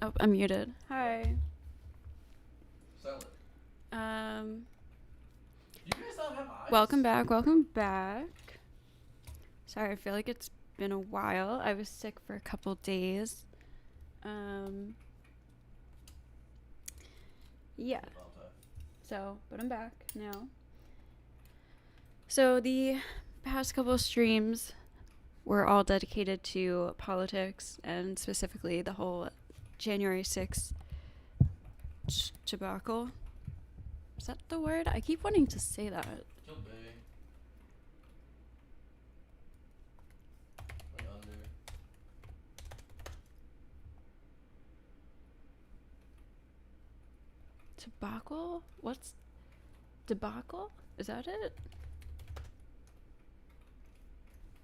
Oh, I'm muted. Hi. Silent. You guys don't have eyes? Welcome back. Sorry, I feel like it's been a while. I was sick for a couple days. Yeah. So, but I'm back now. So the past couple streams were all dedicated to politics and specifically the whole January 6th debacle. Is that the word? I keep wanting to say that. Could be. Like under. Debacle? What's debacle? Is that it?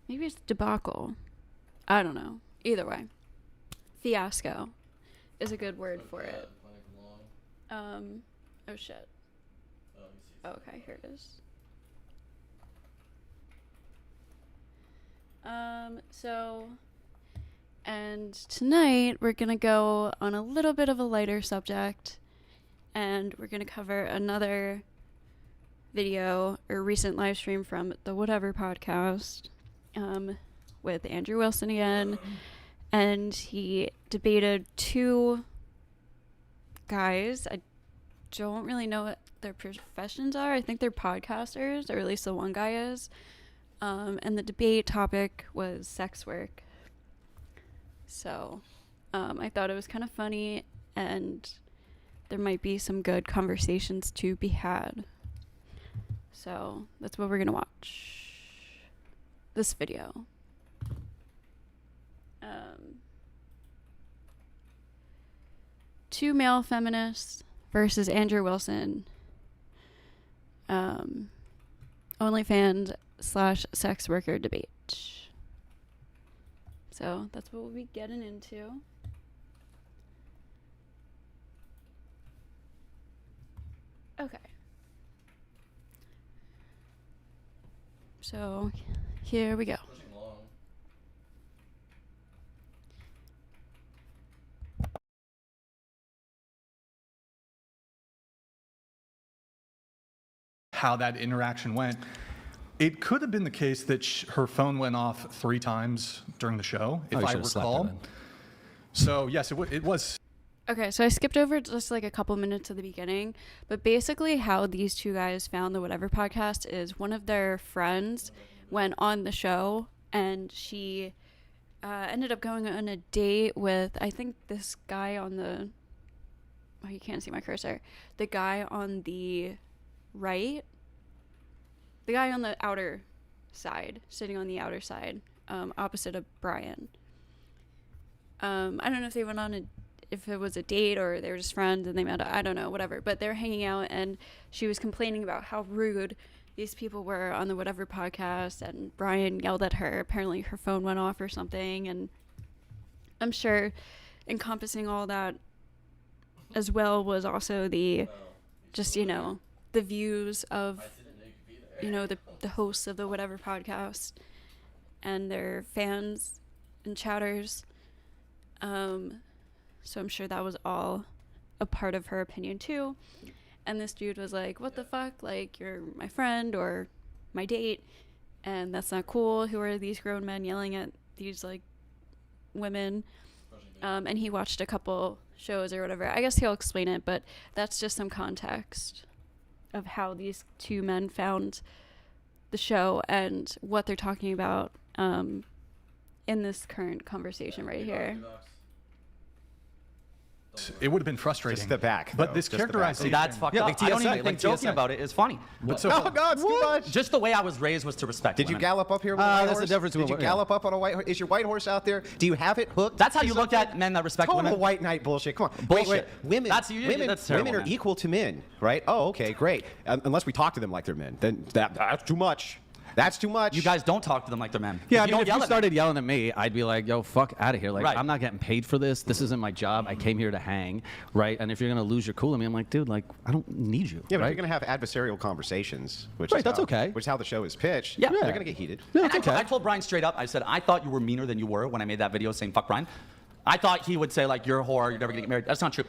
Maybe it's debacle. I don't know. Either way. Fiasco is a good word for it. Oh shit. Oh, okay, here it is. And tonight we're gonna go on a little bit of a lighter subject, and we're gonna cover another video or recent live stream from the Whatever podcast, with Andrew Wilson again, and he debated two guys. I don't really know what their professions are. I think they're podcasters, or at least the one guy is. And the debate topic was sex work. So I thought it was kind of funny, and there might be some good conversations to be had. So that's what we're going to watch. This video. Two male feminists versus Andrew Wilson. OnlyFans / sex worker debate. So that's what we'll be getting into. Okay. So here we go. How that interaction went. It could have been the case that her phone went off 3 times during the show, if I recall. So yes, it was. Okay, so I skipped over just like a couple minutes at the beginning, but basically how these two guys found the Whatever podcast is one of their friends went on the show, and she ended up going on a date with, I think, this guy on the, oh, you can't see my cursor, the guy on the right, the guy on the outer side, sitting on the outer side, opposite of Brian. I don't know if they went on if it was a date or they were just friends and they met, I don't know, whatever, but they're hanging out, and she was complaining about how rude these people were on the Whatever podcast, and Brian yelled at her. Apparently her phone went off or something, and I'm sure encompassing all that as well was also the just, you know, the views of, you know, the hosts of the Whatever podcast and their fans and chatters. So I'm sure that was all a part of her opinion too. And this dude was like, what the fuck? Like, you're my friend or my date, and that's not cool. Who are these grown men yelling at these, like, women? And he watched a couple shows or whatever. I guess he'll explain it, but that's just some context of how these two men found the show and what they're talking about in this current conversation right here. It would have been frustrating. Just the back. But this characterization. See, that's fucked up. like I don't TSA, even think like joking TSA. about it is funny. But so, Oh God, it's too much. Just the way I was raised was to respect Did you women. gallop up here with a white That's horse? the difference Did you between- gallop up on a white horse? Is your white horse out there? Do you have it hooked? That's how to you looked something? at men that respect Total women? white knight bullshit. Come on. Bullshit. Wait. Women. That's terrible, women are man. equal to men, right? Oh, okay, great. Unless we talk to them like they're men, then that's too much. That's too much. You guys don't talk to them like they're men. Yeah, I You mean, don't if yell you at started yelling at me, I'd be like, yo, fuck out of here. Like, Right. I'm not getting paid for this. This isn't my job. I came here to hang, right? And if you're going to lose your cool at me, I'm like, dude, like, I don't need you. Yeah, but right? if you're gonna have adversarial conversations, which Right, is that's how, okay. Which is how the show is pitched. Yeah. They're gonna get heated. Yeah, And it's okay. I told Brian straight up, I said, I thought you were meaner than you were when I made that video saying fuck Brian. I thought he would say, like, you're a whore, you're never gonna get married. That's not true.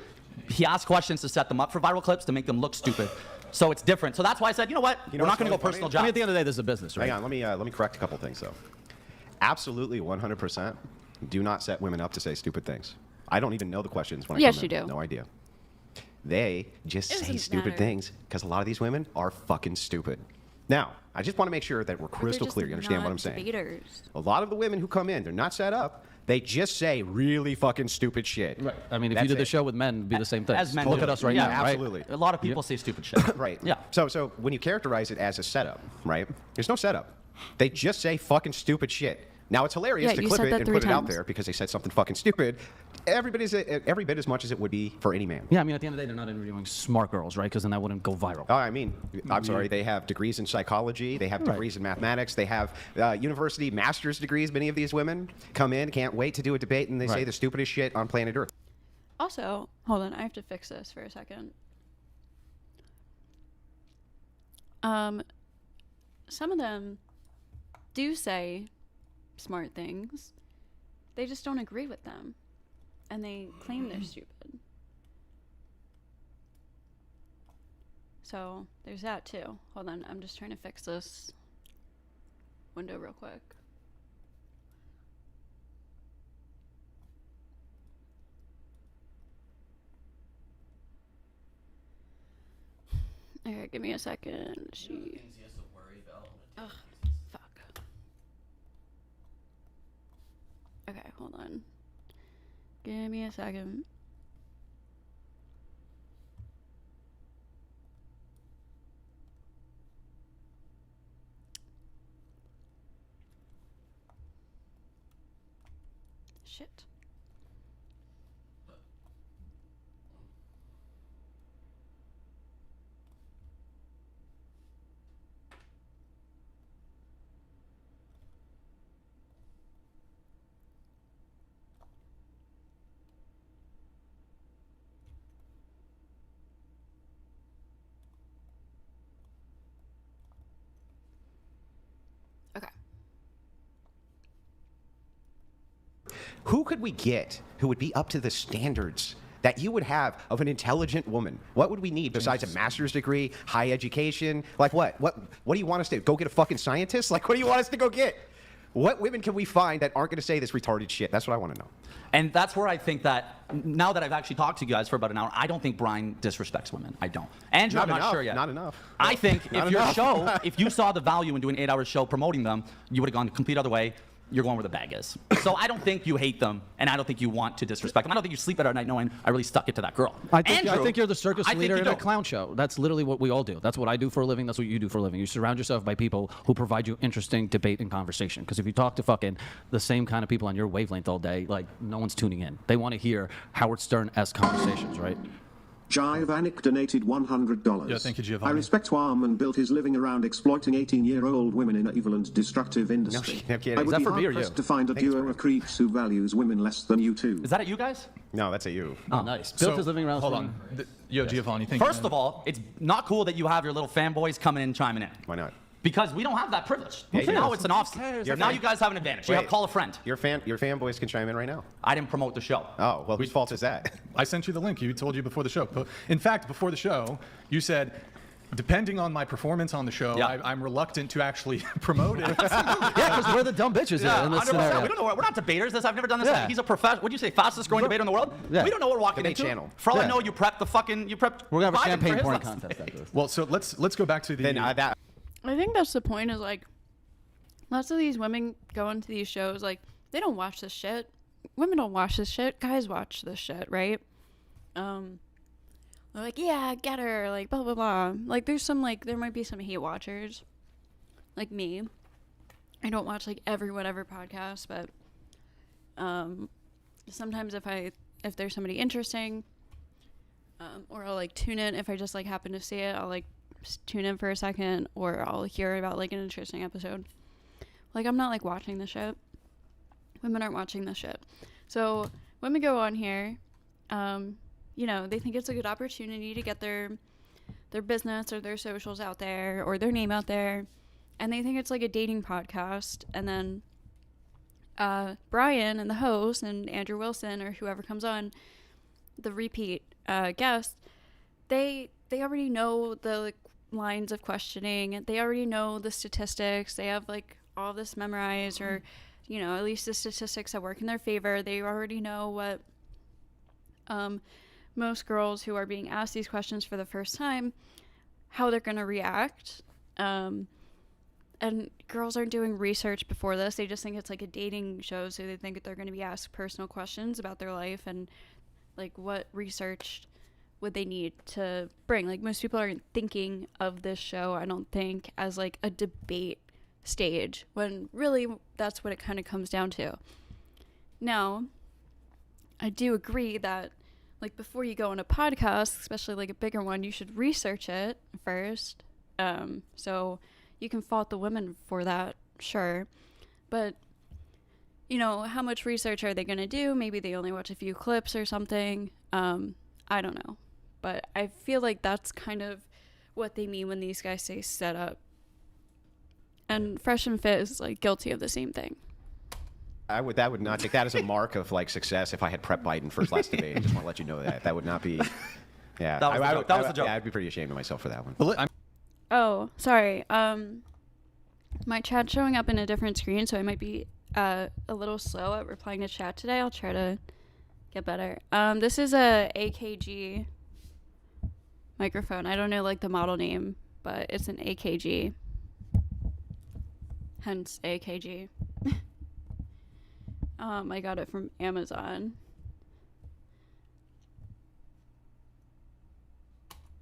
He asked questions to set them up for viral clips to make them look stupid. So it's different. So that's why I said, you know what? We're not gonna go personal I jobs. mean, at the end of the day, this is a business, right? Hang on, let me correct a couple things though. Absolutely 100% do not set women up to say stupid things. I don't even know the questions when I Yes, come you in. do. No idea. They just It say doesn't stupid matter. things because a lot of these women are fucking stupid. Now, I just want to make sure that we're Or they're crystal just clear. You understand what I'm not saying? debaters. A lot of the women who come in, they're not set up. They just say really fucking stupid shit. Right. I mean, if That's you did the it. show with men, it'd be the same thing. As men Look do. at us right Yeah, now, right? absolutely. A lot of people say stupid shit. Right. Yeah. So when you characterize it as a setup, right? There's no setup. They just say fucking stupid shit. Now it's hilarious Yeah, to you clip said it that and 3 put it out times. there because they said something fucking stupid. Every bit as much as it would be for any man. Yeah, I mean, at the end of the day, they're not interviewing smart girls, right? Because then that wouldn't go viral. Oh, I mean, I'm sorry. They have degrees in psychology. They have degrees in mathematics. They have university master's degrees. Many of these women come in, can't wait to do a debate, and they say Right. the stupidest shit on planet Earth. Also, hold on, I have to fix this for a second. Some of them do say smart things. They just don't agree with them. And they claim they're stupid. So, there's that too. Hold on, I'm just trying to fix this window real quick. Alright, give me a second. Ugh, fuck. Okay, hold on. Give me a second. Shit. Okay. Who could we get who would be up to the standards that you would have of an intelligent woman? What would we need besides a master's degree, high education? Like what? What do you want us to go get a fucking scientist? Like what do you want us to go get? What women can we find that aren't going to say this retarded shit? That's what I want to know. And that's where I think that, now that I've actually talked to you guys for about an hour, I don't think Brian disrespects women. I don't. Andrew, Not I'm not enough, sure yet. not enough. I think Not if your enough. show, if you saw the value in doing an 8-hour show promoting them, you would have gone the complete other way. You're going where the bag is. So I don't think you hate them, and I don't think you want to disrespect them. I don't think you sleep at night knowing I really stuck it to that girl. I think Andrew, you're the circus I think leader you in a don't. clown show. That's literally what we all do. That's what I do for a living. That's what you do for a living. You surround yourself by people who provide you interesting debate and conversation. Because if you talk to fucking the same kind of people on your wavelength all day, like no one's tuning in. They want to hear Howard Stern-esque conversations, right? Giovannik donated $100. Yeah, thank you, Giovanni. I respect Warman built his living around exploiting 18-year-old women in an evil and destructive industry. no kidding. I Is would that be for me or you? hard-pressed to find a Thanks, duo bro. of creeps who values women less than you two. Is that at you guys? No, that's at you. Oh, nice. Built his living around. Hold on. Yo, Giovanni, thank you. First of all, it's not cool that you have your little fanboys coming in chiming in. Why not? Because we don't have that privilege. Yeah, you now do. it's an option. You're Now fine. you guys have an advantage. You have Wait. call a friend. Your fanboys can chime in right now. I didn't promote the show. Oh, well, whose fault is that? I sent you the link. You told you before the show. In fact, before the show, you said, depending on my performance on the show, Yeah. I'm reluctant to actually promote it. Yeah, because we're the dumb bitches here in this 100%. scenario. We don't know. We're not debaters. I've never done this. Yeah. He's a professional. What do you say? Fastest growing debater in the world? Yeah. We don't know what we're walking Debate into. channel. For all I Yeah. know, you prepped the fucking. You prepped. We're going to have a Biden champagne for his pouring last contest day. after this. Well, so let's go back to the. Then that. I think that's the point is like lots of these women go into these shows like they don't watch this shit. Women don't watch this shit. Guys watch this shit, right? They're like, yeah, get her, like blah blah blah. Like there's some like there might be some hate watchers. Like me. I don't watch like every whatever podcast, but sometimes if there's somebody interesting, or I'll like tune in if I just like happen to see it, I'll like tune in for a second, or I'll hear about like an interesting episode. Like I'm not like watching the shit. Women aren't watching this shit. So women go on here, you know, they think it's a good opportunity to get their business or their socials out there or their name out there, and they think it's like a dating podcast, and then Brian and the host and Andrew Wilson or whoever comes on, the repeat guest, they already know the like, lines of questioning. They already know the statistics. They have like all this memorized, or you know, at least the statistics that work in their favor. They already know what most girls who are being asked these questions for the first time, how they're going to react. And girls aren't doing research before this. They just think it's like a dating show, so they think they're going to be asked personal questions about their life and like what research would they need to bring. Like most people aren't thinking of this show, I don't think, as like a debate stage, when really that's what it kind of comes down to. Now, I do agree that like before you go on a podcast, especially like a bigger one, you should research it first. So you can fault the women for that, sure. But, you know, how much research are they going to do? Maybe they only watch a few clips or something. I don't know. But I feel like that's kind of what they mean when these guys say set up. And Fresh and Fit is like guilty of the same thing. I would not take that as a mark of like success if I had prepped Biden for his last debate. I just want to let you know that. That would not be. Yeah. That was a joke. Yeah, I'd be pretty ashamed of myself for that one. Well, Oh, sorry. My chat's showing up in a different screen, so I might be a little slow at replying to chat today. I'll try to get better. This is a AKG microphone. I don't know like the model name, but it's an AKG. Hence AKG. I got it from Amazon.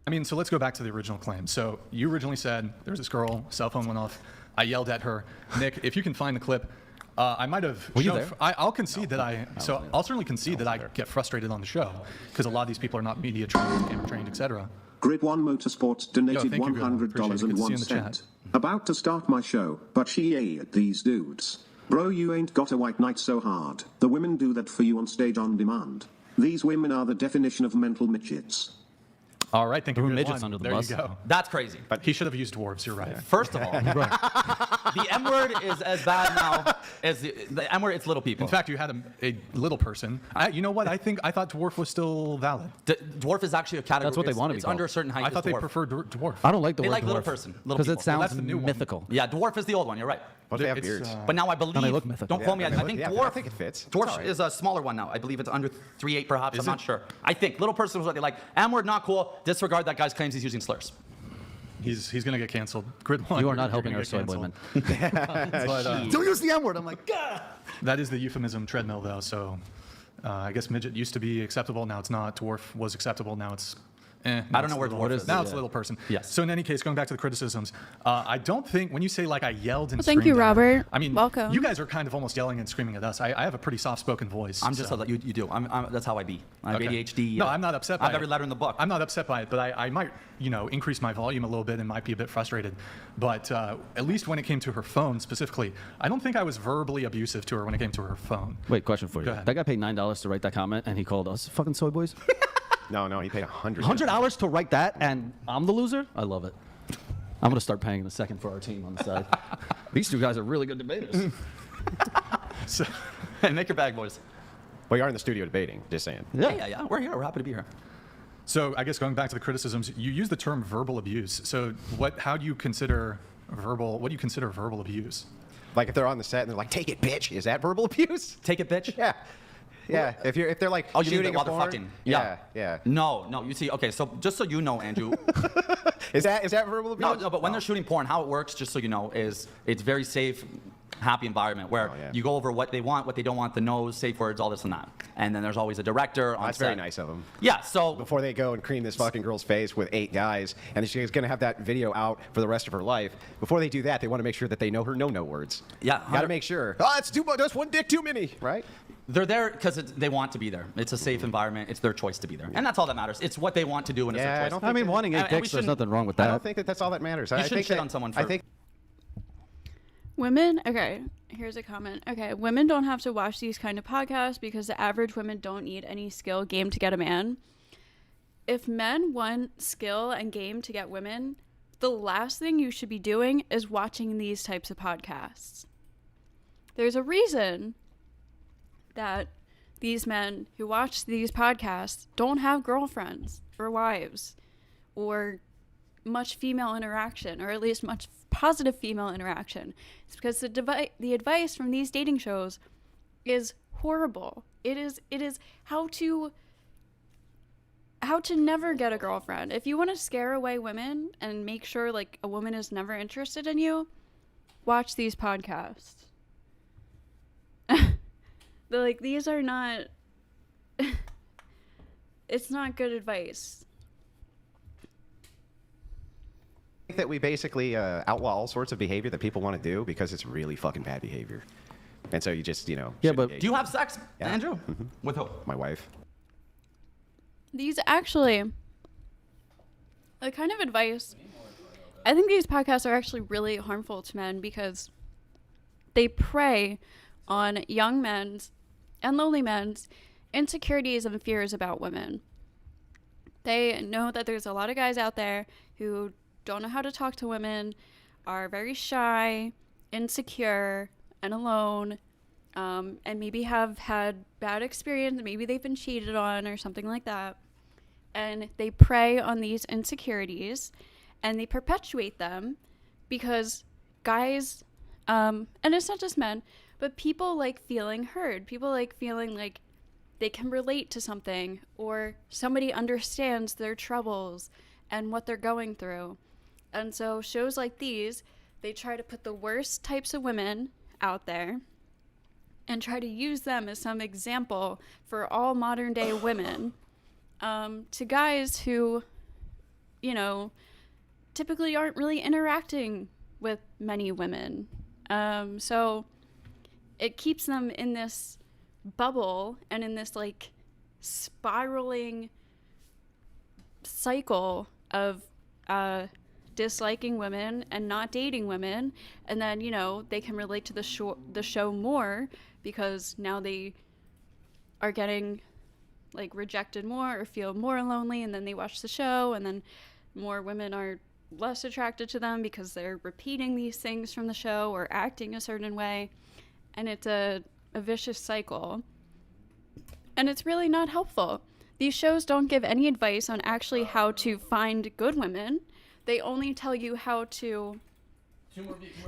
I mean, so let's go back to the original claim. So you originally said there was this girl, cell phone went off. I yelled at her. Nick, if you can find the clip, I might have. Were you there? I'll concede that I'll certainly concede that I get frustrated on the show because a lot of these people are not media trained, camera trained, etc. Grid One Motorsports donated thank you, Grid One. $100 and Appreciate it. Good to see you 1 in the cent. chat. About to start my show, but she ate these dudes. Bro, you ain't got a white knight so hard. The women do that for you on stage on demand. These women are the definition of mental midgets. All right, thank you. Threw Grid midgets One. under the there bus. You go. That's crazy. But he should have used dwarves. You're right. First of all, the M word is as bad now as the M word. It's little people. In fact, you had a little person. You know what? I thought dwarf was still valid. Dwarf is actually a category. That's what they want to be It's called. under a certain height. I thought it's they dwarf. preferred dwarf. I don't like the They word like little dwarf, person, little because it people. sounds That's the new one. mythical. Yeah, dwarf is the old one. You're right. What if they have It's, beards? But now I believe. And they look mythical. Don't quote me. I think yeah, dwarf. I think it fits. It's Dwarf all right. is a smaller one now. I believe it's under 3.8 perhaps. Is I'm not it? sure. I think little person was what they like. M word not cool. Disregard that guy's claims he's using slurs. He's going to get canceled. Grid One. You are not you're helping gonna our get soy canceled. women. But, Don't use the M word. I'm like, Gah! that is the euphemism treadmill, though. So I guess midget used to be acceptable. Now it's not. Dwarf was acceptable. Now it's. I don't know where dwarf is. Now it's a little person. Yes. So in any case, going back to the criticisms, I don't think when you say like I yelled and Well, thank you, screamed at her, Robert. I mean, Welcome. you guys are kind of almost yelling and screaming at us. I have a pretty soft-spoken voice. I'm just so. so you do. That's how I be. I have Okay. ADHD. No, I'm not upset by I have it. every letter in the book. I'm not upset by it, but I might, increase my volume a little bit and might be a bit frustrated. But at least when it came to her phone specifically, I don't think I was verbally abusive to her when it came to her phone. Wait, question for you. Go ahead. That guy paid $9 to write that comment, and he called us fucking soy boys. No, he paid $100. $100 to write that, and I'm the loser? I love it. I'm going to start paying in a second for our team on the side. These two guys are really good debaters. So, And make your bag, boys. Well, you are in the studio debating. Just saying. Yeah. We're here. We're happy to be here. so I guess going back to the criticisms, you use the term verbal abuse. So how do you consider verbal? What do you consider verbal abuse? Like if they're on the set and they're like, "Take it, bitch," is that verbal abuse? Take it, bitch. Yeah. Yeah. If they're like Oh, you mean shooting while a they're porn? fucking? Yeah. No. You see, okay. So just so you know, Andrew. Is that verbal abuse? No, but when they're shooting porn, how it works, just so you know, is it's very safe, happy environment where Oh, yeah. you go over what they want, what they don't want, the no's, safe words, all this and that. And then there's always a director on That's set. very nice of them. Yeah. So Before they go and cream this fucking girl's face with 8 guys, and she's gonna have that video out for the rest of her life. Before they do that, they want to make sure that they know her no words. Yeah, Got to 100 make sure. Oh, it's too much. That's one dick too many, right? they're there because they want to be there. It's a safe environment. It's their choice to be there, and that's all that matters. It's what they want to do, and it's Yeah, I their choice. don't I mean, that- wanting 8 and we dicks, there's shouldn't- nothing wrong with I that. don't think that's all that matters. You I shouldn't think shit that- on someone I for- think Women, okay, here's a comment. Okay, women don't have to watch these kind of podcasts because the average women don't need any skill game to get a man. If men want skill and game to get women, the last thing you should be doing is watching these types of podcasts. There's a reason that these men who watch these podcasts don't have girlfriends or wives or much female interaction, or at least much positive female interaction. It's because the advice from these dating shows is horrible. It is how to never get a girlfriend. If you want to scare away women and make sure like a woman is never interested in you, watch these podcasts. But like, these are not it's not good advice. I think that we basically outlaw all sorts of behavior that people want to do because it's really fucking bad behavior. And so you just, Yeah, but Do you have sex, Yeah. Andrew? With who? my wife. These actually, the kind of advice, I think these podcasts are actually really harmful to men because they prey on young men's and lonely men's insecurities and fears about women. They know that there's a lot of guys out there who don't know how to talk to women, are very shy, insecure, and alone, and maybe have had bad experience, maybe they've been cheated on or something like that. And they prey on these insecurities and they perpetuate them because guys, and it's not just men, but people like feeling heard. People like feeling like they can relate to something or somebody understands their troubles and what they're going through. And so shows like these, they try to put the worst types of women out there and try to use them as some example for all modern day women, to guys who, typically aren't really interacting with many women. So it keeps them in this bubble and in this like spiraling cycle of disliking women and not dating women, and then they can relate to the show more because now they are getting like rejected more or feel more lonely, and then they watch the show, and then more women are less attracted to them because they're repeating these things from the show or acting a certain way, and it's a vicious cycle, and it's really not helpful. These shows don't give any advice on actually how to find good women. They only tell you how to...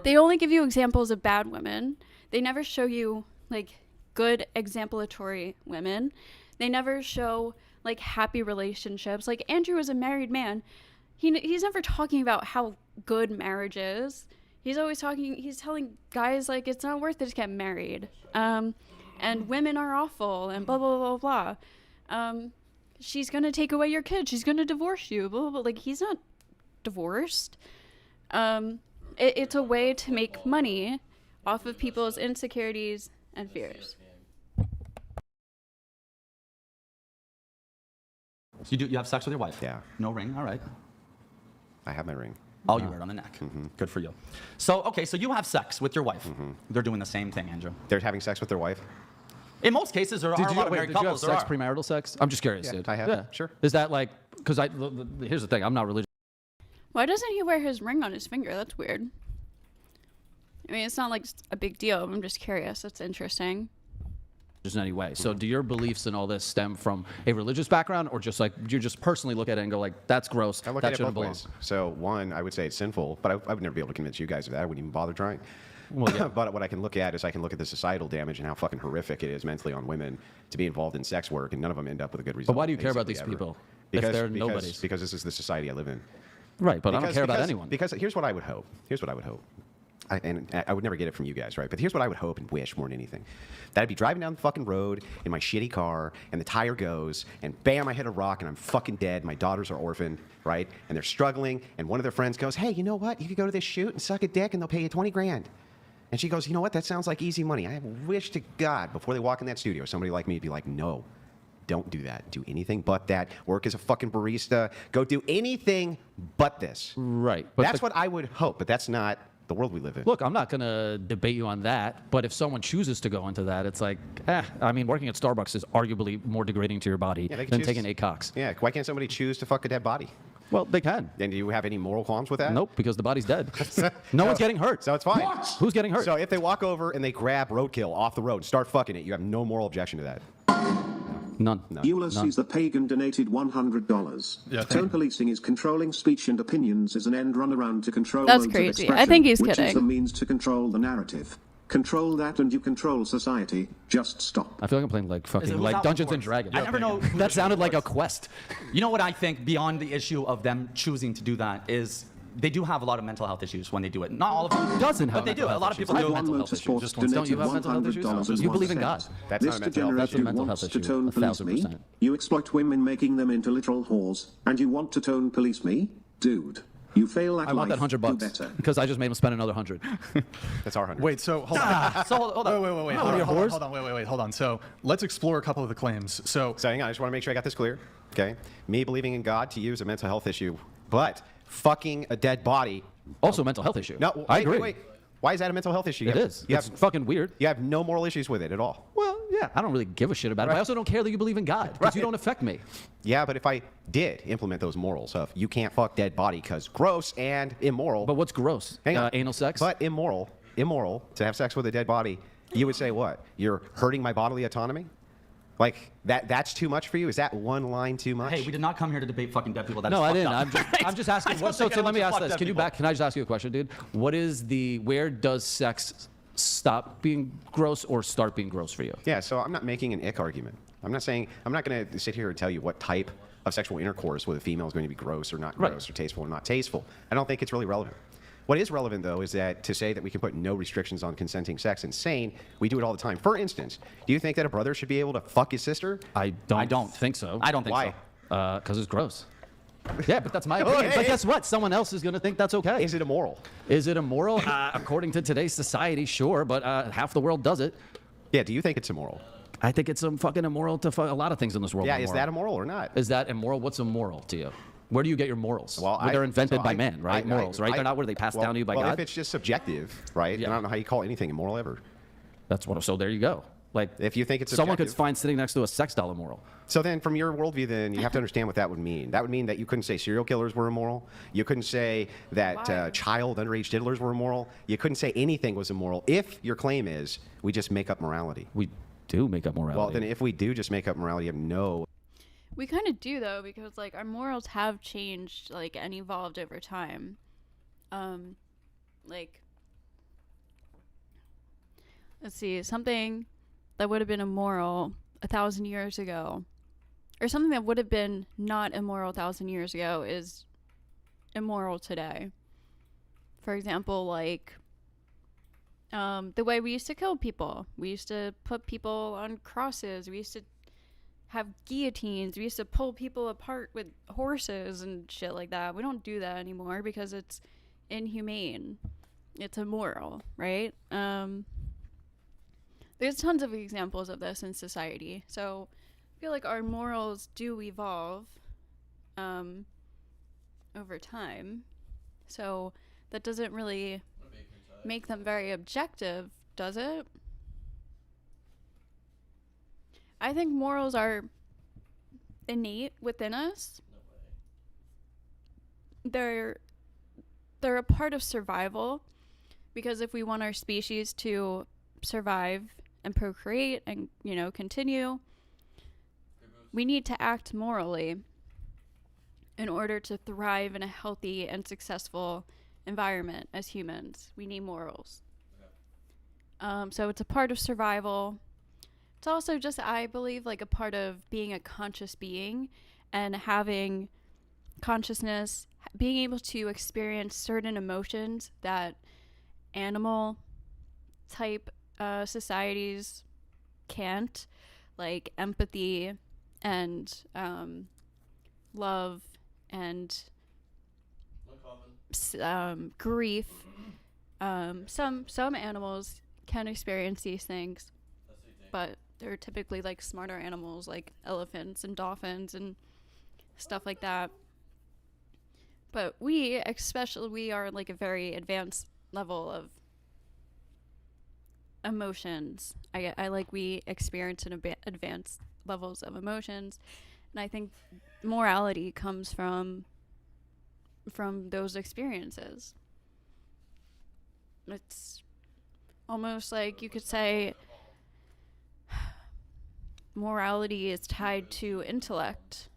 They only give you examples of bad women. They never show you, like, good exemplatory women. They never show, like, happy relationships. Like, Andrew is a married man. He's never talking about how good marriage is. He's telling guys, like, it's not worth it to get married. And women are awful, and blah, blah, blah, blah. She's going to take away your kid. She's going to divorce you, blah, blah, blah. Like, he's not divorced. It's a way to make money off of people's insecurities and fears. So you have sex with your wife? Yeah. No ring? All right. I have my ring. Oh, you wear it on the neck. Good for you. So you have sex with your wife. They're doing the same thing, Andrew. They're having sex with their wife? In most cases, there are a lot of married did you have couples. sex, premarital sex? I'm just curious, Yeah, dude. I have. Sure. Is that like, because here's the thing, I'm not religious. Why doesn't he wear his ring on his finger? That's weird. I mean, it's not like a big deal. I'm just curious. That's interesting. In any way. So do your beliefs and all this stem from a religious background, or just like you just personally look at it and go like, that's gross, I look that at it shouldn't both belong? ways. So one, I would say it's sinful, but I would never be able to convince you guys of that. I wouldn't even bother trying. Well, yeah. But what I can look at is I can look at the societal damage and how fucking horrific it is mentally on women to be involved in sex work, and none of them end up with a good result. But why do you care about basically, these ever. people if they're Because nobodies? Because this is the society I live in. Right, but I don't care about anyone. Because here's what I would hope. I would never get it from you guys, right? But here's what I would hope and wish more than anything. That I'd be driving down the fucking road in my shitty car, and the tire goes, and bam, I hit a rock, and I'm fucking dead. My daughters are orphaned, right? And they're struggling, and one of their friends goes, hey, you know what? You could go to this shoot and suck a dick, and they'll pay you 20 grand. And she goes, you know what? That sounds like easy money. I wish to God, before they walk in that studio, somebody like me would be like, no, don't do that. Do anything but that. Work as a fucking barista. Go do anything but this. Right. That's what I would hope, but that's not the world we live in. Look, I'm not going to debate you on that, but if someone chooses to go into that, it's like, I mean, working at Starbucks is arguably more degrading to your body Yeah, they can than choose- taking 8 cocks. Yeah, why can't somebody choose to fuck a dead body? Well, they can. And do you have any moral qualms with that? Nope, because the body's dead. No one's getting hurt. So it's fine. Who's getting hurt? So if they walk over and they grab roadkill off the road and start fucking it, you have no moral objection to that. None. Ulysses the Pagan donated $100. Yeah, Tone policing is controlling speech and opinions as an end run around to control That's modes of crazy. expression, I think he's which is kidding. the means to control the narrative. Control that and you control society. Just stop. I feel like I'm playing like fucking Without like Dungeons and worse. Dragons. I never know. who That the sounded like a worse. quest. You know what I think beyond the issue of them choosing to do that is they do have a lot of mental health issues when they do it. Not all of them. Doesn't have But they do. mental A lot of health people issues. do. I have mental health issues. Just once. Don't you have mental health issues? $100 You believe in God. That's not a This mental health That's a degenerate mental wants health to issue. tone police 1000%. me. You exploit women, making them into literal whores, and you want to tone police me, dude. You fail at I want that life. $100 Do better. because I just made him spend another 100. That's our 100. Wait, so hold on. So hold on. Wait. Hold on. So let's explore a couple of the claims. So So hang on, I just want to make sure I got this clear. Okay? Me believing in God to you is a mental health issue, but fucking a dead body. Also, a mental health issue. No, I wait, agree. Wait. Why is that a mental health issue? It is. It's fucking weird. You have no moral issues with it at all. Well, yeah, I don't really give a shit about it. But I also don't care that you believe in God because you don't affect me. Yeah, but if I did implement those morals of you can't fuck dead body because gross and immoral. But what's gross? Hang on. Anal sex? But immoral to have sex with a dead body, you would say what? You're hurting my bodily autonomy? Like that's too much for you? Is that one line too much? Hey, we did not come here to debate fucking dead people. That No, is I fucked didn't. up. I'm just asking. I don't So think let me anyone's ask fucked this. dead Can you people. back? Can I just ask you a question, dude? Where does sex stop being gross or start being gross for you? Yeah, so I'm not making an ick argument. I'm not going to sit here and tell you what type of sexual intercourse with a female is going to be gross or not Right. gross or tasteful or not tasteful. I don't think it's really relevant. What is relevant, though, is that to say that we can put no restrictions on consenting sex and saying we do it all the time. For instance, do you think that a brother should be able to fuck his sister? I don't think so. I don't think Why? so. Because it's gross. Yeah, but that's my opinion. hey, But hey. guess what? Someone else is going to think that's okay. Is it immoral? Is it immoral? According to today's society, sure, but half the world does it. Yeah, do you think it's immoral? I think it's fucking immoral to a lot of things in this world. Yeah, are is immoral. that immoral or not? Is that immoral? What's immoral to you? Where do you get your morals? Well, they're invented so by man, right? Morals, right? They're not where they pass down to you by well, God. if it's just subjective, right? Yeah. Then I don't know how you call anything immoral ever. That's what. So there you go. Like If you think it's someone could subjective. find sitting next to a sex doll immoral. So then, from your worldview, then you have to understand what that would mean. That would mean that you couldn't say serial killers were immoral. You couldn't say that child underage diddlers were immoral. You couldn't say anything was immoral if your claim is we just make up morality. We do make up morality. Well, then if we do just make up morality, you have no. We kind of do though, because like our morals have changed, like, and evolved over time. Like, let's see, something that would have been immoral 1,000 years ago, or something that would have been not immoral 1,000 years ago, is immoral today. For example, like the way we used to kill people. We used to put people on crosses. We used to have guillotines. We used to pull people apart with horses and shit like that. We don't do that anymore because it's inhumane. It's immoral, right? There's tons of examples of this in society. So I feel like our morals do evolve over time. So that doesn't really make them very objective, does it? I think morals are innate within us. They're a part of survival, because if we want our species to survive and procreate and, you know, continue, we need to act morally in order to thrive in a healthy and successful environment as humans. We need morals. So it's a part of survival. It's also just, I believe, like a part of being a conscious being and having consciousness, being able to experience certain emotions that animal type societies can't, like empathy and love and grief. Some animals can experience these things, but they're typically like smarter animals, like elephants and dolphins and stuff like that. But we are like a very advanced level of emotions. We experience an advanced levels of emotions, and I think morality comes from from those experiences. It's almost like you could say morality is tied to intellect.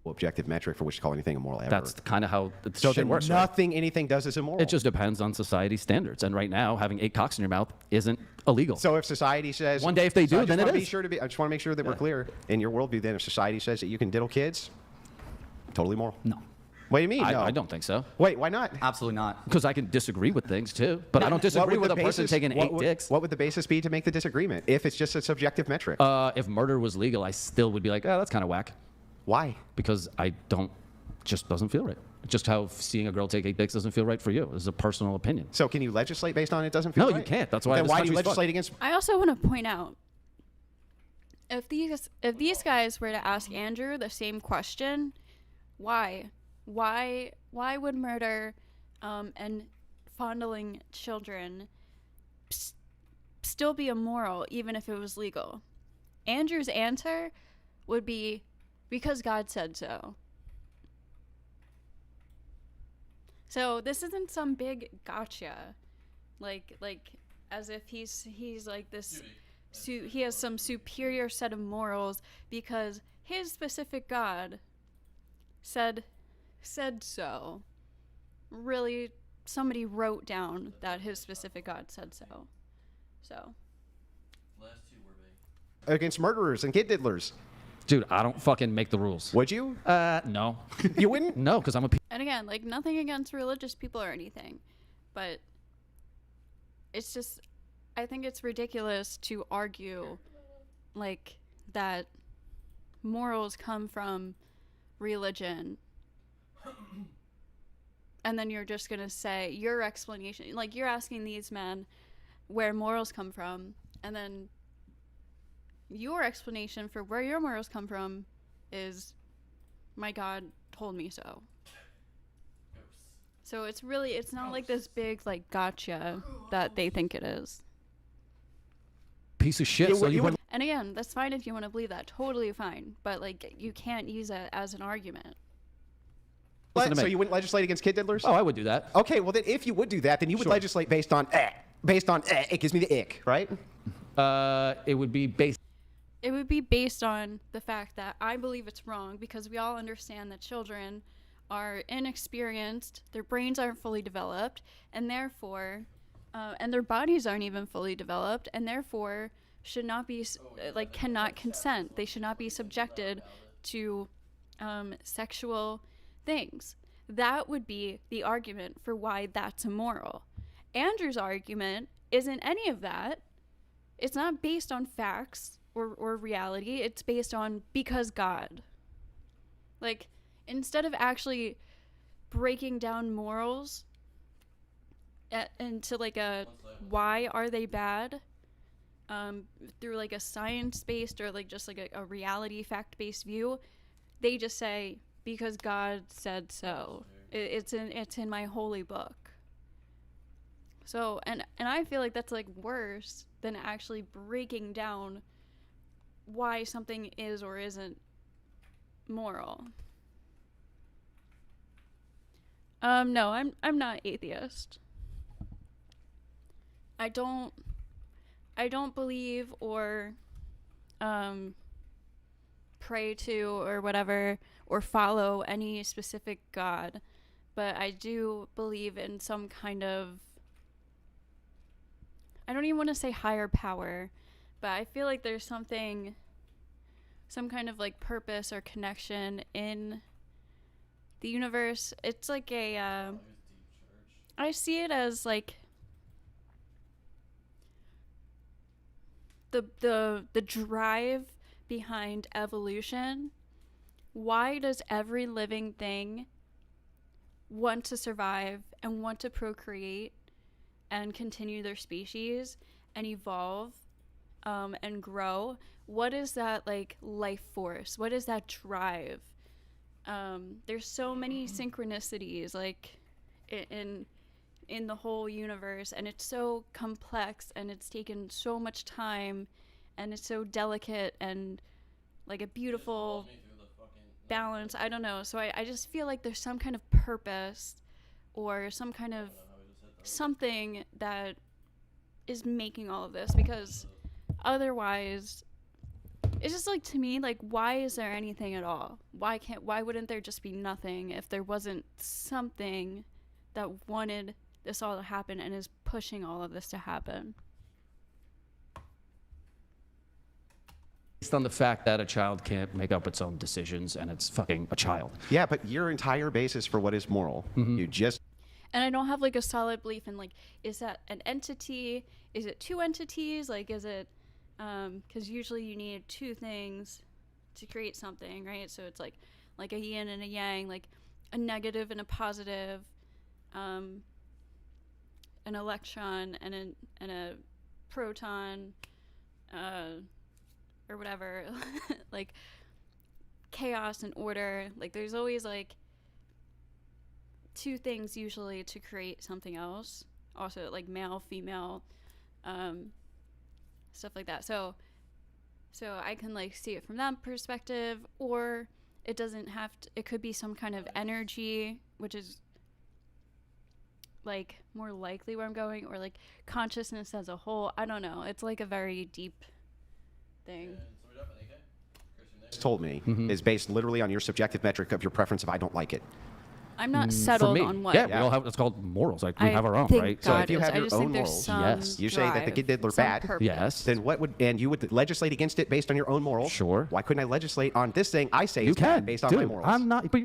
Objective metric for which to call anything immoral ever. That's kind of how the so shit then works. Right? nothing anything does is immoral. It just depends on society's standards. And right now, having 8 cocks in your mouth isn't illegal. So if society says one day if they do, then it is. I just want to make sure that we're clear in your worldview. Then if society says that you can diddle kids, totally moral. No. What do you mean? No, I don't think so. Wait, why not? Absolutely not. Because I can disagree with things too, but I don't disagree with a person taking 8 dicks. What would the basis be to make the disagreement if it's just a subjective metric? If murder was legal, I still would be like, oh, that's kind of whack. Why? Because just doesn't feel right. Just how seeing a girl take 8 dicks doesn't feel right for you. It's a personal opinion. So can you legislate based on it doesn't feel No, right? you can't. That's why. Then this why do you country's legislate fucked. against? I also want to point out, if these guys were to ask Andrew the same question, why would murder and fondling children still be immoral even if it was legal? Andrew's answer would be because God said so. So this isn't some big gotcha, like as if he's like this. He has some superior set of morals because his specific God said so. Really, somebody wrote down that his specific God said so. So. Last 2 were vague. Against murderers and kid diddlers. Dude, I don't fucking make the rules. Would you? No. You wouldn't? No, because I'm a. And again, like nothing against religious people or anything, but it's just, I think it's ridiculous to argue like that morals come from religion. And then you're just going to say your explanation, like you're asking these men where morals come from, and then your explanation for where your morals come from is my God told me so. So it's not like this big like gotcha that they think it is. Piece of shit. And again, that's fine if you want to believe that, totally fine. But like you can't use it as an argument. So you wouldn't legislate against kid diddlers? Oh, I would do that. Okay, well then if you would do that, then you would legislate based on it gives me the ick, right? It would be based. It would be based on the fact that I believe it's wrong because we all understand that children are inexperienced, their brains aren't fully developed, and therefore, and their bodies aren't even fully developed, and therefore should not be, cannot consent. They should not be subjected to sexual things. That would be the argument for why that's immoral. Andrew's argument isn't any of that. It's not based on facts or reality. It's based on because God. Like, instead of actually breaking down morals into like a why are they bad through like a science-based or like just like a reality fact-based view, they just say because God said so. It's in my holy book. So and I feel like that's like worse than actually breaking down why something is or isn't moral. No, I'm not atheist. I don't believe or pray to or whatever or follow any specific God, but I do believe in some kind of, I don't even want to say higher power, but I feel like there's some kind of like purpose or connection in the universe. It's like I see it as like the drive behind evolution. Why does every living thing want to survive and want to procreate and continue their species and evolve and grow? What is that like life force? What is that drive? There's so many synchronicities like in the whole universe, and it's so complex, and it's taken so much time, and it's so delicate and like a beautiful balance. I don't know. So I just feel like there's some kind of purpose or some kind of something that is making all of this, because otherwise it's just like, to me, like, why is there anything at all? Why wouldn't there just be nothing if there wasn't something that wanted this all to happen and is pushing all of this to happen? Based on the fact that a child can't make up its own decisions and it's fucking a child. Yeah, but your entire basis for what is moral, you just And I don't have like a solid belief in, like, is that an entity? Is it two entities? Like, is it, because usually you need two things to create something, right? So it's like a yin and a yang, like a negative and a positive, an electron and a proton, or whatever, like chaos and order. Like, there's always like two things usually to create something else. Also, like male, female, stuff like that. So I can like see it from that perspective, or it doesn't have to. It could be some kind of energy, which is like more likely where I'm going, or like consciousness as a whole. I don't know. It's like a very deep thing. told me is based literally on your subjective metric of your preference of I don't like it. I'm not For settled me, on what. yeah, we all have. It's called morals. Like we I have our own, think right? God if you is. have I your just own think there's morals, some yes. You say that the drive, kid are some bad. purpose. Yes. Then what would, and you would legislate against it based on your own morals? Sure. Why couldn't I legislate on this thing I say You is bad can, based on dude. my morals? I'm not. But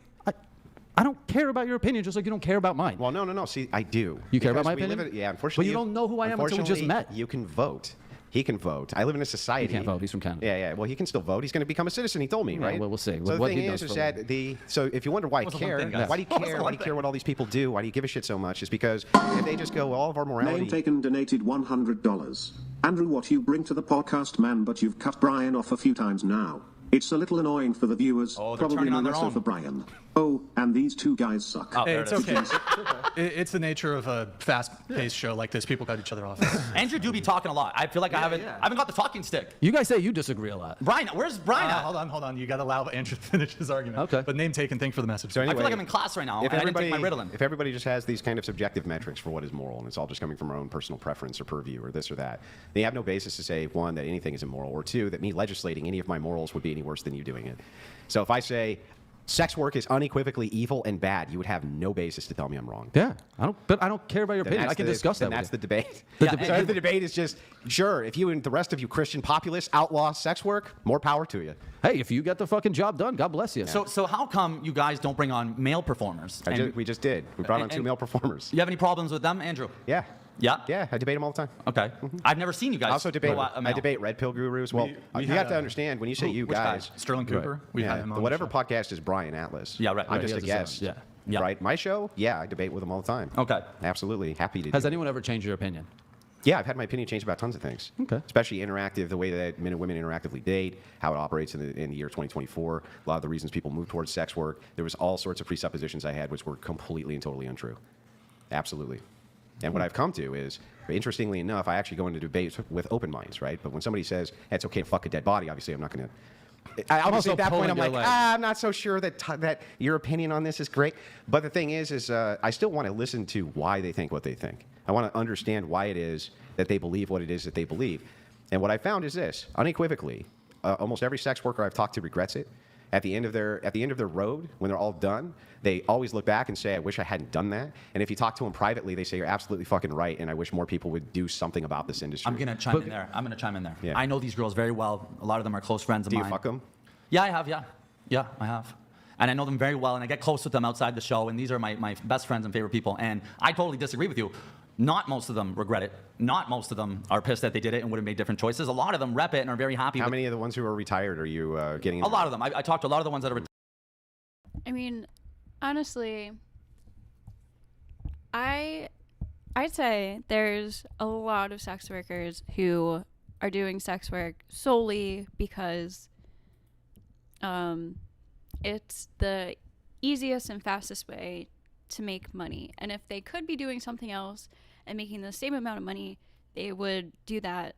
I don't care about your opinion, just like you don't care about mine. Well, no. See, I do. You care about Because my we live opinion? yeah, unfortunately. But you don't know who I am until we just unfortunately, met. You can vote. He can vote. I live in a society. He can't vote. He's from Canada. Yeah. Well, he can still vote. He's going to become a citizen. He told me, Yeah, right? well, we'll see. So What the he thing does is for that so if you wonder why I What's the one care, thing, guys? why do you What's the care? one Why do you thing? care what all these people do? Why do you give a shit so much? Is because if they just go all of our morality. Name taken donated $100. Andrew, what you bring to the podcast, man, but you've cut Brian off a few times now. It's a little annoying for the viewers, Oh, they're probably turning on more their so own. for Brian. Oh, and these two guys suck. Oh, Hey, there it's it is. okay. It's the nature of a fast-paced show like this. People cut each other off. Andrew do be talking a lot. I feel like I haven't got the talking stick. You guys say you disagree a lot. Brian, where's Brian at? Hold on. You got to allow Andrew to finish his argument. Okay. But name taken. Thank you for the message. So I anyway, feel like I'm in class right now, and I didn't take my Ritalin. If everybody just has these kind of subjective metrics for what is moral, and it's all just coming from our own personal preference or purview or this or that, they have no basis to say, one, that anything is immoral, or two, that me legislating any of my morals would be any worse than you doing it. So if I say sex work is unequivocally evil and bad, you would have no basis to tell me I'm wrong. Yeah, but I don't care about your Then opinion. I can discuss that. Then that's the with debate. Yeah, The debate is just, sure, if you and the rest of you Christian populists outlaw sex work, more power to you. you. Hey, if you get the fucking job done, God bless you. So how come you guys don't bring on male performers? We just did. We brought on two and- male performers. You have any problems with them, Andrew? Yeah. Yeah? Yeah, I debate them all the time. Okay. I've never seen you guys. I also debate. go at a I male. debate Red Pill Gurus. Well, we you had have to a- understand when you say you which guys. guys? Sterling Cooper. We've had Yeah, him on the the whatever show. podcast is Brian Atlas. Yeah, right, I'm right. just He a has his own, guest. yeah. Yeah. Right. My show. Yeah, I debate with them all the time. Okay. Absolutely happy to. Has do it. anyone ever changed your opinion? Yeah, I've had my opinion changed about tons of things. Okay. Especially interactive, the way that men and women interactively date, how it operates in the year 2024. A lot of the reasons people move towards sex work. There was all sorts of presuppositions I had which were completely and totally untrue. Absolutely. And what I've come to is, interestingly enough, I actually go into debates with open minds, right? But when somebody says, hey, it's okay to fuck a dead body, obviously I'm not going to. Obviously also at that point, I'm pulling like, your leg. I'm not so sure that your opinion on this is great. But the thing is I still want to listen to why they think what they think. I want to understand why it is that they believe what it is that they believe. And what I found is this, unequivocally, almost every sex worker I've talked to regrets it. At the end of their road, when they're all done, they always look back and say, I wish I hadn't done that. And if you talk to them privately, they say, you're absolutely fucking right, and I wish more people would do something about this industry. I'm going to chime in there. Yeah. I know these girls very well. A lot of them are close friends of Do mine. you fuck them? Yeah, I have, yeah. Yeah, I have. And I know them very well, and I get close with them outside the show, and these are my best friends and favorite people. And I totally disagree with you. Not most of them regret it. Not most of them are pissed that they did it and would have made different choices. A lot of them rep it and are very happy How with many of the ones who are retired are you getting A lot of them. I talked to a lot of the ones that are I mean, honestly, I'd say there's a lot of sex workers who are doing sex work solely because it's the easiest and fastest way to make money. And if they could be doing something else and making the same amount of money, they would do that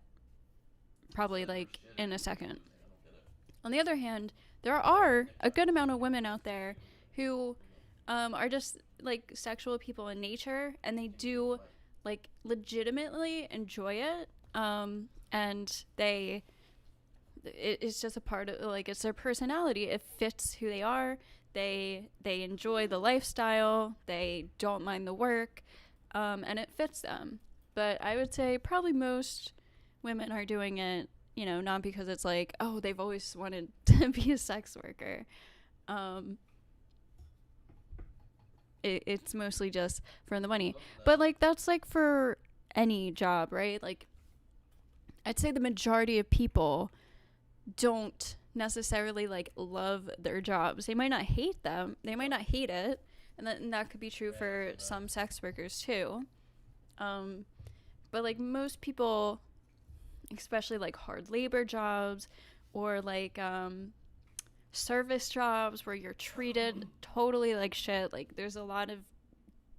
probably like in a second. On the other hand, there are a good amount of women out there who are just like sexual people in nature, and they do like legitimately enjoy it, and it's just a part of, like, it's their personality. It fits who they are. They enjoy the lifestyle. They don't mind the work, and it fits them. But I would say probably most women are doing it, you know, not because it's like, oh, they've always wanted to be a sex worker. It's mostly just for the money. But, like, that's, like, for any job, right? Like, I'd say the majority of people don't necessarily, like, love their jobs. They might not hate them. They might not hate it. And that could be true for some sex workers, too. But, like, most people, especially, like, hard labor jobs or, like, service jobs where you're treated totally like shit. Like, there's a lot of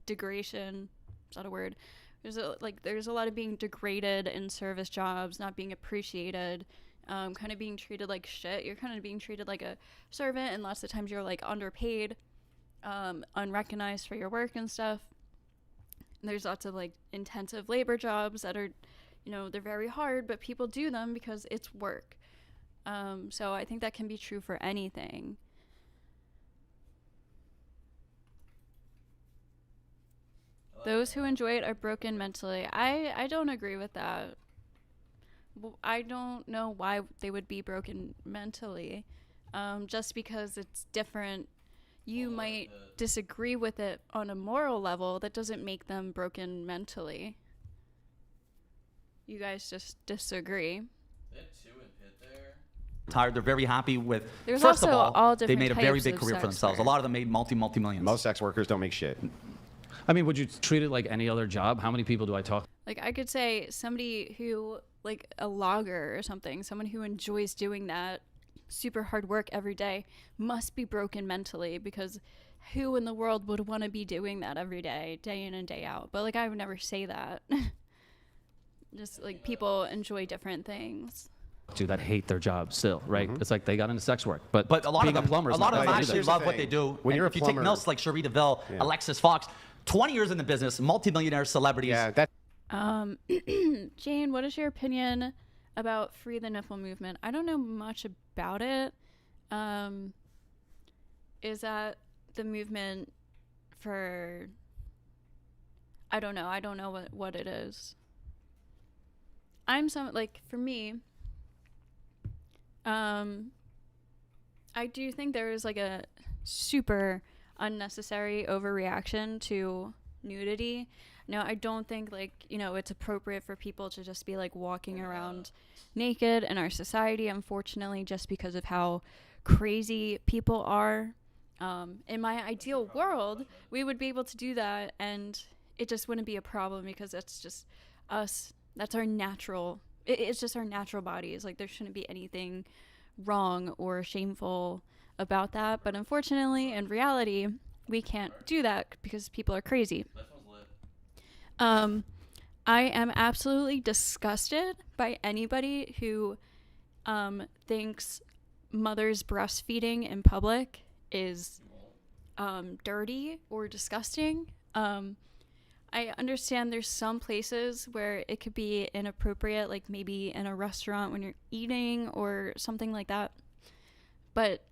degradation. Is that a word? There's a lot of being degraded in service jobs, not being appreciated, kind of being treated like shit. You're kind of being treated like a servant, and lots of times you're, like, underpaid, unrecognized for your work and stuff. And there's lots of, like, intensive labor jobs that are, you know, they're very hard, but people do them because it's work. So I think that can be true for anything. Those who enjoy it are broken mentally. I don't agree with that. I don't know why they would be broken mentally. Just because it's different. You might disagree with it on a moral level. That doesn't make them broken mentally. You guys just disagree. Tired. They're very happy with. There's first also of all they different made a very types big of career for sex themselves. work. A lot of them made multi-millions. Most sex workers don't make shit. I mean, would you treat it like any other job? How many people do I talk? Like, I could say somebody who, like, a logger or something, someone who enjoys doing that super hard work every day must be broken mentally, because who in the world would want to be doing that every day, day in and day out? But, like, I would never say that. Just, like, people enjoy different things. That hate their job still, right? It's like they got into sex work, but a lot being of them, a plumber is a lot not of them why they do actually that. love what they do. When And you're a if you plumber- take notes like Cherie DeVille, Alexis Fox, 20 years in the business, multi-millionaire celebrities. Yeah, that. Jane, what is your opinion about Free the Nipple movement? I don't know much about it. Is that the movement for... I don't know what it is. For me, I do think there is, like, a super unnecessary overreaction to nudity. Now, I don't think, like, you know, it's appropriate for people to just be, like, walking around naked in our society, unfortunately, just because of how crazy people are. In my ideal world, we would be able to do that, and it just wouldn't be a problem, because that's just us. That's our natural... It's just our natural bodies. Like, there shouldn't be anything wrong or shameful about that. But unfortunately, in reality, we can't do that because people are crazy. I am absolutely disgusted by anybody who thinks mothers breastfeeding in public is dirty or disgusting. I understand there's some places where it could be inappropriate, like maybe in a restaurant when you're eating or something like that. But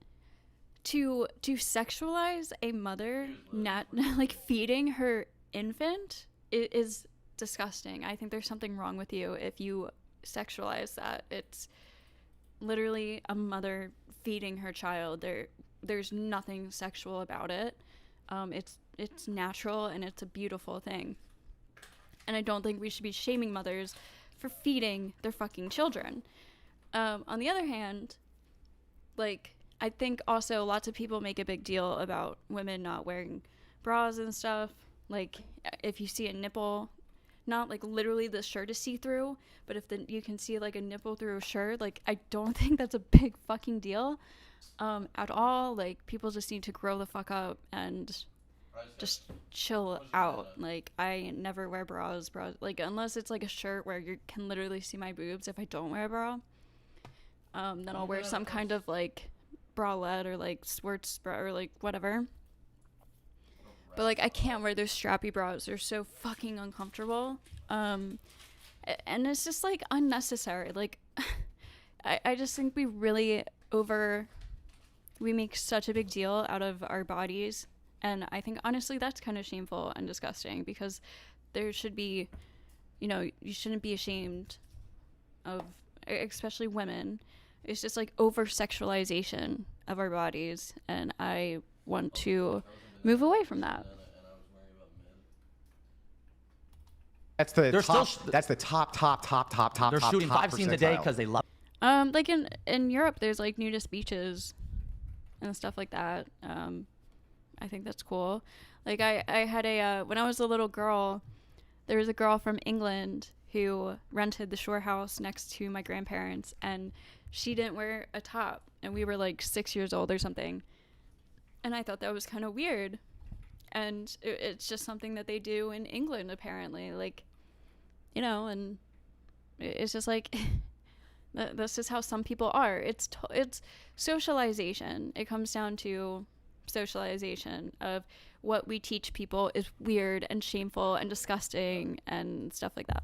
to sexualize a mother like feeding her infant is disgusting. I think there's something wrong with you if you sexualize that. It's literally a mother feeding her child. There's nothing sexual about it. It's natural, and it's a beautiful thing. And I don't think we should be shaming mothers for feeding their fucking children. On the other hand, like, I think also lots of people make a big deal about women not wearing bras and stuff. Like, if you see a nipple, not like literally the shirt is see-through, but if you can see like a nipple through a shirt, like, I don't think that's a big fucking deal at all. Like, people just need to grow the fuck up and just chill out. Like, I never wear bras, like, unless it's like a shirt where you can literally see my boobs. If I don't wear a bra, then I'll wear some kind of like bralette or like sports bra or like whatever. But like I can't wear those strappy bras. They're so fucking uncomfortable. And it's just like unnecessary. Like I just think we make such a big deal out of our bodies. And I think honestly that's kind of shameful and disgusting, because there should be, you shouldn't be ashamed of, especially women. It's just like over sexualization of our bodies, and I want to move away from that. That's the They're top. still That's the top. They're shooting top 5 scenes a day percentile. because they love. Like in Europe, there's like nudist beaches and stuff like that. I think that's cool. Like I had when I was a little girl, there was a girl from England who rented the shore house next to my grandparents, and she didn't wear a top, and we were like 6 years old or something. And I thought that was kind of weird. And it's just something that they do in England, apparently. Like, and it's just like, that's just how some people are. It's socialization. It comes down to socialization of what we teach people is weird and shameful and disgusting and stuff like that.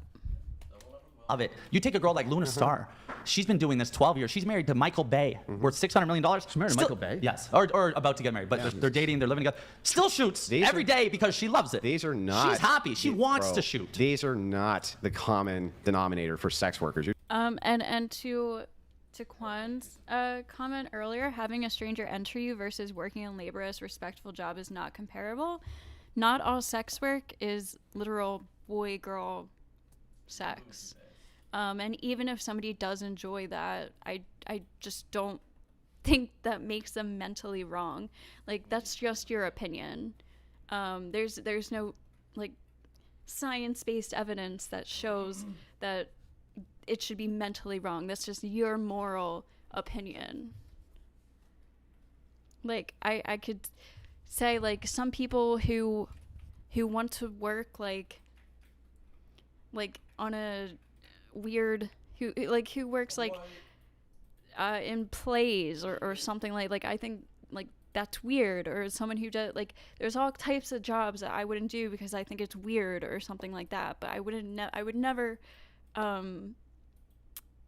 Of it. You take a girl like Luna Star. She's been doing this 12 years. She's married to Michael Bay, worth $600 million. She's married to Michael Bay? Yes, or about to get married, but they're dating, they're living together. Still shoots every day because she loves it. These are not. She's happy. She wants to shoot. These are not the common denominator for sex workers. And to Kwan's comment earlier, having a stranger enter you versus working a laborious, respectful job is not comparable. Not all sex work is literal boy-girl sex. And even if somebody does enjoy that, I just don't think that makes them mentally wrong. Like, that's just your opinion. There's no like science-based evidence that shows that it should be mentally wrong. That's just your moral opinion. Like, I could say like some people who want to work like on a weird who works like in plays or something like I think like that's weird, or someone who does like there's all types of jobs that I wouldn't do because I think it's weird or something like that, but I would never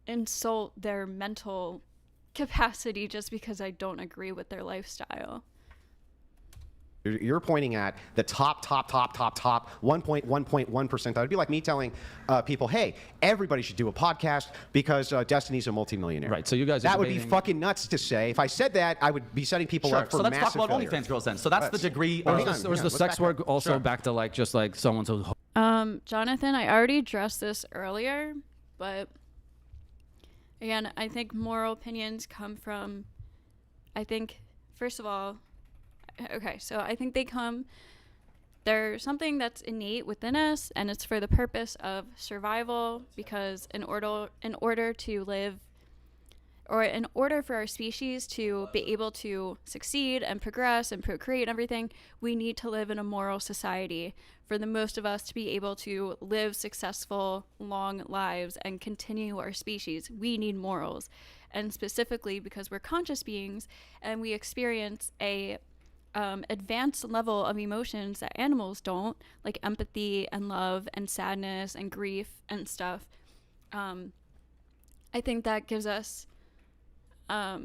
insult their mental capacity just because I don't agree with their lifestyle. You're pointing at the top 1.1%. That would be like me telling people, hey, everybody should do a podcast because Destiny's a multimillionaire. Right, so you guys are That would be debating- fucking nuts to say. If I said that, I would be setting people up for So let's massive talk about failure. OnlyFans girls then. So that's the degree. Or of- is the Let's sex back up. work also back to like just like someone's Jonathan, I already addressed this earlier, but again, I think moral opinions come from, I think, first of all, okay, so I think they're something that's innate within us, and it's for the purpose of survival, because in order to live, or in order for our species to be able to succeed and progress and procreate and everything, we need to live in a moral society. For the most of us to be able to live successful, long lives and continue our species, we need morals. And specifically because we're conscious beings and we experience a advanced level of emotions that animals don't, like empathy and love and sadness and grief and stuff. I think that gives us, I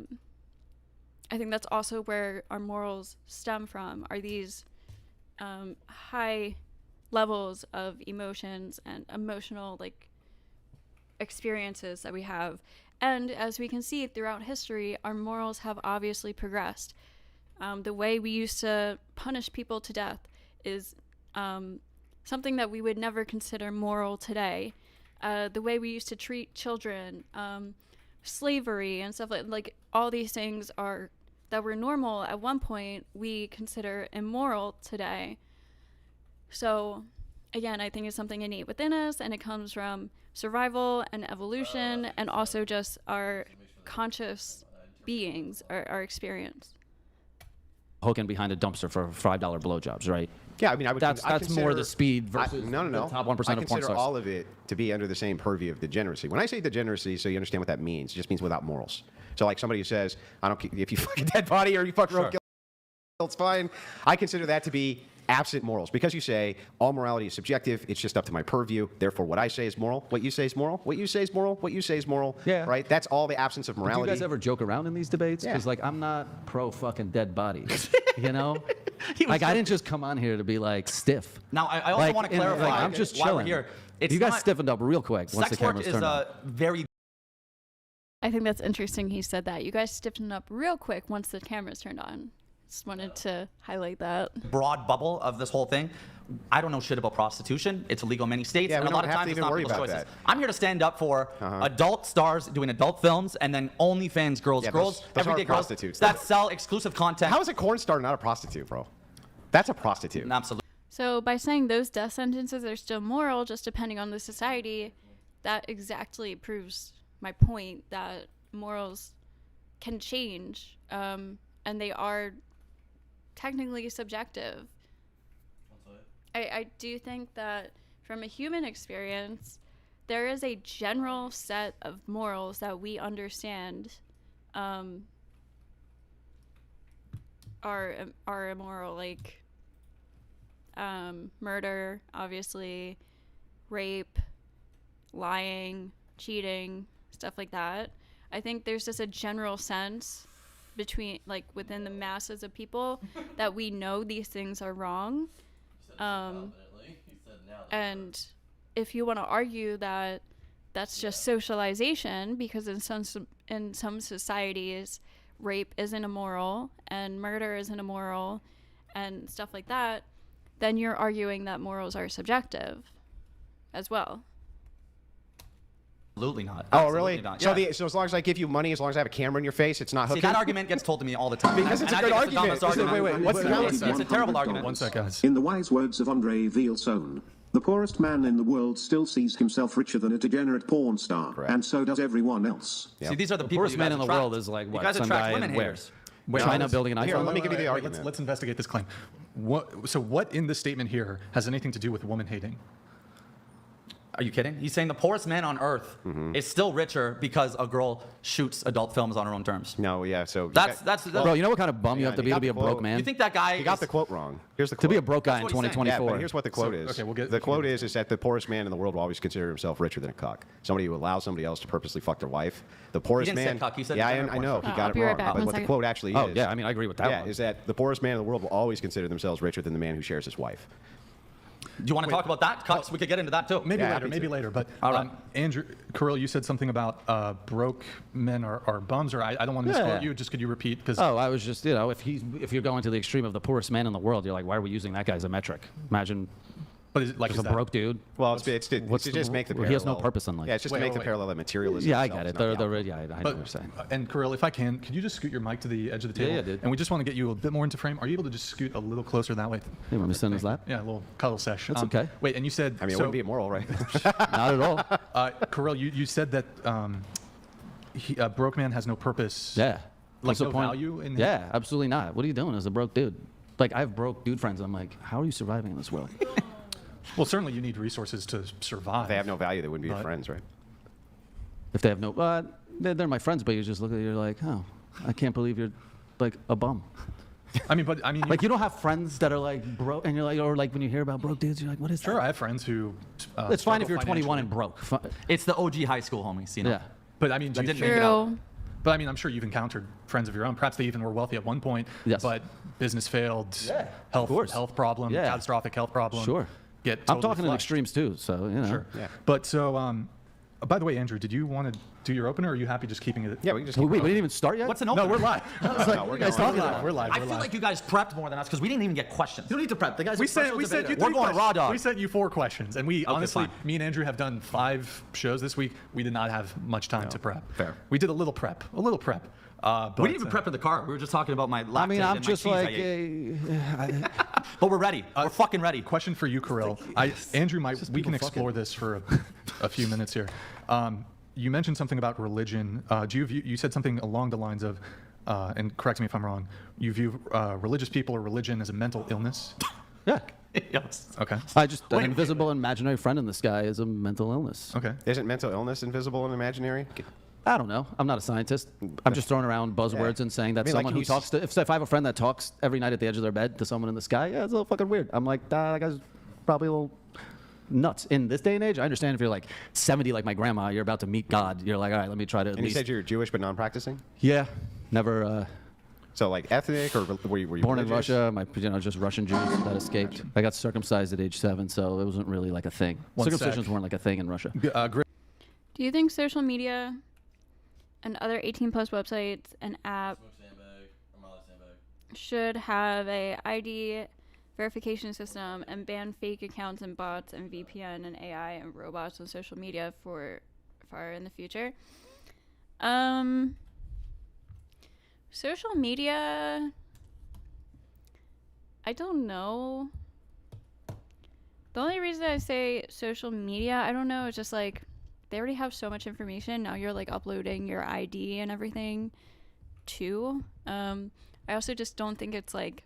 think that's also where our morals stem from, are these high levels of emotions and emotional like experiences that we have. And as we can see throughout history, our morals have obviously progressed. The way we used to punish people to death is something that we would never consider moral today. The way we used to treat children, slavery and stuff like all these things that were normal at one point, we consider immoral today. So again, I think it's something innate within us, and it comes from survival and evolution, and also just our conscious beings, our experience. hooking behind a dumpster for $5 blowjobs, right? Yeah, I mean, I would. That's I consider, more the speed versus no. the top 1% I of porn consider stars. all of it to be under the same purview of degeneracy. When I say degeneracy, so you understand what that means, it just means without morals. So like somebody who says, I don't care if you fuck a dead body or you fuck roadkill, it's fine. I consider that to be absent morals, because you say all morality is subjective. It's just up to my purview. Therefore, what I say is moral. What you say is moral. What you say is moral. What you say is moral. Yeah. Right. That's all the absence of Do morality. you guys ever joke around in these debates? Yeah. Because like I'm not pro fucking dead bodies, you know. Like I didn't just come on here to be like stiff. Now, I also want to clarify. Like, I'm just why we're chilling. here. It's you guys not, stiffened up real quick once the sex work cameras is turned on. very I think that's interesting he said that. You guys stiffened up real quick once the cameras turned on. Just wanted to highlight that. broad bubble of this whole thing. I don't know shit about prostitution. It's illegal in many states, Yeah, and we a lot don't of have to times it's even not worry people's about choices. that. I'm here to stand up for adult stars doing adult films, and then OnlyFans girls, Yeah, girls, those everyday aren't girls prostitutes. that sell exclusive content. How is a porn star not a prostitute, bro? That's a prostitute. Absolutely. So by saying those death sentences are still moral, just depending on the society, that exactly proves my point that morals can change, and they are technically subjective. I do think that from a human experience, there is a general set of morals that we understand are immoral, like murder, obviously, rape, lying, cheating, stuff like that. I think there's just a general sense between, like, within the masses of people that we know these things are wrong. And if you want to argue that that's just socialization, because in some societies, rape isn't immoral and murder isn't immoral and stuff like that, then you're arguing that morals are subjective as well. Absolutely not. Oh, Absolutely really? Not. So, Yeah. So as long as I give you money, as long as I have a camera in your face, it's not See, hooking? that argument gets told to me all the time. Because it's And a I good think argument. It's the dumbest Wait, argument. what's the It's argument? a terrible argument. One sec, guys. In the wise words of Andre Vielson, the poorest man in the world still sees himself richer than a degenerate porn star, Correct. and so does everyone else. See, these are the The people poorest you man guys in the attract. world is like You what? guys Some attract guy women in where? haters. China building an Here, iPhone. let me give you the Wait, argument. let's investigate this claim. So what in this statement here has anything to do with woman hating? Are you kidding? He's saying the poorest man on earth is still richer because a girl shoots adult films on her own terms. No, yeah, so... That's Bro, you know what kind of bum you have to he be got to be the a broke quote. man? You think that guy You got is- the quote wrong. Here's the quote. To be a broke guy in That's what he's saying. 2024. Yeah, but here's what the quote is. okay, we'll get- the quote is that the poorest man in the world will always consider himself richer than a cuck. Somebody who allows somebody else to purposely fuck their wife. The poorest didn't say man... cuck, he said yeah, degenerate I know. porn He star. got I'll it be right wrong. back. But One what the second. quote actually Oh, is... yeah, I mean, I agree with that Yeah, one. is that the poorest man in the world will always consider themselves richer than the man who shares his wife. Do you want to talk about that? Cuts? We could get into that too. Maybe Yeah, later, happy maybe to. later. But All right. Andrew, Kirill, you said something about broke men are bums, or I don't want to misquote Yeah. you. Just could you repeat? Because Oh, I was just, you know, if you're going to the extreme of the poorest man in the world, you're like, why are we using that guy as a metric? Imagine but is it like just is a that- broke dude. Well, it's to what's just the- make the he parallel. has no purpose in life. Yeah, it's just Wait, to make wait, the wait. parallel that materialism Yeah, I itself get is it. not They're, the yeah, I know But what you're saying. and Kirill, if I can, could you just scoot your mic to the edge of the table? Yeah, I did. And we just want to get you a bit more into frame. Are you able to just scoot a little closer that way? You want me to sit in his lap? Yeah, a little cuddle sesh. That's okay. Wait, and you said I mean, it so, wouldn't be immoral, right? Not at all. Kirill, you said that a broke man has no purpose. Yeah. Like What's the no point? value in Yeah, absolutely not. What are you doing as a broke dude? Like, I have broke dude friends. I'm like, how are you surviving in this world? Well, certainly you need resources to survive. If they have no value, they wouldn't be your But- friends, right? If they have no, they're my friends, but you just look at it, you're like, oh, I can't believe you're like a bum. I mean, Like, you don't have friends that are like broke, and you're like, or like when you hear about broke dudes, you're like, what is sure, that? I have friends who. It's fine if struggle you're 21 and financially. broke. It's the OG high school homies, you know? Yeah. But I mean, do That you didn't think- make it out. True. But I mean, I'm sure you've encountered friends of your own. Perhaps they even were wealthy at one point. Yes. But business failed. Yeah, of course. Health problem. Yeah. Catastrophic health problem. Sure. Get I'm totally talking in flushed. extremes too, so, you know. Sure. Yeah. But so, by the way, Andrew, did you want to do your opener, or are you happy just keeping it? Yeah, we can just Wait, keep we going. didn't even start yet? What's an No, opener? we're live. No, we're guys going. talking live. We're live. I We're feel live. like you guys prepped more than us because we didn't even get questions. You don't need to prep. The guy's We sent you We're 3 going questions. raw dog. We sent you 4 questions, and we honestly, fine. me and Andrew have done 5 shows this week. We did not have much time to prep. fair. We did a little prep. But, We didn't even prep in the car. We were just talking about my lactate I mean, I'm and just my cheese like, I ate. But we're ready. We're fucking ready. Question for you, Kirill. Andrew, we can explore this for a few minutes here. You mentioned something about religion. You said something along the lines of and correct me if I'm wrong, you view religious people or religion as a mental illness. Yeah. Yes. Okay. An invisible imaginary friend in the sky is a mental illness. Okay. Isn't mental illness invisible and imaginary? I don't know. I'm not a scientist. I'm just throwing around buzzwords and saying that someone who talks to, if I have a friend that talks every night at the edge of their bed to someone in the sky, yeah, it's a little fucking weird. I'm like, that guy's probably a little nuts. In this day and age, I understand if you're like 70 like my grandma, you're about to meet God. You're like, all right, let me try to at And least. you said you're Jewish but non-practicing? Yeah. Never. So like ethnic, or were you Born in religious? Russia, just Russian Jews that escaped. Gotcha. I got circumcised at age 7, so it wasn't really like a thing. One Circumcisions sec. weren't like a thing in Russia. Do you think social media and other 18 plus websites and apps Smoke sandbag or Molly sandbag. should have a ID verification system and ban fake accounts and bots and VPN and AI and robots on social media for far in the future? Social media, I don't know. The only reason I say social media, I don't know, is just like they already have so much information. Now you're like uploading your ID and everything too. I also just don't think it's like,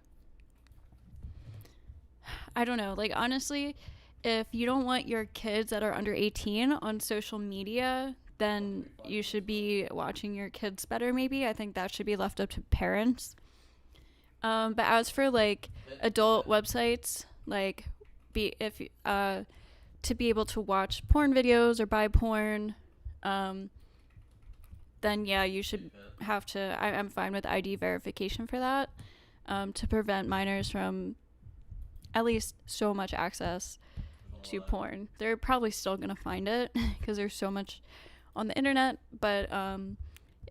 I don't know, like honestly, if you don't want your kids that are under 18 on social media, then you should be watching your kids better maybe. I think that should be left up to parents. But as for like adult websites, like to be able to watch porn videos or buy porn, then yeah, you should have to, I'm fine with ID verification for that, to prevent minors from at least so much access to porn. They're probably still going to find it because there's so much on the internet, but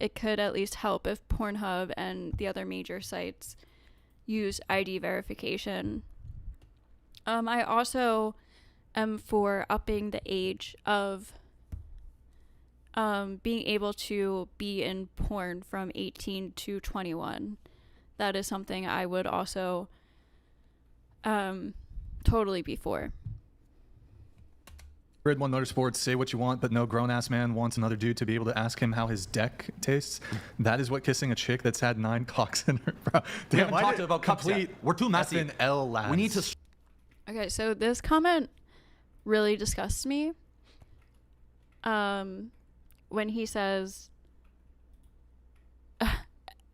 it could at least help if Pornhub and the other major sites use ID verification. I also am for upping the age of being able to be in porn from 18 to 21. That is something I would also totally be for. Grid One Motorsports, say what you want, but no grown-ass man wants another dude to be able to ask him how his deck tastes. That is what kissing a chick that's had 9 cocks in her. Bro. We haven't talked about cups yet. complete We're too messy. F&L lads. We need to. Okay, so this comment really disgusts me. When he says,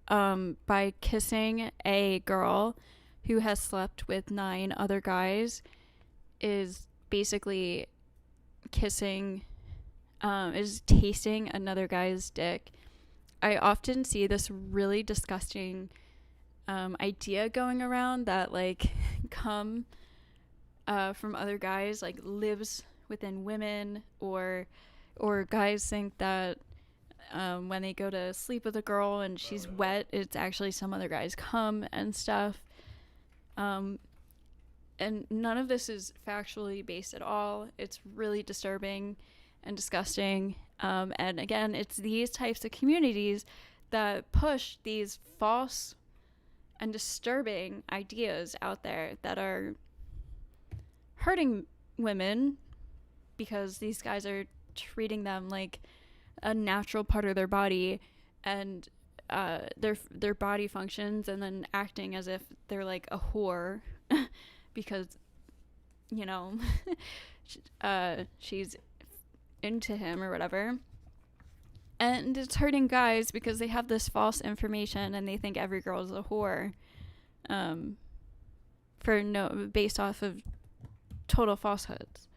by kissing a girl who has slept with 9 other guys is basically kissing, is tasting another guy's dick. I often see this really disgusting idea going around that like cum from other guys like lives within women, or guys think that when they go to sleep with a girl and she's wet, it's actually some other guy's cum and stuff. And none of this is factually based at all. It's really disturbing and disgusting. And again, it's these types of communities that push these false and disturbing ideas out there that are hurting women because these guys are treating them like a natural part of their body and their body functions, and then acting as if they're like a whore because, you know, she's into him or whatever. And it's hurting guys because they have this false information and they think every girl is a whore, based off of total falsehoods.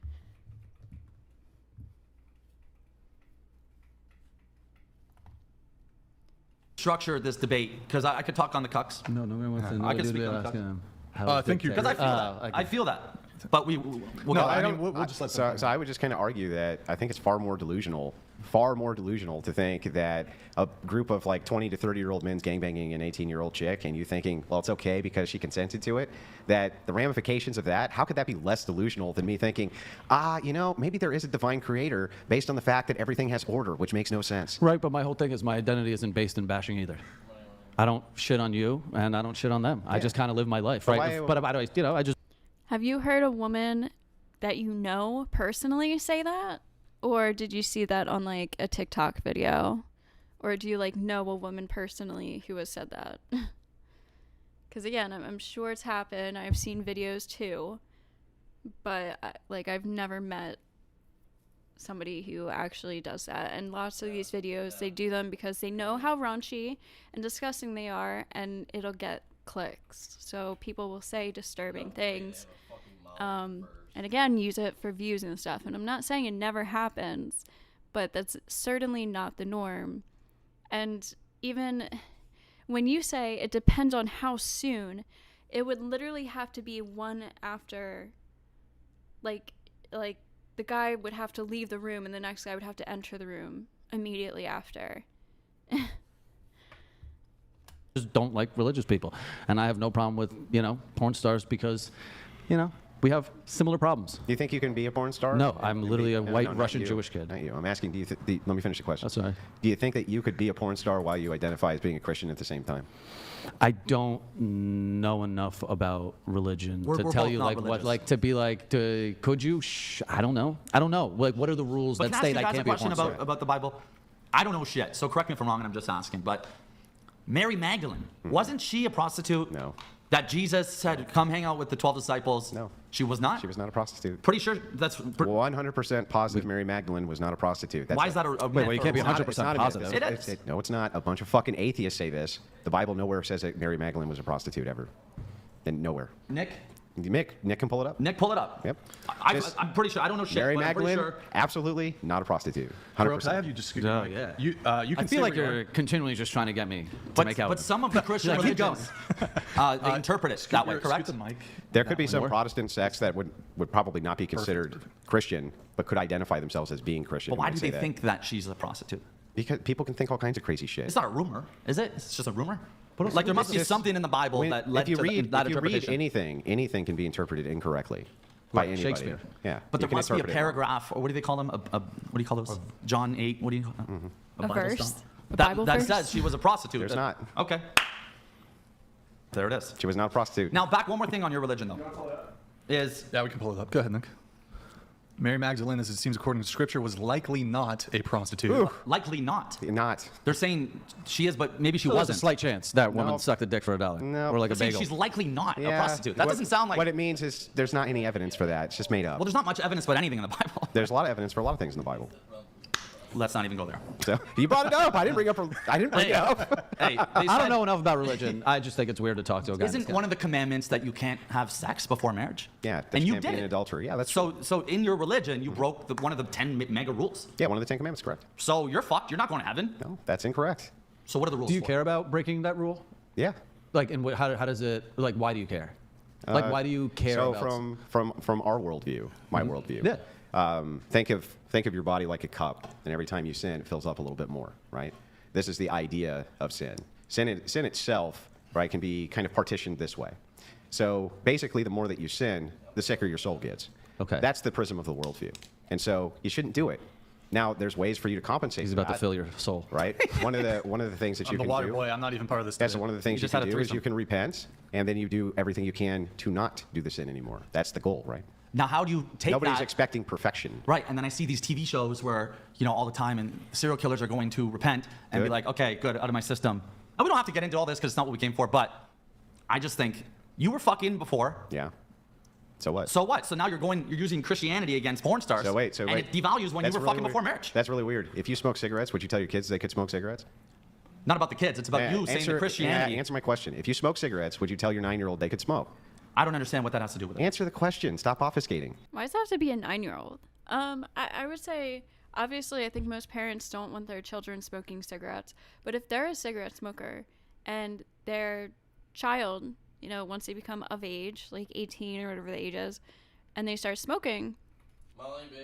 Structure this debate because I could talk on the cucks. No one wants to. I can speak on the cucks. Thank you. Because I feel that. I feel that. But we'll No, go. I mean, we'll just let them. So I would just kind of argue that I think it's far more delusional to think that a group of like 20 to 30-year-old men's gangbanging an 18-year-old chick, and you thinking, well, it's okay because she consented to it, that the ramifications of that, how could that be less delusional than me thinking, maybe there is a divine creator based on the fact that everything has order, which makes no sense. Right, but my whole thing is my identity isn't based in bashing either. I don't shit on you, and I don't shit on them. I just kind of live my life, But right? why- But I just. Have you heard a woman that you know personally say that? Or did you see that on like a TikTok video Or do you like know a woman personally who has said that? Because again, I'm sure it's happened. I've seen videos too, but I've never met somebody who actually does that. And lots of these videos, they do them because they know how raunchy and disgusting they are, and it'll get clicks. So people will say disturbing things, and again, use it for views and stuff. And I'm not saying it never happens, but that's certainly not the norm. And even when you say it depends on how soon, it would literally have to be one after, like the guy would have to leave the room and the next guy would have to enter the room immediately after. Just don't like religious people. And I have no problem with, porn stars because, we have similar problems. Do you think you can be a porn star? No, I'm literally a white not Russian you. Jewish kid. Not you. I'm asking, let me finish the question. That's all right. Do you think that you could be a porn star while you identify as being a Christian at the same time? I don't know enough about religion to tell both you not could you? I don't know. Like, what are the rules that state I can't be a porn star? About the Bible? I don't know shit, so correct me if I'm wrong, and I'm just asking. But Mary Magdalene, wasn't she a prostitute? No. That Jesus said, come hang out with the 12 disciples? No. She was not? She was not a prostitute. Pretty sure that's... 100% positive Mary Magdalene was not a prostitute. Why is that a myth? Well, you can't be Or- 100% positive. It is. No, it's not. A bunch of fucking atheists say this. The Bible nowhere says that Mary Magdalene was a prostitute ever. And nowhere. Nick Nick can pull it up. Nick, pull it up. Yep. I'm pretty sure. I don't know shit, Mary but I'm pretty Magdalene, sure. absolutely not a prostitute. 100%. Bro, could I have you just Oh, yeah. You can I say feel like what you you're want. continually just trying to get me to But, make out. but some of the Christian Keep going. religions, they interpret it that way, Scoot correct? the mic. There could be some More? Protestant sects that would probably not be considered Christian, but could identify themselves as being Christian. But why and do say they that. think that she's a prostitute? Because people can think all kinds of crazy shit. It's not a rumor, is it? It's just a rumor? Like there must be something in the Bible that led if you to read, that if you read interpretation. anything can be interpreted incorrectly by Right, anybody. Shakespeare. Yeah. But you there can must be a interpret it. paragraph, or what do they call them? What do you call those? John 8. What do you call A Bible verse? stuff? A That, Bible that verse? says she was a prostitute. There's not. Okay. There it is. She was not a prostitute. Now back one more thing on your religion though. Is Yeah, we can pull it up. Go ahead, Nick. Mary Magdalene, as it seems according to Scripture, was likely not a prostitute. likely not. Not. They're saying she is, but maybe she There's a wasn't. slight chance that woman No. sucked a dick for $1. No. Or like a They're saying bagel. she's likely not a Yeah. prostitute. That doesn't sound like. What it means is there's not any evidence for that. It's just made up. Well, there's not much evidence about anything in the Bible. There's a lot of evidence for a lot of things in the Bible. Let's not even go there. So you brought it up. I didn't bring it up. Hey, I don't know enough about religion. I just think it's weird to talk to a guy. Isn't one of the commandments that you can't have sex before marriage? Yeah, that and you you can't did be an it. adultery. Yeah, that's so in your religion, you broke one of the 10 mega rules. Yeah, one of the 10 Commandments, correct. So you're fucked. You're not going to heaven. No, that's incorrect. So what are the rules? Do you for? care about breaking that rule? Yeah. Like, and how does it? Like, why do you care? Like, why do you care? So about from our worldview, my worldview. Yeah. Think of your body like a cup, and every time you sin, it fills up a little bit more, right? This is the idea of sin. Sin itself, right, can be kind of partitioned this way. So basically, the more that you sin, the sicker your soul gets. Okay. That's the prism of the worldview, and so you shouldn't do it. Now, there's ways for you to compensate. He's for about to that, fill your soul. right? One of the things that I'm you the can water do. boy. I'm not even part of this. That's today. one of the things you just had can a do is threesome. you can repent, and then you do everything you can to not do the sin anymore. That's the goal, right? Now, how do you take Nobody's that? expecting perfection. Right, and then I see these TV shows where, all the time, and serial killers are going to repent and be Good. like, okay, good, out of my system. And we don't have to get into all this because it's not what we came for, but I just think you were fucking before. Yeah. So what? So what? So now you're using Christianity against porn stars. So wait. And it devalues when you That's were really fucking weird. before marriage. That's really weird. If you smoke cigarettes, would you tell your kids they could smoke cigarettes? Not about the kids. It's about you saying that Christianity. Yeah, answer my question. If you smoke cigarettes, would you tell your 9-year-old they could smoke? I don't understand what that has to do with it. Answer the question. Stop obfuscating. Why does it have to be a 9-year-old? I would say, obviously, I think most parents don't want their children smoking cigarettes. But if they're a cigarette smoker and their child, once they become of age, like 18 or whatever the age is, and they start smoking, Molly B.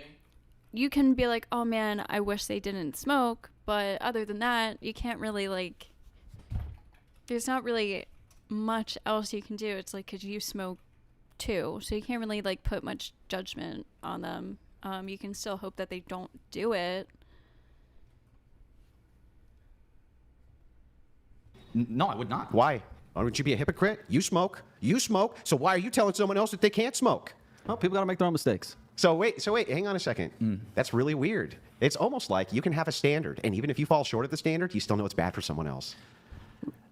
you can be like, oh man, I wish they didn't smoke. But other than that, you can't really, there's not really much else you can do. It's like, because you smoke too, so you can't really put much judgment on them. You can still hope that they don't do it. No, I would not. Why? Why would you be a hypocrite? You smoke. You smoke. So why are you telling someone else that they can't smoke? Well, people got to make their own mistakes. So wait. Hang on a second. That's really weird. It's almost like you can have a standard, and even if you fall short of the standard, you still know it's bad for someone else.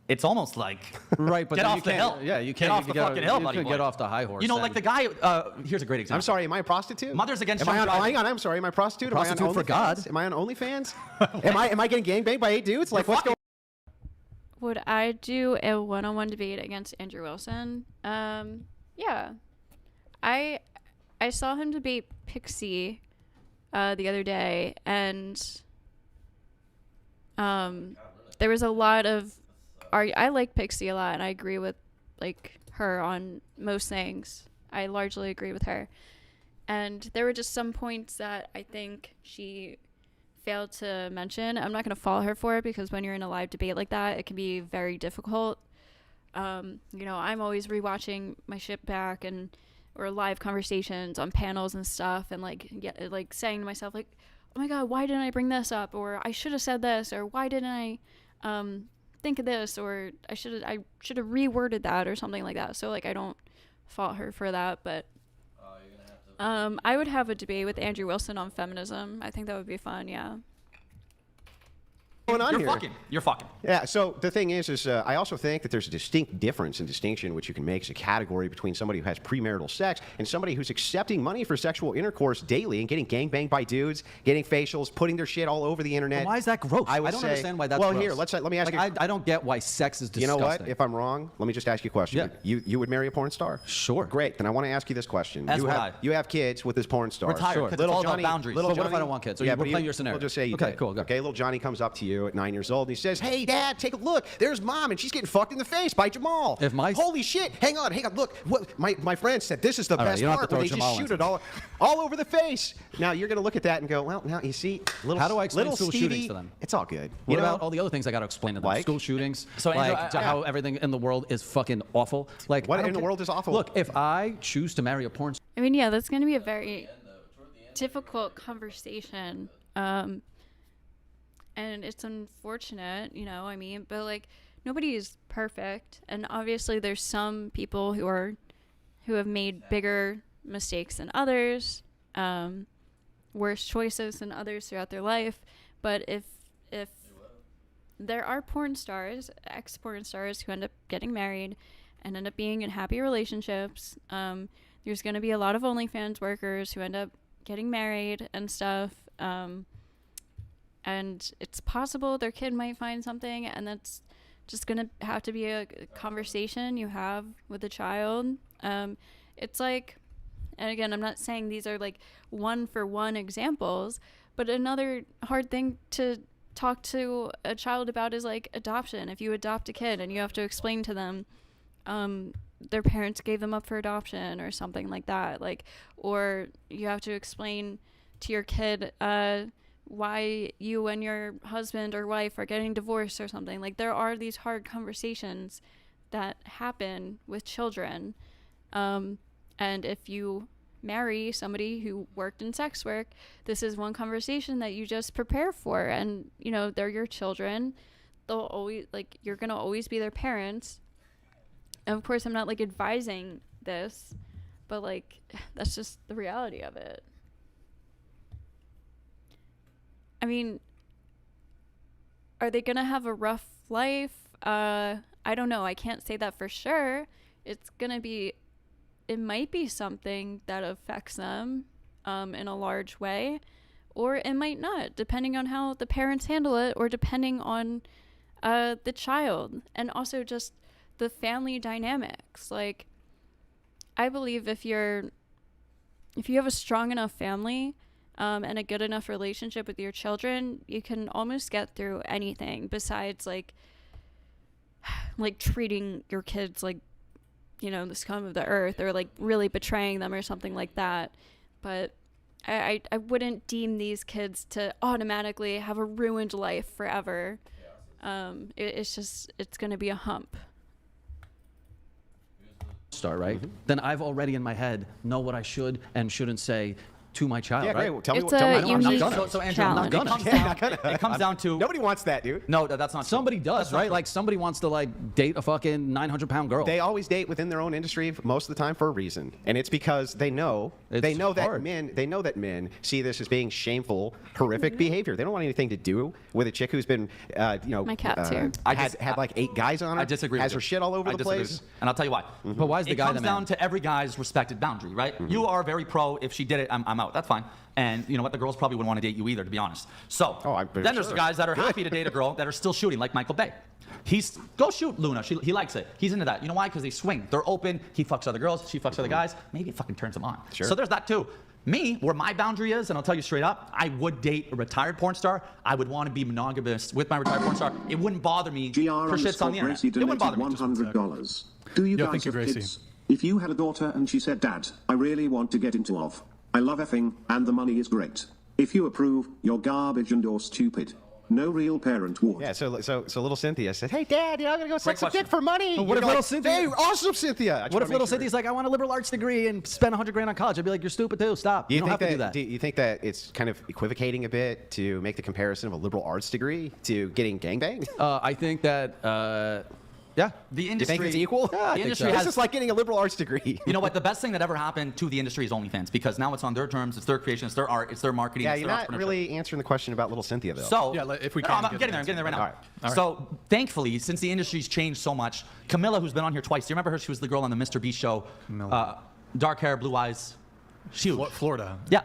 It's almost like Right, but get then off you the can't, hill. Yeah, you can't get off the fucking hill, buddy. You can boy. get off the high horse. You know, then. like the guy. Here's a great example. I'm sorry, am I a prostitute? Mothers Against Am I Young on, Driving. hang on, I'm sorry, am I a prostitute? Prostitute am I on for God. OnlyFans? Am I on OnlyFans? am I getting gangbanged by 8 dudes? Like, what's going Would I do a one-on-one debate against Andrew Wilson? Yeah. I saw him debate Pixie the other day, and there was a lot of I like Pixie a lot, and I agree with like her on most things. I largely agree with her. And there were just some points that I think she failed to mention. I'm not going to follow her for it because when you're in a live debate like that, it can be very difficult. You know, I'm always rewatching my shit back or live conversations on panels and stuff, and like saying to myself like, oh my god, why didn't I bring this up, or I should have said this, or why didn't I think of this, or I should have reworded that or something like that. So like I don't fault her for that, but I would have a debate with Andrew Wilson on feminism. I think that would be fun. Yeah. on You're here? fucking. You're fucking. Yeah, so the thing is I also think that there's a distinct difference and distinction which you can make as a category between somebody who has premarital sex and somebody who's accepting money for sexual intercourse daily and getting gangbanged by dudes, getting facials, putting their shit all over the internet. Well, why is that gross? I don't understand why that's well, gross. here, let me ask you. I don't get why sex is You disgusting. know what? If I'm wrong, let me just ask you a question. Yeah. You would marry a porn star? Sure. Great. Then I want to ask you this question. As you would have I. you have kids with this porn star. Retire, Sure. 'cause it's Little all about Johnny, boundaries. Little So what if Johnny, I don't want kids? So yeah, we're but playing your scenario. We'll just say you Okay, did. cool, go. Okay, little Johnny comes up to you at 9 years old and he says, "Hey, Dad, take a look. There's Mom, and she's getting fucked in the face by Jamal. If my- Holy shit! Hang on. Look, what my friend said. This is the All right, best you don't have to part. Where throw they Jamal just in. shoot it all over the face. Now you're gonna look at that and go, well, now you see, little How do I explain little school Stevie, shootings to them? It's all good. What You know? about all the other things I got to explain to them? Like? School shootings, So, Andrew, like how everything in the world is fucking awful. Like What I don't in the care- world is awful? Look, if I choose to marry a porn I mean, yeah, that's going to be a very difficult conversation. And it's unfortunate, you know, I mean, but like nobody is perfect. And obviously there's some people who have made bigger mistakes than others, worse choices than others throughout their life. But if there are porn stars, ex-porn stars who end up getting married and end up being in happy relationships, there's going to be a lot of OnlyFans workers who end up getting married and stuff. And it's possible their kid might find something, and that's just going to have to be a conversation you have with the child. It's like, and again, I'm not saying these are like one-for-one examples, but another hard thing to talk to a child about is like adoption. If you adopt a kid and you have to explain to them their parents gave them up for adoption or something like that, like, or you have to explain to your kid why you and your husband or wife are getting divorced or something. Like, there are these hard conversations that happen with children, and if you marry somebody who worked in sex work, this is one conversation that you just prepare for. And you know, they're your children, they'll always, like, you're gonna always be their parents. And of course I'm not like advising this, but like that's just the reality of it. I mean, are they gonna have a rough life? I don't know, I can't say that for sure. It might be something that affects them in a large way, or it might not, depending on how the parents handle it, or depending on the child, and also just the family dynamics. Like, I believe if you have a strong enough family and a good enough relationship with your children, you can almost get through anything besides like treating your kids like, you know, the scum of the earth, or like really betraying them or something like that. But I wouldn't deem these kids to automatically have a ruined life forever. It's going to be a hump. star, right? Then I've already in my head know what I should and shouldn't say to my child, Yeah, right? great. Well, tell me It's what. Tell me a what. unique So Andrew, challenge. it comes down to Nobody wants that, dude. no, that's not true. Somebody does, That's not right? true. Like somebody wants to like date a fucking 900-pound girl. They always date within their own industry most of the time for a reason, and it's because they know It's that hard. men see this as being shameful, horrific behavior. They don't want anything to do with a chick who's been, My cat's here. had like 8 guys on her. I disagree. Has with her you. shit all over I the disagree place. with you. And I'll tell you why. But why is the It guy comes the man? down to every guy's respected boundary, right? You are very pro. If she did it, I'm out. That's fine. And you know what? The girls probably wouldn't want to date you either, to be honest. So then there's the guys that are happy to date a girl that are still shooting, like Michael Bay. Go shoot Luna. He likes it. He's into that. You know why? Because they swing. They're open. He fucks other girls. She fucks other guys. Maybe it fucking turns him on. Sure. So there's that too. Me, where my boundary is, and I'll tell you straight up, I would date a retired porn star. I would want to be monogamous with my retired porn star. It wouldn't bother me GR for shits on the internet. Gracie It wouldn't donated bother me. $100. Do you Yeah, guys thank you, have Gracie. kids? If you had a daughter and she said, Dad, I really want to get into off. I love effing, and the money is great. If you approve, you're garbage and or stupid. No real parent would. Yeah, so little Cynthia said, "Hey, Dad, I'm gonna go suck some question. dick for money." But what if You're little like, Cynthia- Hey, awesome, Cynthia. I just What if wanna little make sure. Cynthia's like, I want a liberal arts degree and spend $100,000 on college? I'd be like, you're stupid too. Stop. You don't have to do that. Do you think that it's kind of equivocating a bit to make the comparison of a liberal arts degree to getting gangbanged? I think that, yeah. The You industry. think it's equal? The industry This has. is like getting a liberal arts degree. You know what? The best thing that ever happened to the industry is OnlyFans because now it's on their terms, it's their creation, it's their art, it's their marketing, Yeah, it's you're their not entrepreneurship. really answering the question about little Cynthia, though. So, Yeah, if we No, can I'm get getting there. an I'm getting there right now. All right. All right. So, thankfully, since the industry's changed so much, Camilla, who's been on here twice, do you remember her? She was the girl on the Mr. Beast show. Dark hair, blue eyes. She. Florida. Yeah.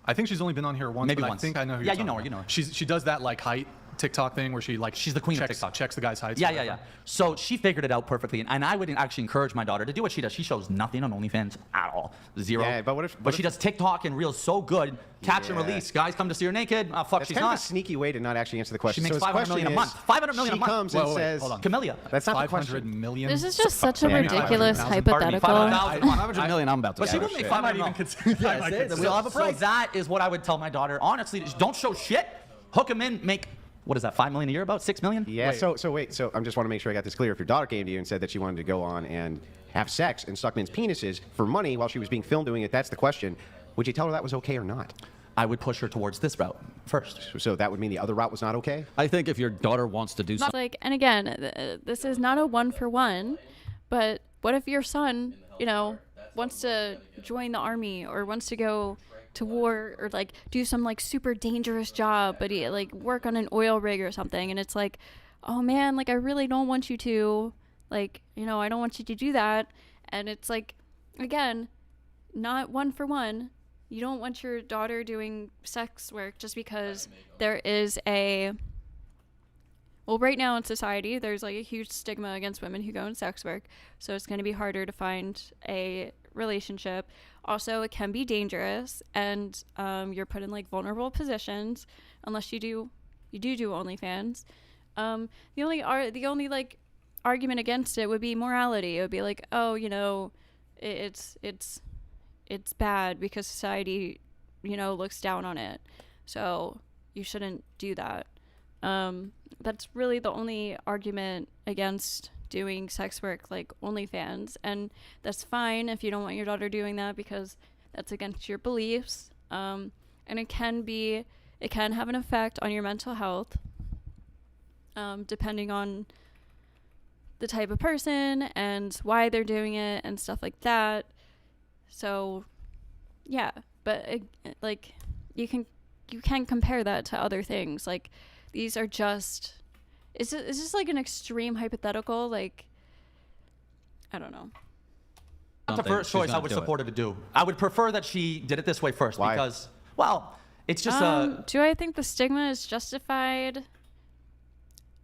I think she's only been on here once. Maybe but once. I think I know who Yeah, you're you know talking her, about. you know her. She does that like height TikTok thing where she like She's the queen of checks, TikTok. checks the guy's heights. Yeah, or yeah, whatever. yeah. So she figured it out perfectly, and I would actually encourage my daughter to do what she does. She shows nothing on OnlyFans at all, zero. Yeah, but what if- she does TikTok and Reels so good, catch and Yeah. release. Guys come to see her naked. Fuck, That's she's kind of not. a sneaky way to not actually answer the question. She makes so his $500 million a question month. is, $500 million a month. She comes Wait, and wait, says, hold on. Camilla. That's not the 500 question. million. This is just such a Yeah, ridiculous 500,000. Pardon me, hypothetical. 500,000 a month. 500 million, I'm about to But she say. would make shit. 500 I might million. even consider. I might it. consider. We all have a So price. that is what I would tell my daughter. Honestly, don't show shit. Hook them in. Make what is that? $5 million a year? About $6 million? Yeah, Wait. so I just want to make sure I got this clear. If your daughter came to you and said that she wanted to go on and have sex and suck men's penises for money while she was being filmed doing it, that's the question. Would you tell her that was okay or not? I would push her towards this route first. So that would mean the other route was not okay? I think if your daughter wants to do Not something, like, and again, this is not a 1-for-1, but what if your son, wants to join the army or wants to go to war or like do some like super dangerous job, but he like work on an oil rig or something, and it's like, oh man, like I really don't want you to, like, I don't want you to do that, and it's like, again, not 1-for-1. You don't want your daughter doing sex work just because there is right now in society, there's like a huge stigma against women who go in sex work. So it's going to be harder to find a relationship. Also, it can be dangerous, and you're put in like vulnerable positions unless you do OnlyFans. The only like argument against it would be morality. It would be like, oh, it's bad because society, looks down on it. So you shouldn't do that. That's really the only argument against doing sex work like OnlyFans, and that's fine if you don't want your daughter doing that because that's against your beliefs. And it can have an effect on your mental health, depending on the type of person and why they're doing it and stuff like that. So, yeah, but like you can compare that to other things. Like these are just, it's just like an extreme hypothetical. Like, I don't know. Not the first choice I would support her to do. I would prefer that she did it this way first. Why? Because, well, it's just Do I think the stigma is justified?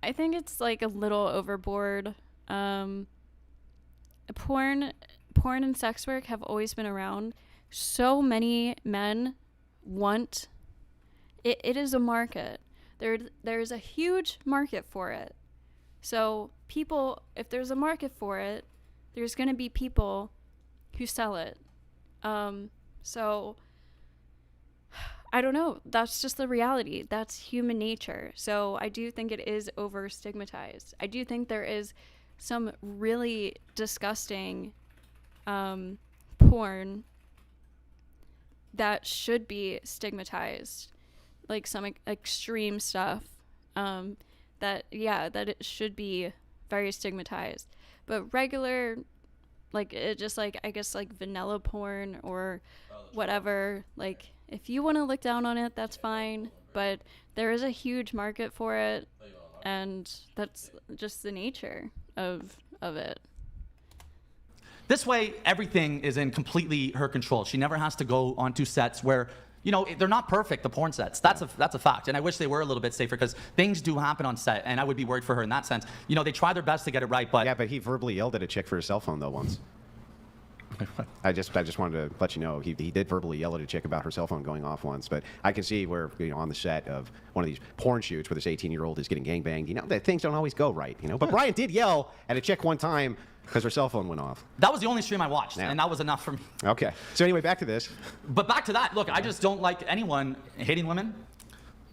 I think it's like a little overboard. Porn and sex work have always been around. So many men want it. It is a market. There's a huge market for it. So people, if there's a market for it, there's going to be people who sell it. So I don't know. That's just the reality. That's human nature. So I do think it is over stigmatized. I do think there is some really disgusting porn that should be stigmatized, like some extreme stuff, that it should be very stigmatized. But regular, like, it just, like, I guess, like, vanilla porn or whatever, like, if you want to look down on it, that's fine, but there is a huge market for it, and that's just the nature of it. This way, everything is in completely her control. She never has to go onto sets where, you know, they're not perfect, the porn sets. That's a fact. And I wish they were a little bit safer, because things do happen on set, and I would be worried for her in that sense. You know, they try their best to get it right, but... Yeah, but he verbally yelled at a chick for his cell phone, though, once. I just wanted to let you know, he did verbally yell at a chick about her cell phone going off once. But I can see where, you know, on the set of one of these porn shoots where this 18-year-old is getting gangbanged, you know, that things don't always go right, you know. But Brian did yell at a chick one time because her cell phone went off. That was the only stream I watched, Yeah. and that was enough for me. Okay. So anyway, back to this. But back to that, look, I just don't like anyone hitting women,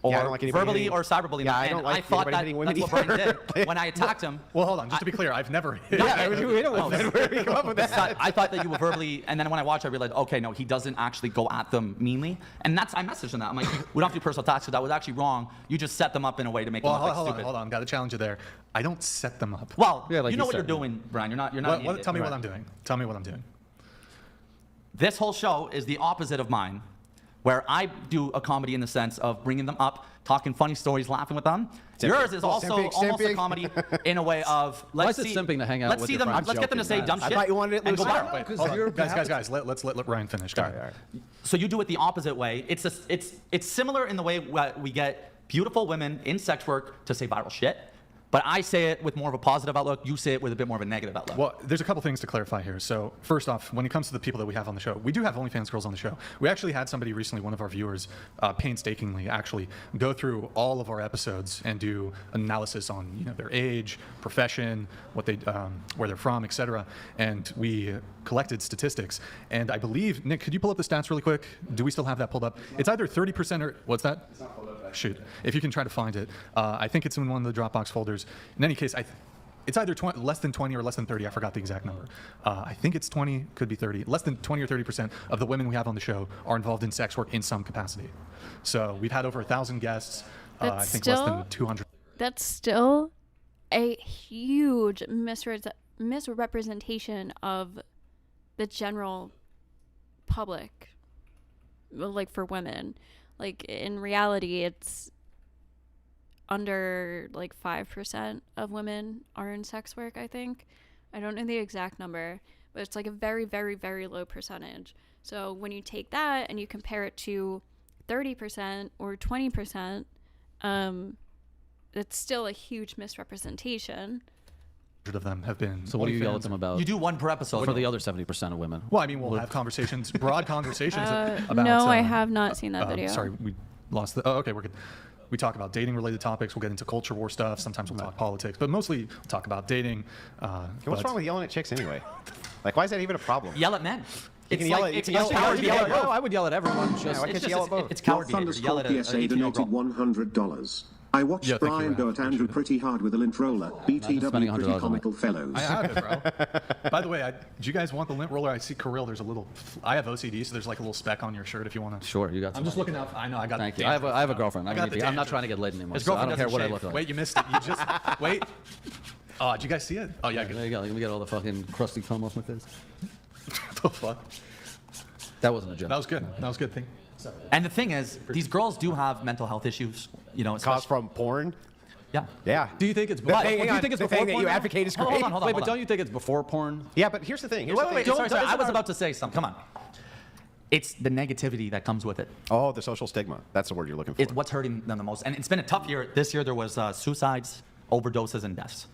or Yeah, I don't like anybody verbally hitting- or cyberbullying Yeah, them. I don't And like I thought anybody that hitting women that's what Brian either. did when I attacked him. Well, hold on. Just to be clear, I've never hit. Yeah, we don't know where do we come up with that? I thought that you were verbally, and then when I watched, I realized, okay, no, he doesn't actually go at them meanly, and that's I messaged him that. I'm like, we don't have to do personal attacks, because that was actually wrong. You just set them up in a way to make them Well, look like hold stupid. on. Got to challenge you there. I don't set them up. Well, Yeah, like you know you what you're said. doing, Brian. You're not. Tell me what I'm doing. Tell me what I'm doing. This whole show is the opposite of mine, where I do a comedy in the sense of bringing them up, talking funny stories, laughing with them. Yours is also almost a comedy in a way of Why is it simping to hang out let's with see your them. friends? Let's get them to say dumb I shit. thought you wanted it and go loose. viral. Wait, hold on. Guys. Let's let Ryan finish. Go ahead. So you do it the opposite way. It's similar in the way we get beautiful women in sex work to say viral shit, but I say it with more of a positive outlook. You say it with a bit more of a negative outlook. Well, there's a couple things to clarify here. So first off, when it comes to the people that we have on the show, we do have OnlyFans girls on the show. We actually had somebody recently, one of our viewers, painstakingly actually go through all of our episodes and do analysis on, you know, their age, profession, what they, where they're from, etc. And we collected statistics. And I believe, Nick, could you pull up the stats really quick? Do we still have that pulled up? It's either 30% or what's that? It's not pulled up. Shoot, if you can try to find it. I think it's in one of the Dropbox folders. In any case, it's either less than 20 or less than 30. I forgot the exact number. I think it's 20, could be 30. Less than 20 or 30% of the women we have on the show are involved in sex work in some capacity. So we've had over 1,000 guests. I think less than 200. That's still a huge misrepresentation of the general public, like, for women. Like, in reality, it's under, like, 5% of women are in sex work, I think. I don't know the exact number, but it's, like, a very, very, very low percentage. So when you take that and you compare it to 30% or 20%, it's still a huge misrepresentation. Of them have been. So what do you yell at them about? You do one per episode. For the other 70% of women. Well, I mean, we'll have conversations, broad conversations about. No, I have not seen that video. Sorry, we lost the. Oh, okay, we're good. We talk about dating-related topics. We'll get into culture war stuff. Sometimes we'll talk politics, but mostly we'll talk about dating. What's wrong with yelling at chicks anyway? Like, why is that even a problem? Yell at men. You can yell at- you it's can yell at- coward you can yell behavior. at- Oh, I would yell at everyone. Just, why can't It's you yell at both? it's coward behavior. Your Yell at Thunderstorm a PSA 18-year-old donated girl. $100. I watched Yeah, thank you, Brian go Ryan. at Andrew pretty hard with a lint roller. spending BTW $100 pretty on comical fellows. I have it, bro. By the way, do you guys want the lint roller? I see Kirill. There's a little. I have OCD, so there's like a little speck on your shirt if you want to. Sure, you got I'm some. just looking out. I know. I got. Thank you. dandruff. I have a girlfriend. I I got don't the need to, I'm not dandruff. trying to get laid anymore. His So I girlfriend don't care what I doesn't look like. Wait, you missed it. You just wait. Oh, did you guys see it? Oh yeah. There you go. Let me get all the fucking crusty cum off my face. What the fuck? That wasn't a joke. That was good. That was good. And the thing is, these girls do have mental health issues. You know, Caused especially- from porn? Yeah. Yeah. Do you think it's The before? thing- Do you hang think on, it's the before thing that porn? you now? advocate is Hold great. on, hold on. Wait, but don't you think it's before porn? Yeah, but here's the thing. Here's the Wait. thing. Sorry. I was our- about to say something. Come on. It's the negativity that comes with it. Oh, the social stigma. That's the word you're looking for. It's what's hurting them the most. And it's been a tough year. This year there was suicides, overdoses, and deaths.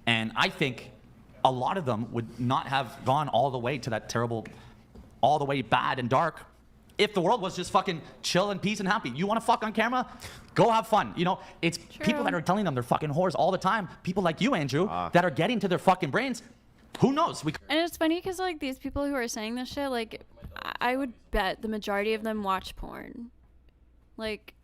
And I think a lot of them would not have gone all the way to that terrible, all the way bad and dark if the world was just fucking chill and peace and happy. You want to fuck on camera? Go have fun. You know, it's people that are telling them they're fucking whores all the time. People like you, Andrew, that are getting to their fucking brains. Who knows? And it's funny because, like, these people who are saying this shit, like, I would bet the majority of them watch porn. Like,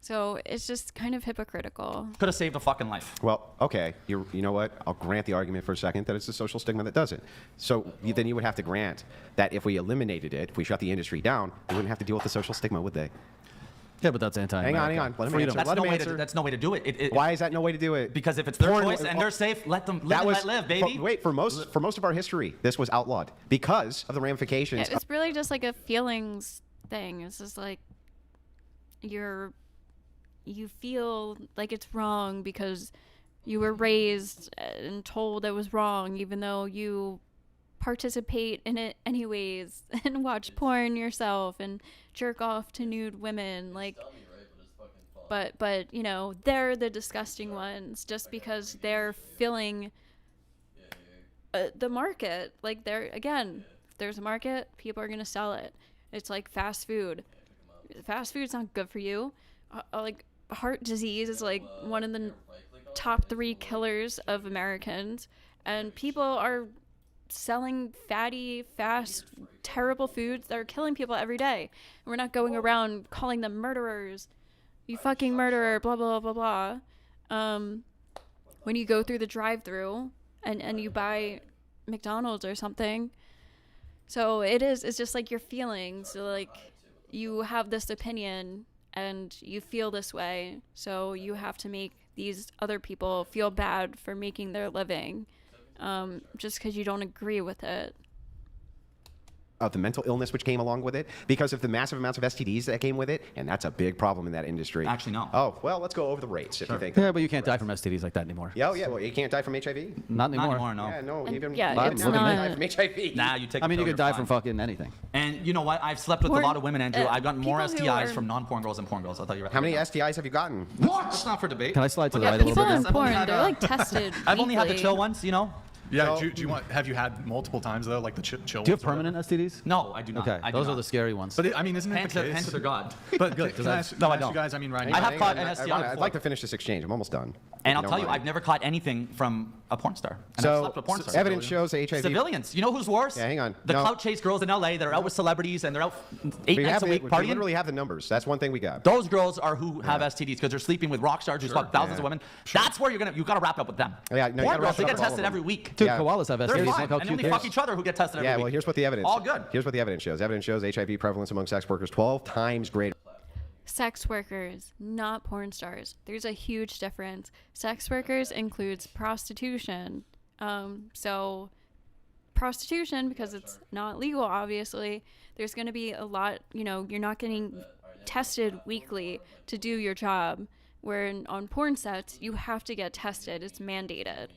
So it's just kind of hypocritical. Could have saved a fucking life. Well, okay, you know what? I'll grant the argument for a second that it's the social stigma that does it. So then you would have to grant that if we eliminated it, if we shut the industry down, we wouldn't have to deal with the social stigma, would they? Yeah, but that's anti-American. Hang on. Let him answer. That's Let no him way. answer. That's no way to do it. Why is that no way to do it? Because if it's their Porn- choice and they're safe, let them live That and was let live, baby. Wait, for most of our history, this was outlawed because of the ramifications. It's really just like a feelings thing. It's just like you feel like it's wrong because you were raised and told it was wrong, even though you participate in it anyways and watch porn yourself and jerk off to nude women. Like, but you know, they're the disgusting ones just because they're filling the market. Like, if there's a market, people are gonna sell it. It's like fast food. Fast food's not good for you. Like, heart disease is like one of the top 3 killers of Americans, and people are selling fatty, fast, terrible foods that are killing people every day. And we're not going around calling them murderers. You fucking murderer, blah, blah, blah, blah, blah. When you go through the drive-thru and you buy McDonald's or something. So it's just like your feelings. So like, you have this opinion and you feel this way, so you have to make these other people feel bad for making their living, just because you don't agree with it. Of the mental illness which came along with it, because of the massive amounts of STDs that came with it, and that's a big problem in that industry. Actually, no. Oh, well, let's go over the rates if you think. Yeah, but you can't die from STDs like that anymore. Yeah, well, you can't die from HIV? Not anymore. Not anymore, no. Yeah, no, And even yeah, even it's you can not- die from HIV. Nah, you take. I mean, the you pill, could die you're from fine. fucking anything. And you know what? I've slept with Porn- a lot of women, Andrew. I've gotten more people who STIs are- from non-porn girls than porn girls. I'll tell you right How many now. STIs have you gotten? That's not for debate. Can I slide to the Yeah, right a little people bit? in I've only porn, had, they're like tested. I've only had the weekly. chill ones, you know. Yeah. So- Have you had multiple times though, like the chill? Do you have ones or whatever? permanent STDs? No, I do not. Okay, I do those not. are the scary ones. But I mean, isn't it Hands the to, case? hands to God. But Good, 'cause can I ask, no, can I ask don't. you guys? I mean, Ryan. I have Hang caught on, an STI I'd like to finish this exchange. I'm almost done. And If I'll you tell don't you, mind. I've never caught anything from a porn star. And I've slept with porn stars. evidence shows that HIV. Civilians. You know who's worse? Yeah, hang on. The No. clout chase girls in LA that are out with celebrities and they're out 8 We nights a week we partying. literally have the numbers. That's one thing we got. Those girls are who have STDs because they're sleeping with rock stars who fuck thousands of women. That's where you got to wrap up with them. Yeah, no, you porn gotta girls, wrap they up get with all of tested them. every week. Dude, Yeah. koalas have They're STDs. fine, Look how and they cute only they fuck are. each other who get tested every Yeah, week. well, here's what the evidence. All good. Here's what the evidence shows. Evidence shows HIV prevalence among sex workers 12 times greater. Sex workers, not porn stars. There's a huge difference. Sex workers includes prostitution. So prostitution, because it's not legal, obviously, there's going to be a lot, you're not getting tested weekly to do your job. Where on porn sets, you have to get tested. It's mandated.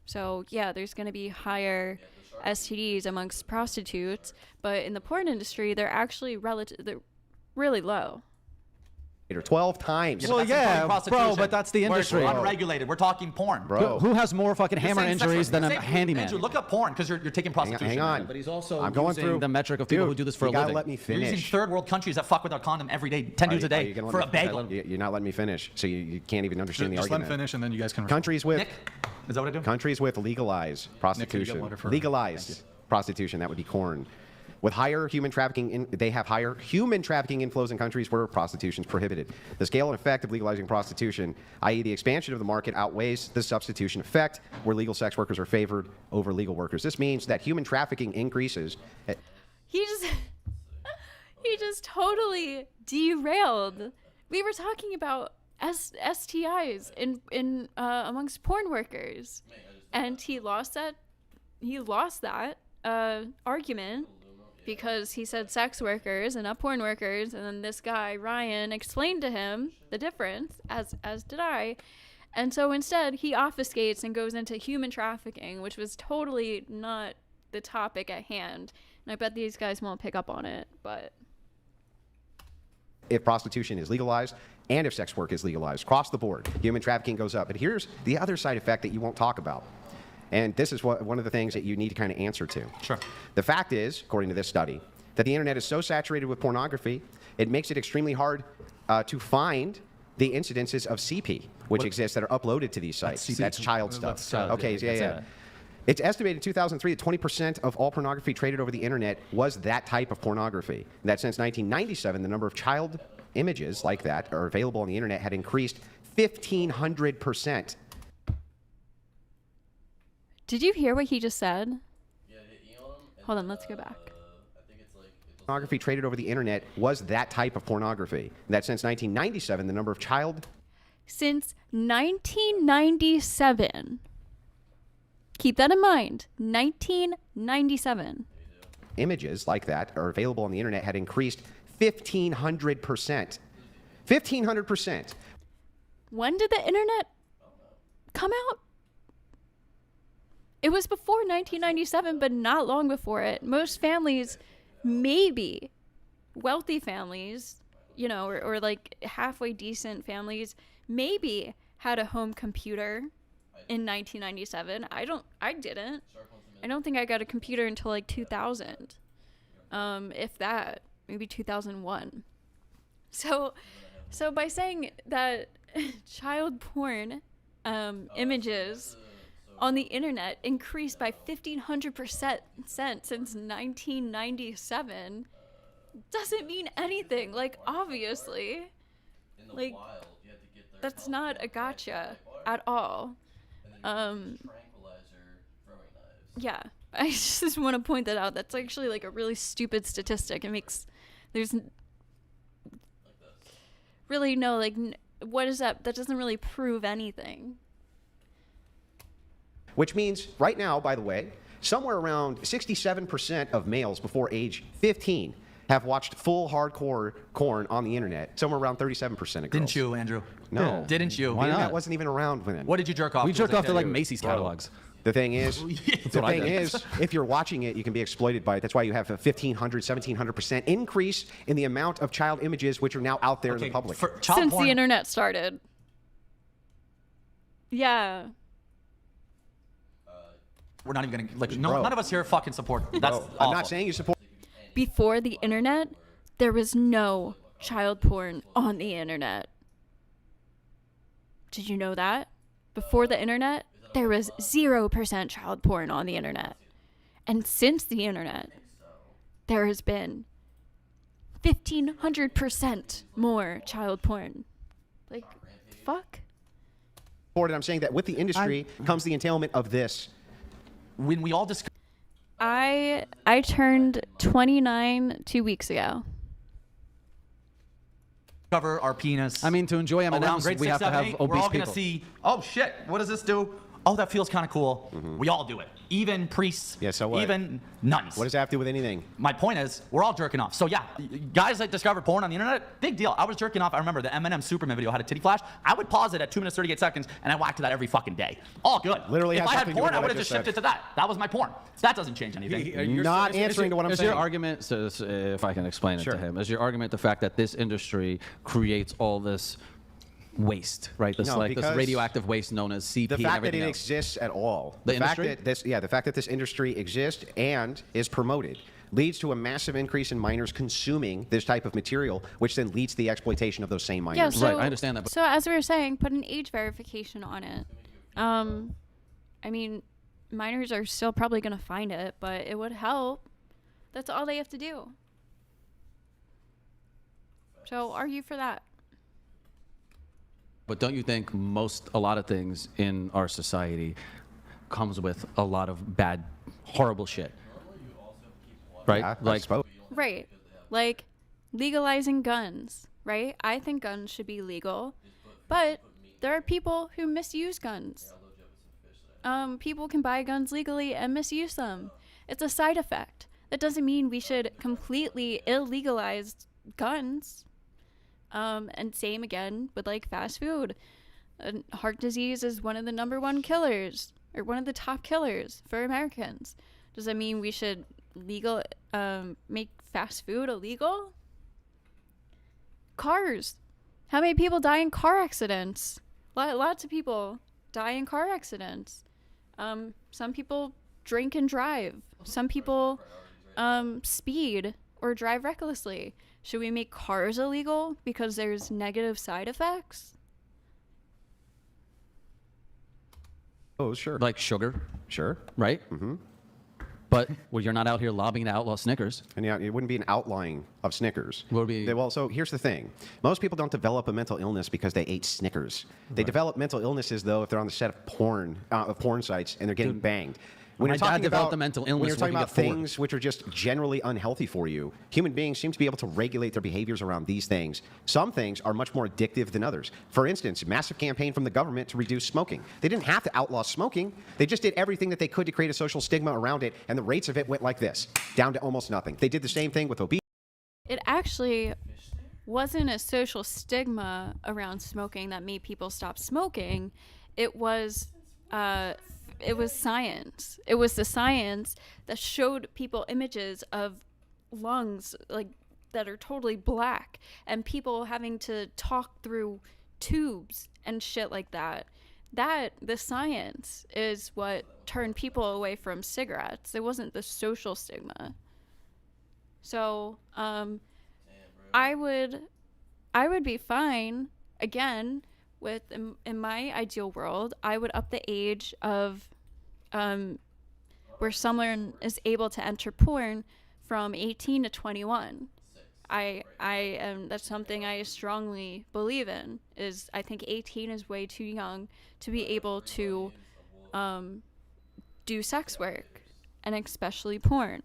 So yeah, there's going to be higher STDs amongst prostitutes, but in the porn industry, they're actually they're really low. 12 times. Well, That's yeah, including bro, prostitution, but that's the where it's industry. unregulated. We're talking porn. Bro. Who has more fucking You're hammer saying sex injuries work- than you're a saying- handyman? Andrew, look up porn because you're taking prostitution. Hang on. But he's also I'm going using through the metric of people Dude, who do this for a you gotta living. let me You're using finish. third world countries that fuck with a condom every day, 10 dudes a Are you day gonna for let a me- bagel. You're not letting me finish, so you can't even understand the Just let him argument. finish, and then you guys can. Countries with Nick, is that what I do? countries with legalized prostitution, water for- legalized prostitution, that would be corn. With higher human trafficking, they have higher human trafficking inflows in countries where prostitution is prohibited. The scale and effect of legalizing prostitution, i.e., the expansion of the market, outweighs the substitution effect, where legal sex workers are favored over legal workers. This means that human trafficking increases. He just totally derailed. We were talking about STIs in amongst porn workers, and he lost that argument because he said sex workers and not porn workers, and then this guy Ryan explained to him the difference, as did I. And so instead he obfuscates and goes into human trafficking, which was totally not the topic at hand. And I bet these guys won't pick up on it, but If prostitution is legalized and if sex work is legalized, across the board, human trafficking goes up. But here's the other side effect that you won't talk about. And this is one of the things that you need to kind of answer to. Sure. The fact is, according to this study, that the internet is so saturated with pornography, it makes it extremely hard to find the incidences of CP, which exist that are uploaded to these sites. CP. That's child stuff. That's child, Okay, yeah, yeah. that's It's estimated in 2003 that 20% of all pornography traded over the internet was that type of pornography. That since 1997, the number of child images like that are available on the internet had increased 1,500%. Did you hear what he just said? Yeah, they emailed him. And Hold on, let's go back. I think it's like Pornography traded over the internet was that type of pornography. That since 1997, the number of child Since 1997. Keep that in mind. 1997. images like that are available on the internet had increased 1,500%. 1,500%. When did the internet come out? It was before 1997, but not long before it. Most families, maybe wealthy families, you know, or like halfway decent families, maybe had a home computer in 1997. I didn't. I don't think I got a computer until like 2000. If that, maybe 2001. So by saying that child porn images on the internet increased by 1,500% since 1997 doesn't mean anything. Like, obviously, in the like, wild, you have to get their that's not a gotcha at all. tranquilizer throwing knives. Yeah, I just want to point that out. That's actually like a really stupid statistic. There's really no, like, what is that? That doesn't really prove anything. Which means right now, by the way, somewhere around 67% of males before age 15 have watched full hardcore porn on the internet. Somewhere around 37% of girls. Didn't you, Andrew? No. Didn't you? Why The not? internet wasn't even around then. What did you jerk off? We to jerked as a off to kid? like Macy's catalogs. The thing is, what I did. if you're watching it, you can be exploited by it. That's why you have a 1,500, 1,700% increase in the amount of child images which are now out there in the public. For child Since porn, the internet started. Yeah. we're not even gonna like. No, Bro. none of us here fucking support. That's Bro, awful. I'm not saying you support. Before the internet, there was no child porn on the internet. Did you know that? Before the internet, there was 0% child porn on the internet. And since the internet, there has been 1,500% more child porn. Like, fuck. I'm saying that with the industry comes the entailment of this. When we all discover I turned 29 2 weeks ago. our penis, I mean, to enjoy around M&Ms, grade we 6, have to 7, have 8, we're obese all gonna people. see. Oh shit! What does this do? Oh, that feels kind of cool. We all do it. Even priests. Yeah, so what? Even nuns. What does that have to do with anything? My point is, we're all jerking off. So yeah, guys that discovered porn on the internet, big deal. I was jerking off. I remember the Eminem Superman video had a titty flash. I would pause it at 2 minutes 38 seconds, and I whacked to that every fucking day. All good. Literally if has I had nothing to do porn, with I what I would have just just shifted said. to that. That was my porn. That doesn't change anything. Not answering to what I'm is saying. your argument, so if I can explain it Sure. to him, is your argument the fact that this industry creates all this waste, right? This No, like this because radioactive waste known as CP The and fact that everything it else. exists at all. The fact industry? that the fact that this industry exists and is promoted leads to a massive increase in minors consuming this type of material, which then leads to the exploitation of those same minors. Yeah, so, Right, I understand that, but- So as we were saying, put an age verification on it. I mean, minors are still probably going to find it, but it would help. That's all they have to do. So argue for that. But don't you think a lot of things in our society comes with a lot of bad, horrible shit? Right? Yeah, I like, suppose. Right. Like legalizing guns, right? I think guns should be legal, but there are people who misuse guns. People can buy guns legally and misuse them. It's a side effect. That doesn't mean we should completely illegalize guns. And same again with like fast food. Heart disease is one of the #1 killers, or one of the top killers for Americans. Does that mean we should make fast food illegal? Cars. How many people die in car accidents? Lots of people die in car accidents. Some people drink and drive. Some people speed or drive recklessly. Should we make cars illegal because there's negative side effects? Oh, sure. like sugar, Sure. right? But well, you're not out here lobbying to outlaw Snickers. And yeah, it wouldn't be an outlawing of Snickers. What would be- Well, so here's the thing. Most people don't develop a mental illness because they ate Snickers. They develop mental illnesses, though, if they're on the set of porn sites and they're getting banged. When My you're dad talking developed about a mental when illness you're talking working about at Ford. things which are just generally unhealthy for you, human beings seem to be able to regulate their behaviors around these things. Some things are much more addictive than others. For instance, massive campaign from the government to reduce smoking. They didn't have to outlaw smoking. They just did everything that they could to create a social stigma around it, and the rates of it went like this, down to almost nothing. They did the same thing with obesity. It actually wasn't a social stigma around smoking that made people stop smoking. It was science. It was the science that showed people images of lungs like that are totally black and people having to talk through tubes and shit like that. The science is what turned people away from cigarettes. It wasn't the social stigma. So, I would be fine again with in my ideal world. I would up the age of where someone is able to enter porn from 18 to 21. I am, that's something I strongly believe in. Is I think 18 is way too young to be able to do sex work, and especially porn.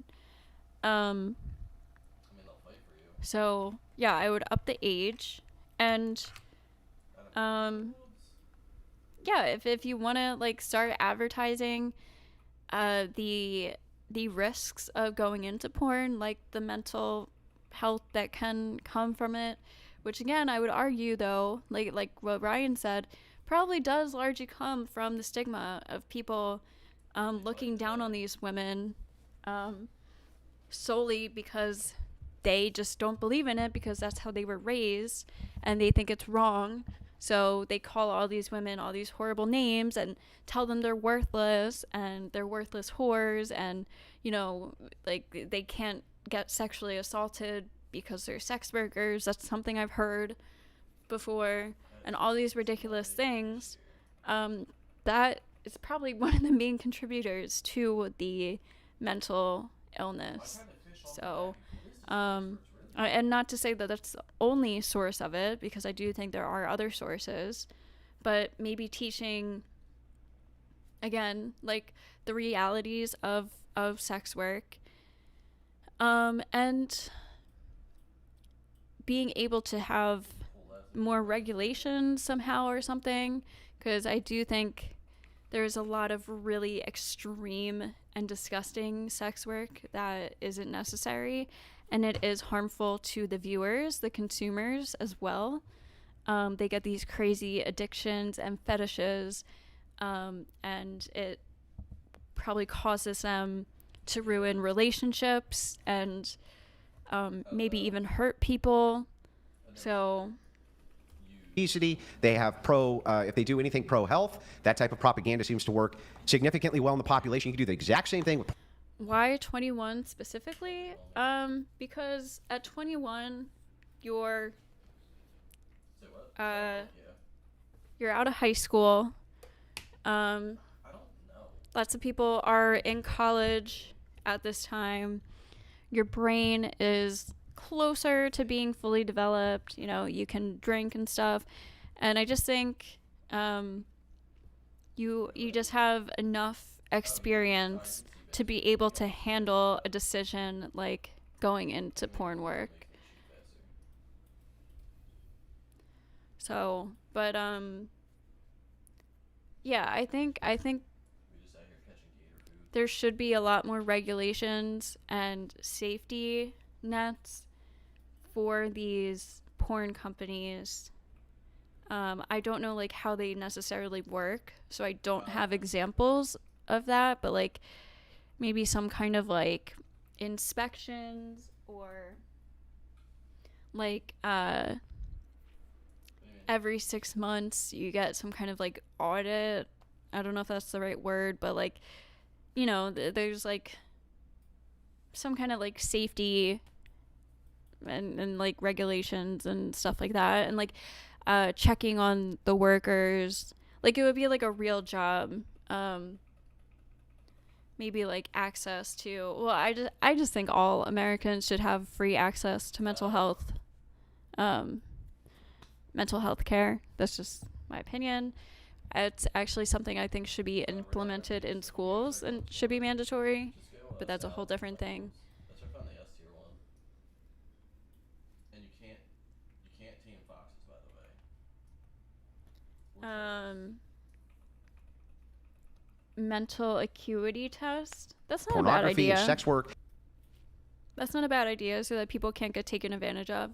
So yeah, I would up the age, and yeah, if you want to like start advertising the risks of going into porn, like the mental health that can come from it, which again I would argue though, like what Ryan said, probably does largely come from the stigma of people looking down on these women solely because they just don't believe in it, because that's how they were raised and they think it's wrong. So they call all these women all these horrible names and tell them they're worthless and they're worthless whores, and you know, like they can't get sexually assaulted because they're sex workers. That's something I've heard before, and all these ridiculous things. That is probably one of the main contributors to the mental illness. So and not to say that that's the only source of it, because I do think there are other sources, but maybe teaching, again, like the realities of sex work, and being able to have more regulations somehow or something, because I do think there's a lot of really extreme and disgusting sex work that isn't necessary, and it is harmful to the viewers, the consumers as well. They get these crazy addictions and fetishes, and it probably causes them to ruin relationships and maybe even hurt people. So Obesity, they have if they do anything pro-health, that type of propaganda seems to work significantly well in the population. You can do the exact same thing with why 21 specifically? Because at 21, you're out of high school. Lots of people are in college at this time. Your brain is closer to being fully developed. You know, you can drink and stuff, and I just think you just have enough experience to be able to handle a decision like going into porn work. So, but yeah, I think there should be a lot more regulations and safety nets for these porn companies. I don't know like how they necessarily work, so I don't have examples of that, but like maybe some kind of like inspections, or like every 6 months you get some kind of like audit. I don't know if that's the right word, but like, you know, there's like some kind of like safety and like regulations and stuff like that, and like checking on the workers. Like it would be like a real job. maybe like access to, well, I just think all Americans should have free access to mental health care. That's just my opinion. It's actually something I think should be implemented in schools and should be mandatory, but that's a whole different thing. Let's try find the S tier one. And you can't tame foxes, by the way. Mental acuity test. That's not a bad Pornography, idea. sex work. That's not a bad idea, so that people can't get taken advantage of.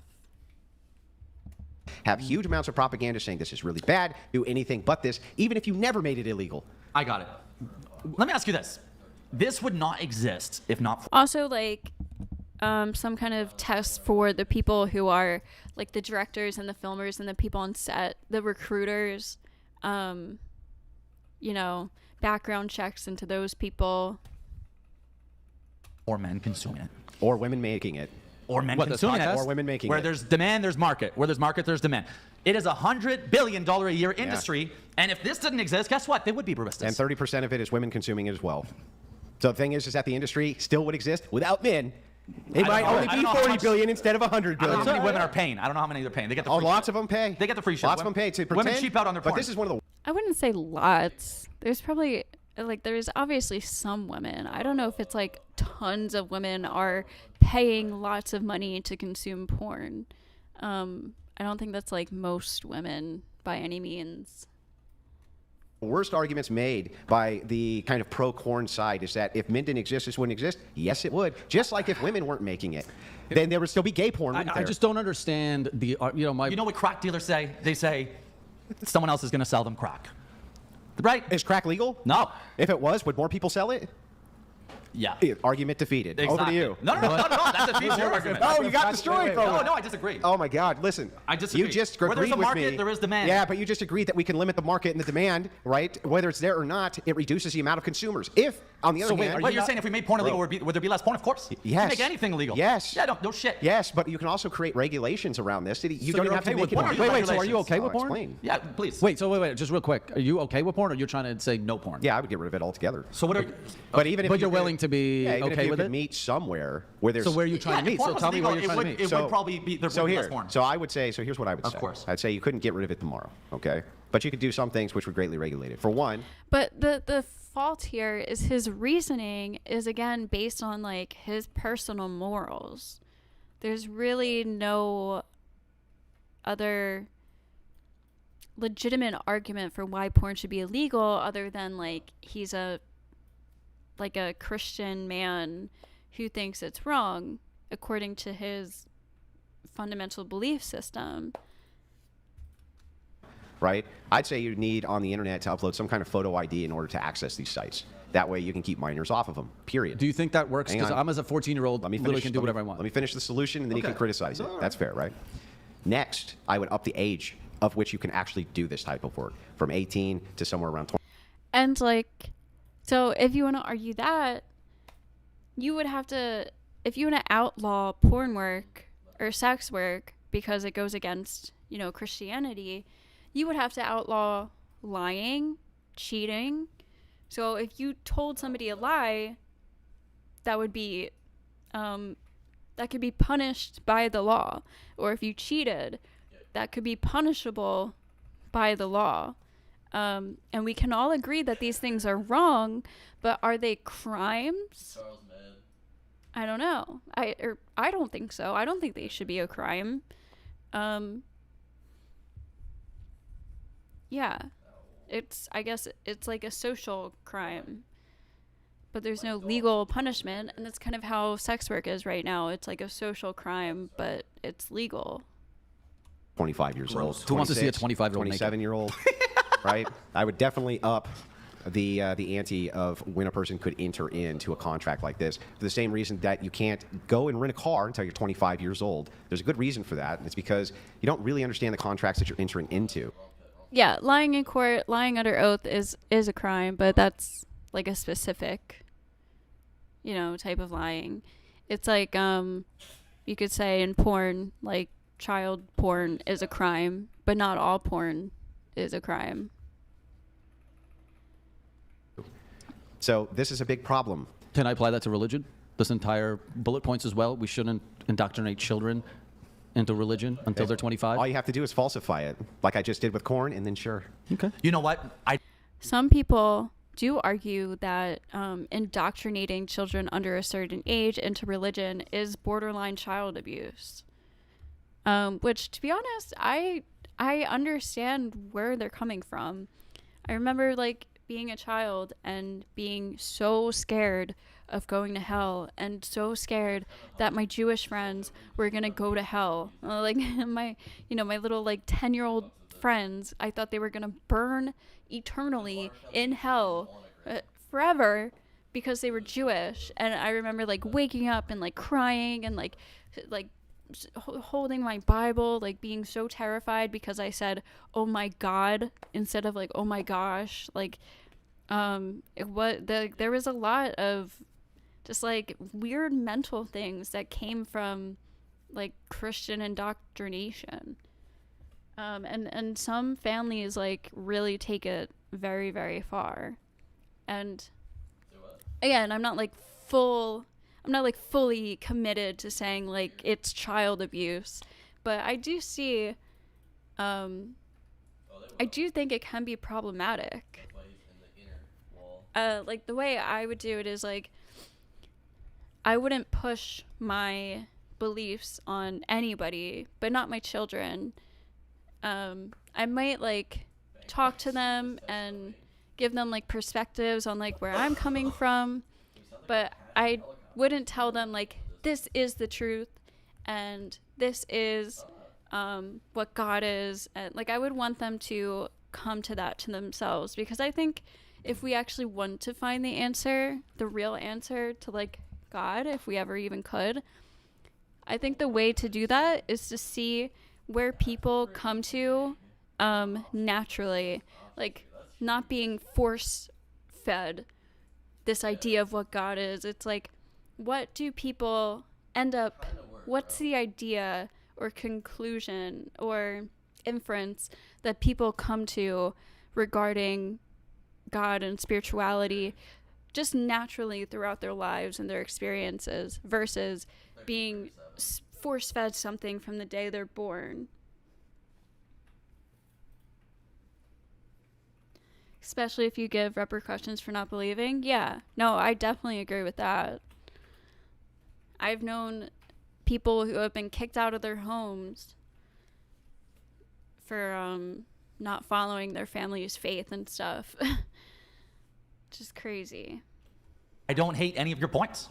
Have huge amounts of propaganda saying this is really bad, do anything but this, even if you never made it illegal. I got it. Let me ask you this. This would not exist if not for... Also, like, some kind of test for the people who are, like, the directors and the filmers and the people on set, the recruiters, you know, background checks into those people. Or men consuming it. Or women making it. Or men What, this consuming it. podcast? Or women making Where it. there's demand, there's market. Where there's market, there's demand. It is $100 billion a year industry, and if this didn't exist, guess what? They would be baristas. And 30% of it is women consuming it as well. So the thing is that the industry still would exist without men. It might don't know. only I be don't know how 40 much- billion instead of 100 I don't know billion. how many women are paying. I don't know how many they're paying. They get the Oh, free lots shit. of them pay. They get the free shit. Lots of them pay to pretend. Women cheap out on their porn. But this is one of the I wouldn't say lots. There's probably, like, there's obviously some women. I don't know if it's like tons of women are paying lots of money to consume porn. I don't think that's like most women by any means. worst arguments made by the kind of pro-corn side is that if men didn't exist, this wouldn't exist. Yes, it would. Just like if women weren't making it, then there would still be gay porn. wouldn't I there? just don't understand the, you know, my. You know what crack dealers say? They say someone else is going to sell them crack. Right? Is crack legal? No. If it was, would more people sell it? Yeah. Argument defeated. Exactly. Over to you. No. That defeats your argument. Oh, you got destroyed from it. No, I disagree. Oh my God! Listen, I disagree. You just Where agreed there's a with market, me. there is demand. Yeah, but you just agreed that we can limit the market and the demand, right? Whether it's there or not, it reduces the amount of consumers. If, on the other hand, What you're saying, if we made porn illegal, would there be less porn? Of course. Yes. You make anything illegal. Yes. Yeah, no shit. Yes, but you can also create regulations around this. You So don't you're have to okay make with it. porn? Wait, So are you okay with I'll porn? explain. Yeah, please. Wait, just real quick. Are you okay with porn, or you're trying to say no porn? Yeah, I would get rid of it altogether. So what are But even if But you you're could- willing to be yeah, even if okay you with could it? meet somewhere where there's. So where are you trying to meet? if porn So was tell me where legal, you're trying to meet. It would probably be there So would be here, less porn. so I would say, so here's what I would say. Of course. I'd say you couldn't get rid of it tomorrow, okay? But you could do some things which would greatly regulate it. For one, But the fault here is his reasoning is again based on like his personal morals. There's really no other legitimate argument for why porn should be illegal other than like he's a Christian man who thinks it's wrong according to his fundamental belief system. right? I'd say you need on the internet to upload some kind of photo ID in order to access these sites. That way you can keep minors off of them, period. Do you think that works? Hang Because on. I'm as a 14-year-old, Let me literally finish, can do let me- whatever I want. Let me finish the solution, and then you can Okay. criticize it. That's fair, right? Next, I would up the age of which you can actually do this type of work from 18 to somewhere around 20. And like, so if you want to argue that, you would have to, if you want to outlaw porn work or sex work because it goes against, you know, Christianity, you would have to outlaw lying, cheating. So if you told somebody a lie, that would be, that could be punished by the law. Or if you cheated, that could be punishable by the law. And we can all agree that these things are wrong, but are they crimes? Charles Med. I don't know. I don't think so. I don't think they should be a crime. Yeah. I guess it's like a social crime. But there's no legal punishment, and that's kind of how sex work is right now. It's like a social crime, but it's legal. 25 years old. Who wants to see a 26, 25-year-old naked? 27-year-old, right? I would definitely up the ante of when a person could enter into a contract like this for the same reason that you can't go and rent a car until you're 25 years old. There's a good reason for that, and it's because you don't really understand the contracts that you're entering into. Yeah, lying in court, lying under oath is a crime, but that's like a specific, you know, type of lying. It's like you could say in porn, like child porn is a crime, but not all porn is a crime. So this is a big problem. Can I apply that to religion? This entire bullet points as well. We shouldn't indoctrinate children into religion until they're 25. All you have to do is falsify it, like I just did with corn, and then sure. Okay. You know what? Some people do argue that indoctrinating children under a certain age into religion is borderline child abuse. Which, to be honest, I understand where they're coming from. I remember like being a child and being so scared of going to hell and so scared that my Jewish friends were gonna go to hell. Like my little like 10-year-old friends, I thought they were gonna burn eternally in hell forever because they were Jewish. And I remember like waking up and like crying and like holding my Bible, like being so terrified because I said, "Oh my God," instead of like, "Oh my gosh." Like, there was a lot of just like weird mental things that came from like Christian indoctrination. And some families like really take it very, very far. And again, I'm not fully committed to saying like it's child abuse, but I do see, I do think it can be problematic. Like the way I would do it is like, I wouldn't push my beliefs on anybody, but not my children. I might like talk to them and give them like perspectives on like where I'm coming from, but I wouldn't tell them like this is the truth and this is what God is. And like I would want them to come to that to themselves, because I think if we actually want to find the answer, the real answer to like God, if we ever even could, I think the way to do that is to see where people come to naturally, like not being force fed this idea of what God is. It's like, what do people end up, what's the idea or conclusion or inference that people come to regarding God and spirituality just naturally throughout their lives and their experiences versus being force-fed something from the day they're born. Especially if you give repercussions for not believing. Yeah, no, I definitely agree with that. I've known people who have been kicked out of their homes for not following their family's faith and stuff. Just crazy. I don't hate any of your points.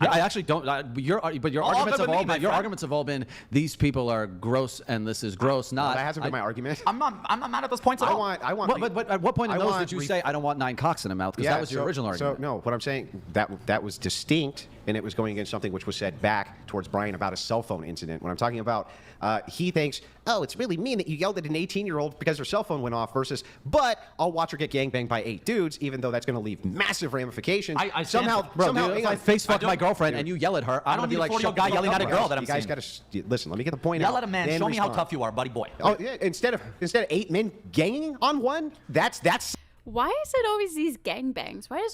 Yeah, I actually don't. Your arguments have all been these people are gross and this is gross. Not that hasn't been my argument. I'm not mad at those points at all. I want. But at what point in those did you say I don't want 9 cocks in a mouth? Because that was your original argument. So no, what I'm saying that was distinct, and it was going against something which was said back towards Brian about a cell phone incident. When I'm talking about, he thinks, oh, it's really mean that you yelled at an 18-year-old because her cell phone went off. Versus, but I'll watch her get gangbanged by 8 dudes, even though that's going to leave massive ramifications. Somehow, if I face fuck my girlfriend and you yell at her, I'm gonna be like, shut guy yelling at a girl that I'm You guys seeing. got to listen. Let me get the point out. Yell at a man. Then Show me how respond. tough you are, buddy boy. Oh yeah. Instead of 8 men ganging on one, that's. Why is it always these gangbangs? Why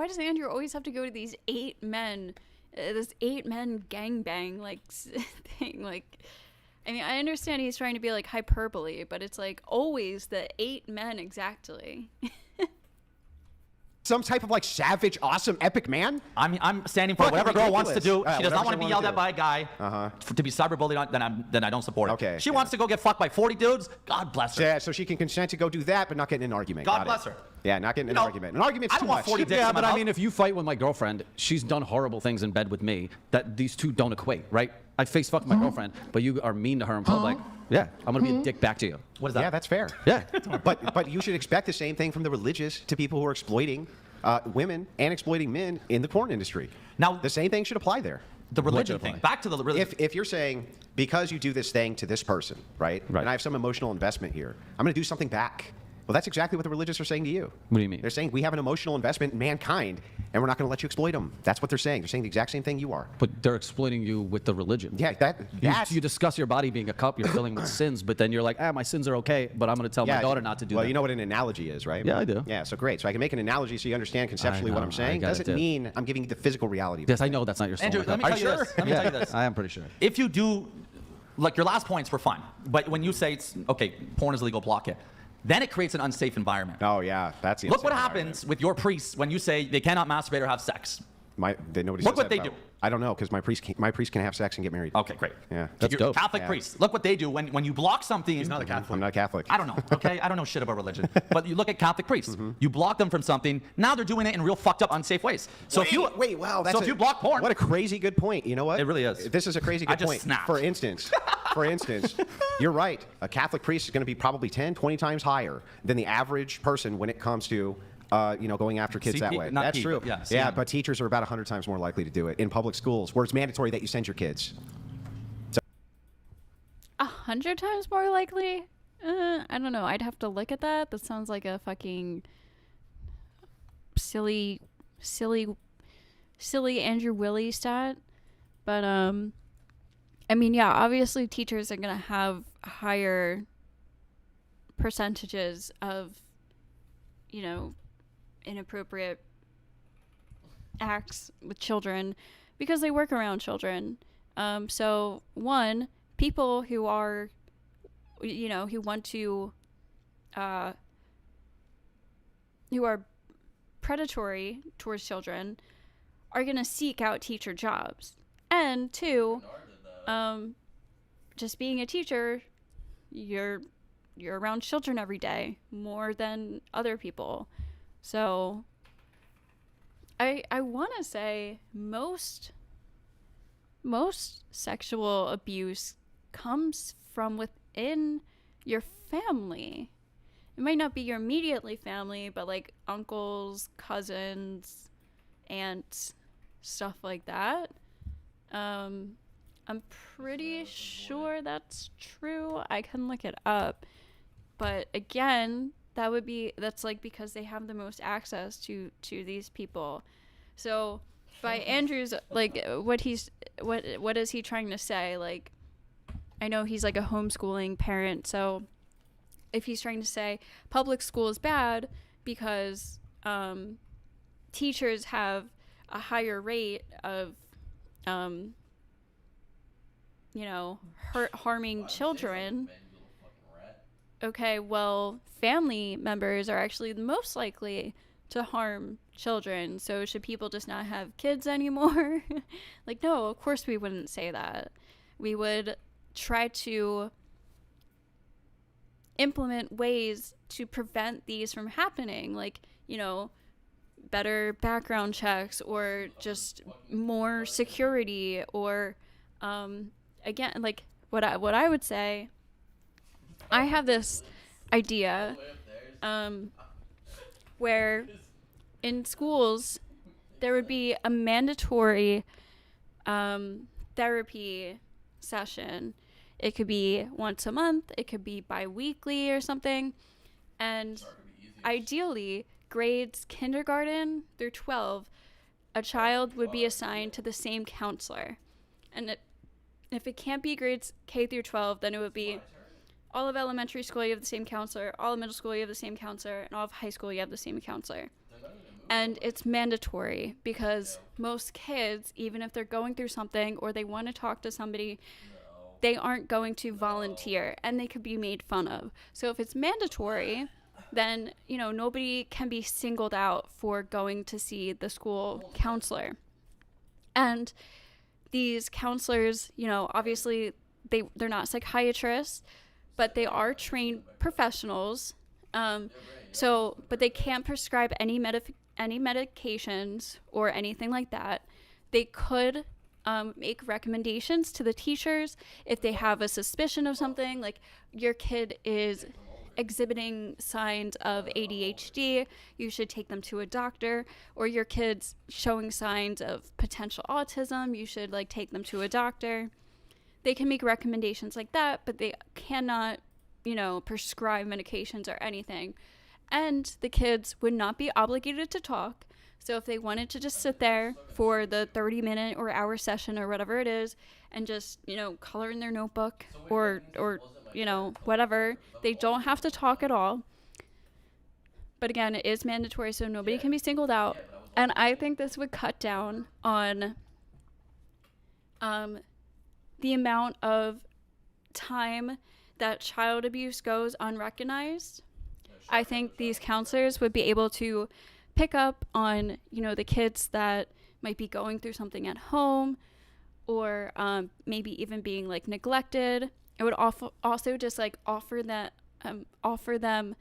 does Andrew always have to go to these 8 men, this 8 men gangbang like thing? Like, I mean, I understand he's trying to be like hyperbole, but it's like always the 8 men exactly. Some type of like savage, awesome, epic man. I'm standing for Fucking whatever girl wants to do. ridiculous. She does not Whatever want to be she yelled wanna at by a guy. To be cyberbullied, then I don't support it. Okay, She yeah. wants to go get fucked by 40 dudes. God bless her. Yeah, so she can consent to go do that, but not get in an argument. God Got bless it. her. Yeah, not getting in You an know, argument. An argument's I too don't want much. 40 dicks Yeah, in my but I mouth. mean, if you fight with my girlfriend, she's done horrible things in bed with me. That these two don't equate, right? I face fuck my girlfriend, but you are mean to her in public. Yeah, I'm gonna be a dick back to you. What is that? Yeah, that's fair. Yeah. But you should expect the same thing from the religious to people who are exploiting women and exploiting men in the porn industry. Now, the same thing should apply there. The religion apply? thing. Back to the religion. If you're saying because you do this thing to this person, right? Right. And I have some emotional investment here, I'm going to do something back. Well, that's exactly what the religious are saying to you. What do you mean? They're saying we have an emotional investment in mankind, and we're not going to let you exploit them. That's what they're saying. They're saying the exact same thing you are. But they're exploiting you with the religion. Yeah, that's... You discuss your body being a cup you're filling with sins, but then you're like, my sins are okay, but I'm going to tell my daughter not to do that. Well, you know what an analogy is, right? Yeah, I do. Yeah, so great. So I can make an analogy so you understand conceptually what I'm saying. Doesn't mean I'm giving you the physical reality. Yes, I know that's not your soul. Andrew, let me tell you this. Let me tell you this. I am pretty sure. If you do, like your last points were fun, but when you say it's okay, porn is legal, block it. Then it creates an unsafe environment. Oh yeah, that's the Look what insane happens environment. with your priests when you say they cannot masturbate or have sex. Nobody Look says what that they about- do. I don't know, because my priest can have sex and get married. Okay, great. Yeah. That's Your dope. Catholic Yeah. priests. Look what they do when you block something. He's not a Catholic. I'm not Catholic. I don't know, okay? I don't know shit about religion. But you look at Catholic priests. You block them from something. Now they're doing it in real fucked up, unsafe ways. So if you wow, that's if you block porn, what a crazy good point. You know what? It really is. This is a crazy I good just point. snapped. For instance, you're right. A Catholic priest is going to be probably 10, 20 times higher than the average person when it comes to going after kids that CP way. not That's P, true. yeah, Yeah, CM. but teachers are about 100 times more likely to do it in public schools, where it's mandatory that you send your kids. 100 times more likely? I don't know. I'd have to look at that. That sounds like a fucking silly Andrew Willie stat. But I mean, yeah, obviously teachers are gonna have higher percentages of, inappropriate acts with children because they work around children. So one, people who are, who want to, who are predatory towards children are going to seek out teacher jobs. And two, just being a teacher, you're around children every day more than other people. So I want to say most sexual abuse comes from within your family. It might not be your immediately family, but like uncles, cousins, aunts, stuff like that. I'm pretty sure that's true. I can look it up. But again, that's like because they have the most access to these people. So by Andrew's, like, what is he trying to say? Like, I know he's like a homeschooling parent, so if he's trying to say public school is bad because teachers have a higher rate of harming children. Okay, well, family members are actually the most likely to harm children. So should people just not have kids anymore? Like, no, of course we wouldn't say that. We would try to implement ways to prevent these from happening. Like, better background checks or just more security or, again, like what I would say, I have this idea where in schools there would be a mandatory therapy session. It could be once a month, it could be bi-weekly or something, and ideally grades kindergarten through 12, a child would be assigned to the same counselor. And if it can't be grades K through 12, then it would be all of elementary school you have the same counselor, all of middle school you have the same counselor, and all of high school you have the same counselor. And it's mandatory because most kids, even if they're going through something or they want to talk to somebody, they aren't going to volunteer and they could be made fun of. So if it's mandatory, then, nobody can be singled out for going to see the school counselor. And these counselors, obviously they're not psychiatrists, but they are trained professionals. But they can't prescribe any medications or anything like that. They could make recommendations to the teachers if they have a suspicion of something, like your kid is exhibiting signs of ADHD, you should take them to a doctor, or your kid's showing signs of potential autism, you should take them to a doctor. They can make recommendations like that, but they cannot prescribe medications or anything. And the kids would not be obligated to talk. So if they wanted to just sit there for the 30-minute or hour session or whatever it is and just, color in their notebook or whatever, they don't have to talk at all. But again, it is mandatory, so nobody can be singled out. And I think this would cut down on the amount of time that child abuse goes unrecognized. I think these counselors would be able to pick up on, the kids that might be going through something at home or maybe even being like neglected. It would also just like offer them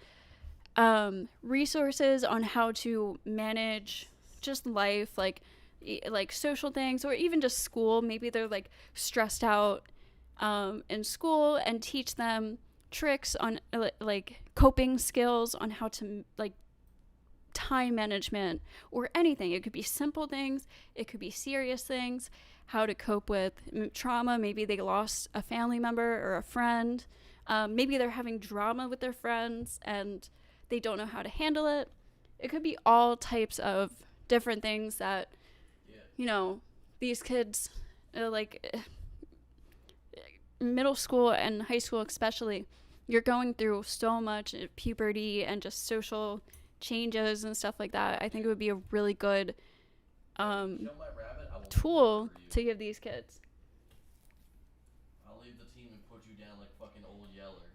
resources on how to manage just life, like social things, or even just school. Maybe they're like stressed out in school, and teach them tricks on like coping skills on how to like time management or anything. It could be simple things, it could be serious things, how to cope with trauma. Maybe they lost a family member or a friend. Maybe they're having drama with their friends and they don't know how to handle it. It could be all types of different things that these kids middle school and high school especially, you're going through so much puberty and just social changes and stuff like that. I think it would be a really good tool to give these kids. I'll leave the team and put you down like fucking old Yeller.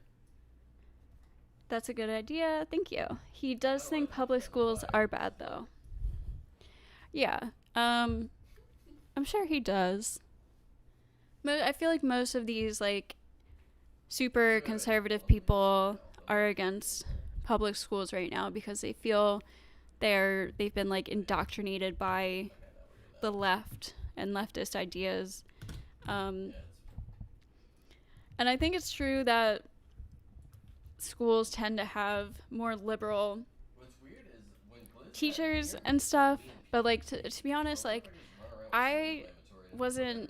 That's a good idea. Thank you. He does think public schools are bad, though. Yeah. I'm sure he does. I feel like most of these, like, super conservative people are against public schools right now because they feel they've been, like, indoctrinated by the left and leftist ideas. And I think it's true that schools tend to have more liberal teachers and stuff, but like to be honest, like I wasn't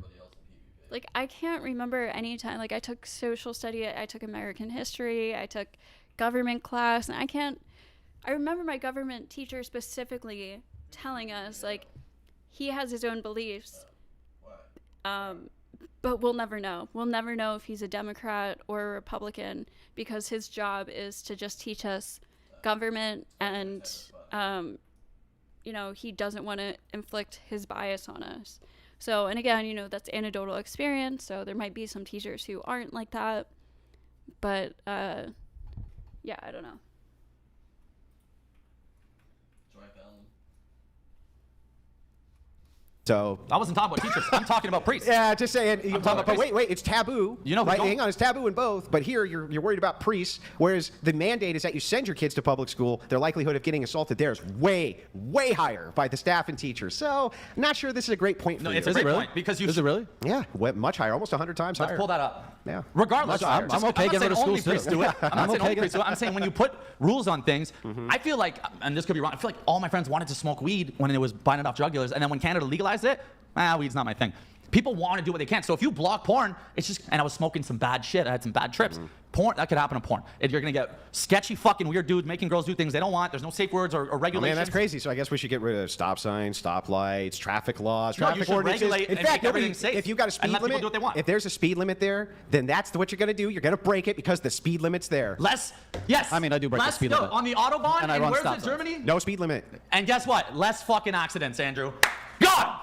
like I can't remember any time, like I took social study, I took American history, I took government class, and I remember my government teacher specifically telling us like he has his own beliefs, but we'll never know. We'll never know if he's a Democrat or a Republican because his job is to just teach us government, and he doesn't want to inflict his bias on us. So, and again, that's anecdotal experience, so there might be some teachers who aren't like that, but yeah, I don't know. So I wasn't talking about teachers. I'm talking about priests. yeah, just saying. about But priests. wait, it's taboo. Right? Hang on, it's taboo in both. But here you're worried about priests, whereas the mandate is that you send your kids to public school. Their likelihood of getting assaulted there is way, way higher by the staff and teachers. So I'm not sure this is a great point for No, you. it's a great point because Is it really? Yeah, much higher, almost 100 times Let's higher. pull that up. Yeah. Regardless, I'm okay not getting saying rid of only schools, too. priests do it. I'm not saying okay only getting- priests do it. I'm saying when you put rules on things, I feel like, and this could be wrong, I feel like all my friends wanted to smoke weed when it was buying it off drug dealers, and then when Canada legalized it, weed's not my thing. People want to do what they can. So if you block porn, it's just, and I was smoking some bad shit. I had some bad trips. Porn, that could happen in porn. If you're going to get sketchy fucking weird dudes making girls do things they don't want. There's no safe words or Oh, regulations. man, that's crazy. So I guess we should get rid of stop signs, stoplights, traffic laws, No, you traffic should ordinances. regulate In and fact, make everything safe if you've got a speed and let people limit, do what they want. if there's a speed limit there, then that's what you're going to do. You're going to break it because the speed limit's there. Yes. I mean, I do break the speed limit. On the Autobahn, And I and run where's stop it, signs. Germany? No speed limit. And guess what? Less fucking accidents, Andrew. God!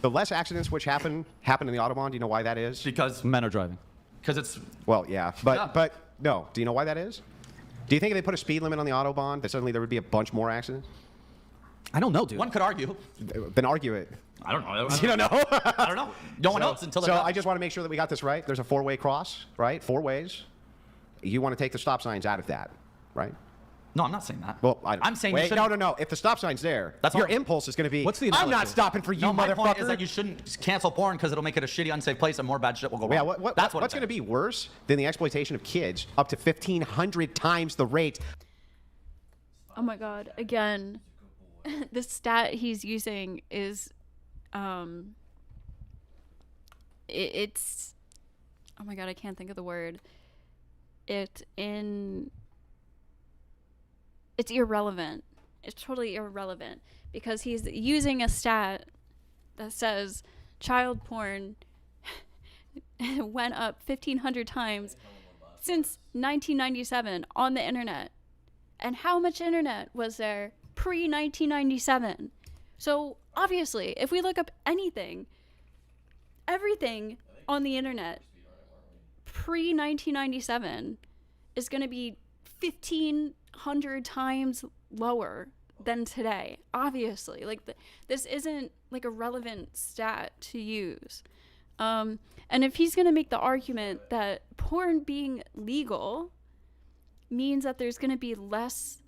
The less accidents which happen in the Autobahn. Do you know why that is? Because Men are driving. it's Well, yeah, but Yeah. but no. Do you know why that is? Do you think if they put a speed limit on the Autobahn, that suddenly there would be a bunch more accidents? I don't know, dude. one could argue. Then argue it. I don't know. You don't know? I don't know. No one knows until So they're done. I just want to make sure that we got this right. There's a four-way cross, right? 4 ways. You want to take the stop signs out of that, right? No, I'm not saying that. Well, I'm saying wait, you shouldn't. no. If the stop sign's there, That's your all. impulse is going to be, What's the I'm not analogy? stopping for you, No, my motherfucker. point is that you shouldn't cancel porn because it'll make it a shitty, unsafe place and more bad shit will go wrong. Yeah, That's what's going to be worse than the exploitation of kids up to 1,500 times the rate? Oh my god, again, the stat he's using is it's oh my god, I can't think of the word. it's irrelevant. It's totally irrelevant because he's using a stat that says child porn went up 1,500 times since 1997 on the internet. And how much internet was there pre-1997? So obviously, if we look up anything, everything on the internet pre-1997 is going to be 1,500 times lower than today. Obviously, like this isn't like a relevant stat to use. And if he's going to make the argument that porn being legal means that there's going to be less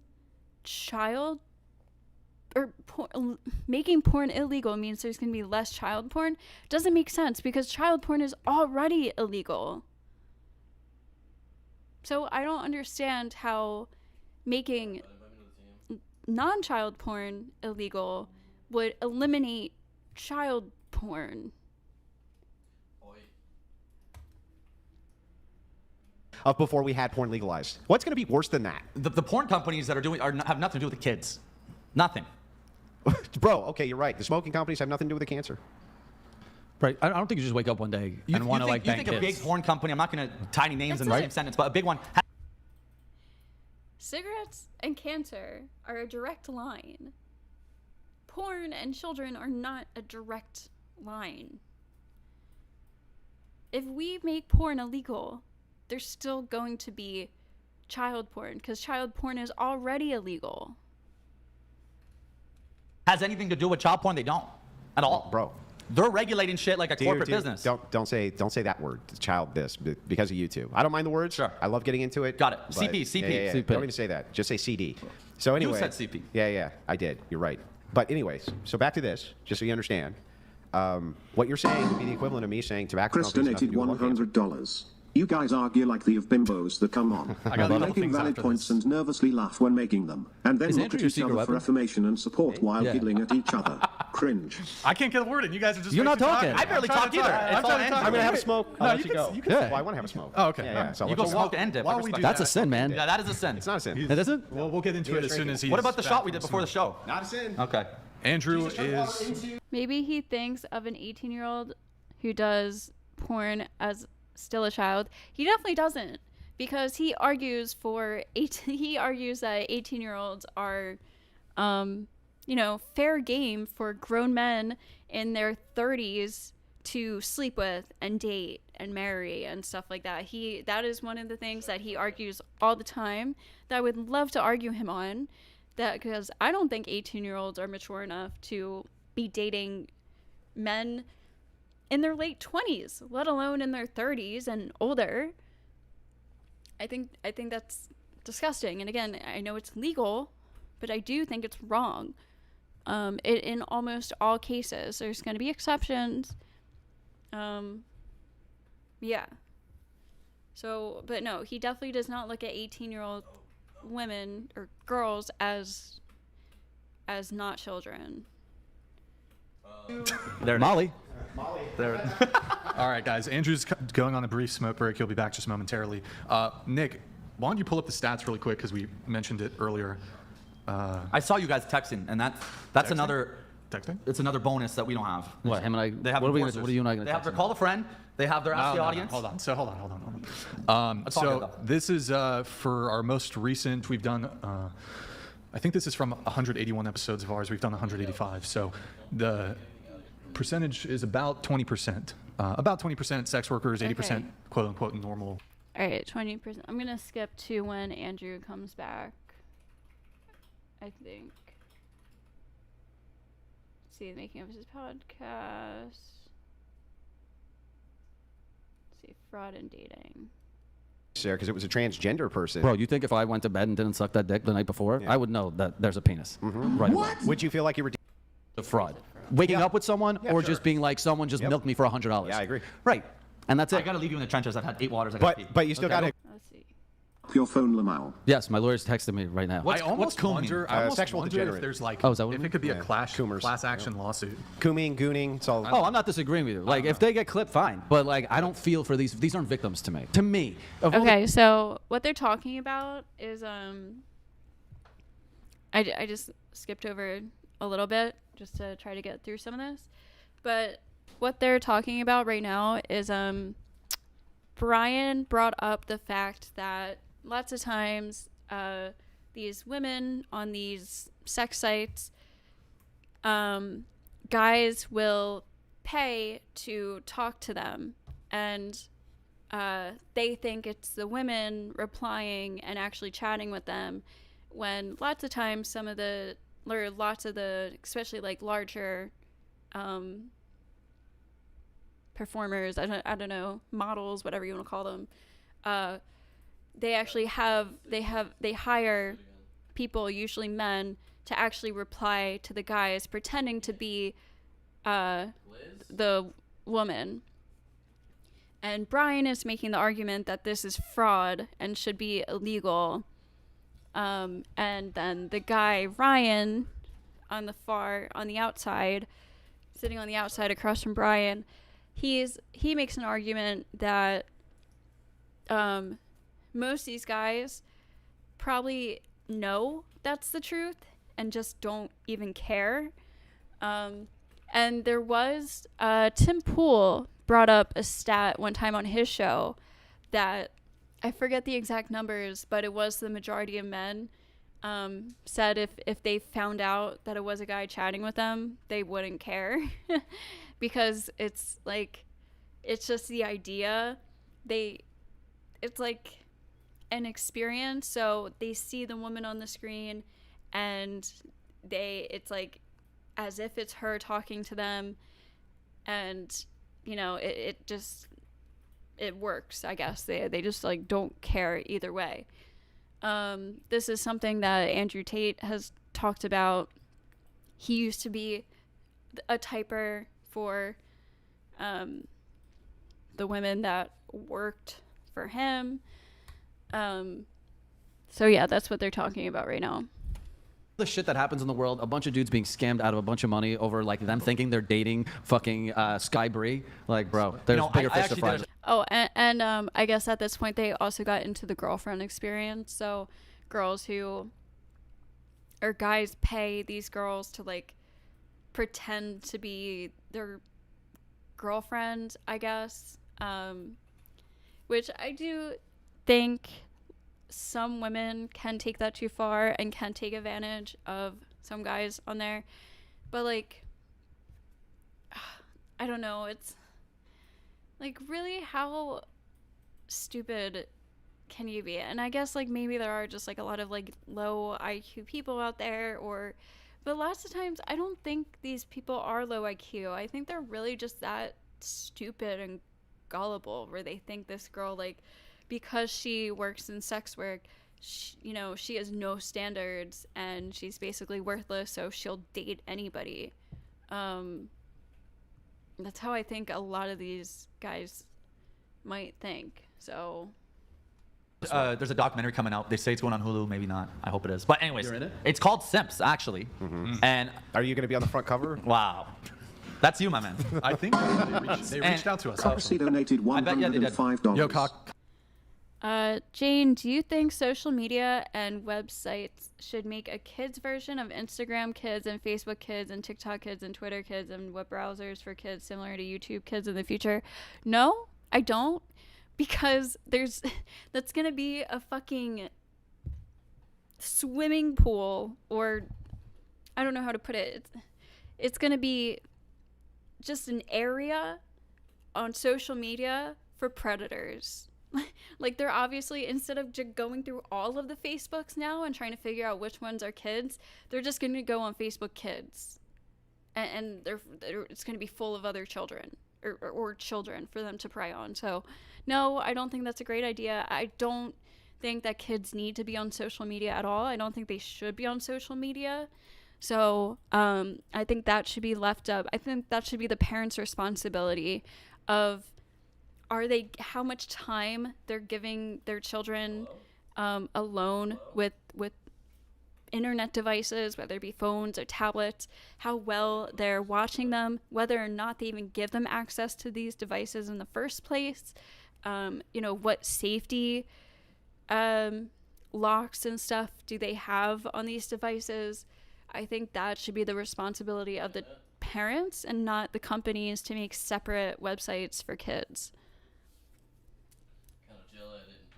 making porn illegal means there's going to be less child porn, doesn't make sense because child porn is already illegal. So I don't understand how making non-child porn illegal would eliminate child porn. Of before we had porn legalized. What's going to be worse than that? The porn companies that are doing have nothing to do with the kids. Nothing. Bro, okay, you're right. The smoking companies have nothing to do with the cancer. Right. I don't think you just wake up one day and want to like you bang think a big kids. porn company, I'm not going to tiny names in the same sentence, but a big one. Cigarettes and cancer are a direct line. Porn and children are not a direct line. If we make porn illegal, there's still going to be child porn because child porn is already illegal. Has anything to do with child porn? They don't at all, Bro. They're regulating shit like a corporate business. Don't say that word, child this, because of you two. I don't mind the words. Sure. I love getting into it. Got it. but- CP. Yeah. CP. Don't even say that. Just say CD. So anyway. said CP. Yeah, I did. You're right. But anyways, so back to this, just so you understand. What you're saying would be the equivalent of me saying tobacco companies have nothing to Kristinated do with lung cancer. $100. You guys argue like the of bimbos that come on. got a You're couple making things valid after points this. and nervously laugh when making them. And then Is look Andrew at your each secret other for weapon? affirmation and support while Yeah. giggling at each other. Cringe. I can't get a word in. You guys are just. You're way not too talking. talkative. I barely I'm trying talk to either. talk. It's I'm all trying to Andrew. talk. I'm going to have a smoke. I'll No, let you go. you can. Yeah. Well, I want to have a smoke. Oh, okay. Yeah. So You I'll go let smoke and dip. I While we respect do that. That's a sin, man. Yeah, that is a sin. It's not a sin. It isn't? Well, we'll get into it as soon as he's. What about the back shot we from did before the smoke. show? Not a sin. Okay. Andrew is. Maybe he thinks of an 18-year-old who does porn as still a child. He definitely doesn't, because he argues that 18-year-olds are fair game for grown men in their 30s to sleep with and date and marry and stuff like that. That is one of the things that he argues all the time that I would love to argue him on, that because I don't think 18-year-olds are mature enough to be dating men in their late 20s, let alone in their 30s and older. I think that's disgusting. And again, I know it's legal, but I do think it's wrong. In almost all cases, there's going to be exceptions. Yeah. So, but no, he definitely does not look at 18-year-old women or girls as not children. Molly. There. All right, guys. Andrew's going on a brief smoke break. He'll be back just momentarily. Nick, why don't you pull up the stats really quick because we mentioned it earlier. I saw you guys texting, and that's Texting? another. Texting? It's another bonus that we don't have. What, him and I? They have what are we enforcers. gonna, what are you and I going They to have their call a friend. They have their ask the No, audience. hold on. So hold on. Let's talk So about it. this is for our most recent. We've done. I think this is from 181 episodes of ours. We've done 185. So the percentage is about 20%. About 20% sex workers, 80% Okay. quote unquote normal. All right, 20%. I'm going to skip to when Andrew comes back, I think. Let's see, the making of his podcast. Let's see, fraud and dating. Sarah, because it was a transgender person. Bro, you think if I went to bed and didn't suck that dick the night before, I would know that there's a penis. Right away. Would you feel like you were... The fraud. Waking Yeah. up with someone or sure. just being like, someone just milked me for $100. Yeah, I agree. Right. And that's I it. gotta leave you in the trenches. I've had 8 waters. I gotta pee. But you still Okay. got to... Let's see. your phone, Lamau. Yes, my lawyer's texting me right now. I almost cooming? wonder, I almost Sexual wonder degenerate. if there's like, Oh, is that what if it it could be a Yeah. class Coomers. action lawsuit. Cooming, gooning, it's all. Oh, I'm not disagreeing with you. Like, if they get clipped, fine. But like, I don't feel for these. These aren't victims to me. To me. Of all the- Okay, so what they're talking about is I just skipped over a little bit just to try to get through some of this. But what they're talking about right now is Brian brought up the fact that lots of times these women on these sex sites, guys will pay to talk to them, and they think it's the women replying and actually chatting with them, when lots of times especially like larger performers, I don't know, models, whatever you want to call them, they actually they hire people, usually men, to actually reply to the guys pretending to be the woman. And Brian is making the argument that this is fraud and should be illegal. And then the guy, Ryan, on the outside, sitting on the outside across from Brian, he makes an argument that most of these guys probably know that's the truth and just don't even care. And there was Tim Pool brought up a stat one time on his show that, I forget the exact numbers, but it was the majority of men said if they found out that it was a guy chatting with them, they wouldn't care. Because it's like, it's just the idea. It's like an experience. So they see the woman on the screen and it's like as if it's her talking to them, and you know, it works, I guess. They just like don't care either way. This is something that Andrew Tate has talked about. He used to be a typer for the women that worked for him. So yeah, that's what they're talking about right now. The shit that happens in the world, a bunch of dudes being scammed out of a bunch of money over like them thinking they're dating fucking Sky Brie. Like, bro, there's bigger fish to fry. Oh, and I guess at this point they also got into the girlfriend experience. So girls or guys pay these girls to like pretend to be their girlfriend, I guess. Which I do think some women can take that too far and can take advantage of some guys on there. But like, I don't know, it's like, really, how stupid can you be? And I guess like maybe there are just like a lot of like low IQ people out there, but lots of times I don't think these people are low IQ. I think they're really just that stupid and gullible, where they think this girl, like, because she works in sex work, she has no standards and she's basically worthless, so she'll date anybody. That's how I think a lot of these guys might think. So There's a documentary coming out. They say it's going on Hulu, maybe not. I hope it is. But anyways, You're in it? It's called Simps, actually. And Are you going to be on the front cover? wow, that's you, my man. I think they reached out to us. Coxie donated I bet, yeah, they did. $105. Yo, Cock. Jane, do you think social media and websites should make a kids version of Instagram Kids and Facebook Kids and TikTok Kids and Twitter Kids and web browsers for kids similar to YouTube Kids in the future? No, I don't, because that's gonna be a fucking swimming pool, or I don't know how to put it. It's gonna be just an area on social media for predators. Like, they're obviously, instead of just going through all of the Facebooks now and trying to figure out which ones are kids, they're just going to go on Facebook Kids, and it's going to be full of other children or children for them to prey on. So no, I don't think that's a great idea. I don't think that kids need to be on social media at all. I don't think they should be on social media. So I think that should be left up. I think that should be the parents' responsibility of how much time they're giving their children alone with internet devices, whether it be phones or tablets, how well they're watching them, whether or not they even give them access to these devices in the first place, what safety locks and stuff do they have on these devices. I think that should be the responsibility of the parents and not the companies to make separate websites for kids. Kind of jelly I didn't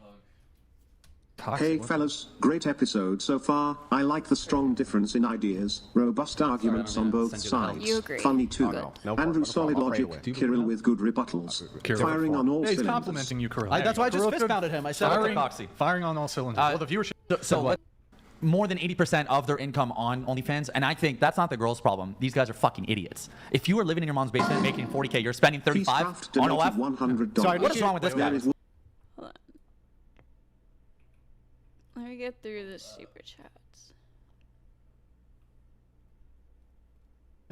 pug. Hey fellas, great episode so far. I like the strong difference in ideas, robust arguments on both sides. You agree. Funny too. No Andrew problem. solid I'll pray logic, away. Kirill with good rebuttals. Kirill. Firing on all Hey, he's cylinders. complimenting you, Kirill. That's why I just Kirill, fist mounted him. I said Firing- it. Foxy. Firing on all cylinders. Well, the viewership. So more than 80% of their income on OnlyFans, and I think that's not the girl's problem. These guys are fucking idiots. If you were living in your mom's basement making 40K, you're spending 35 Feastcraft on donated OF. $100. Sorry, What is wrong with this guy? There is Hold on. Let me get through the super chats.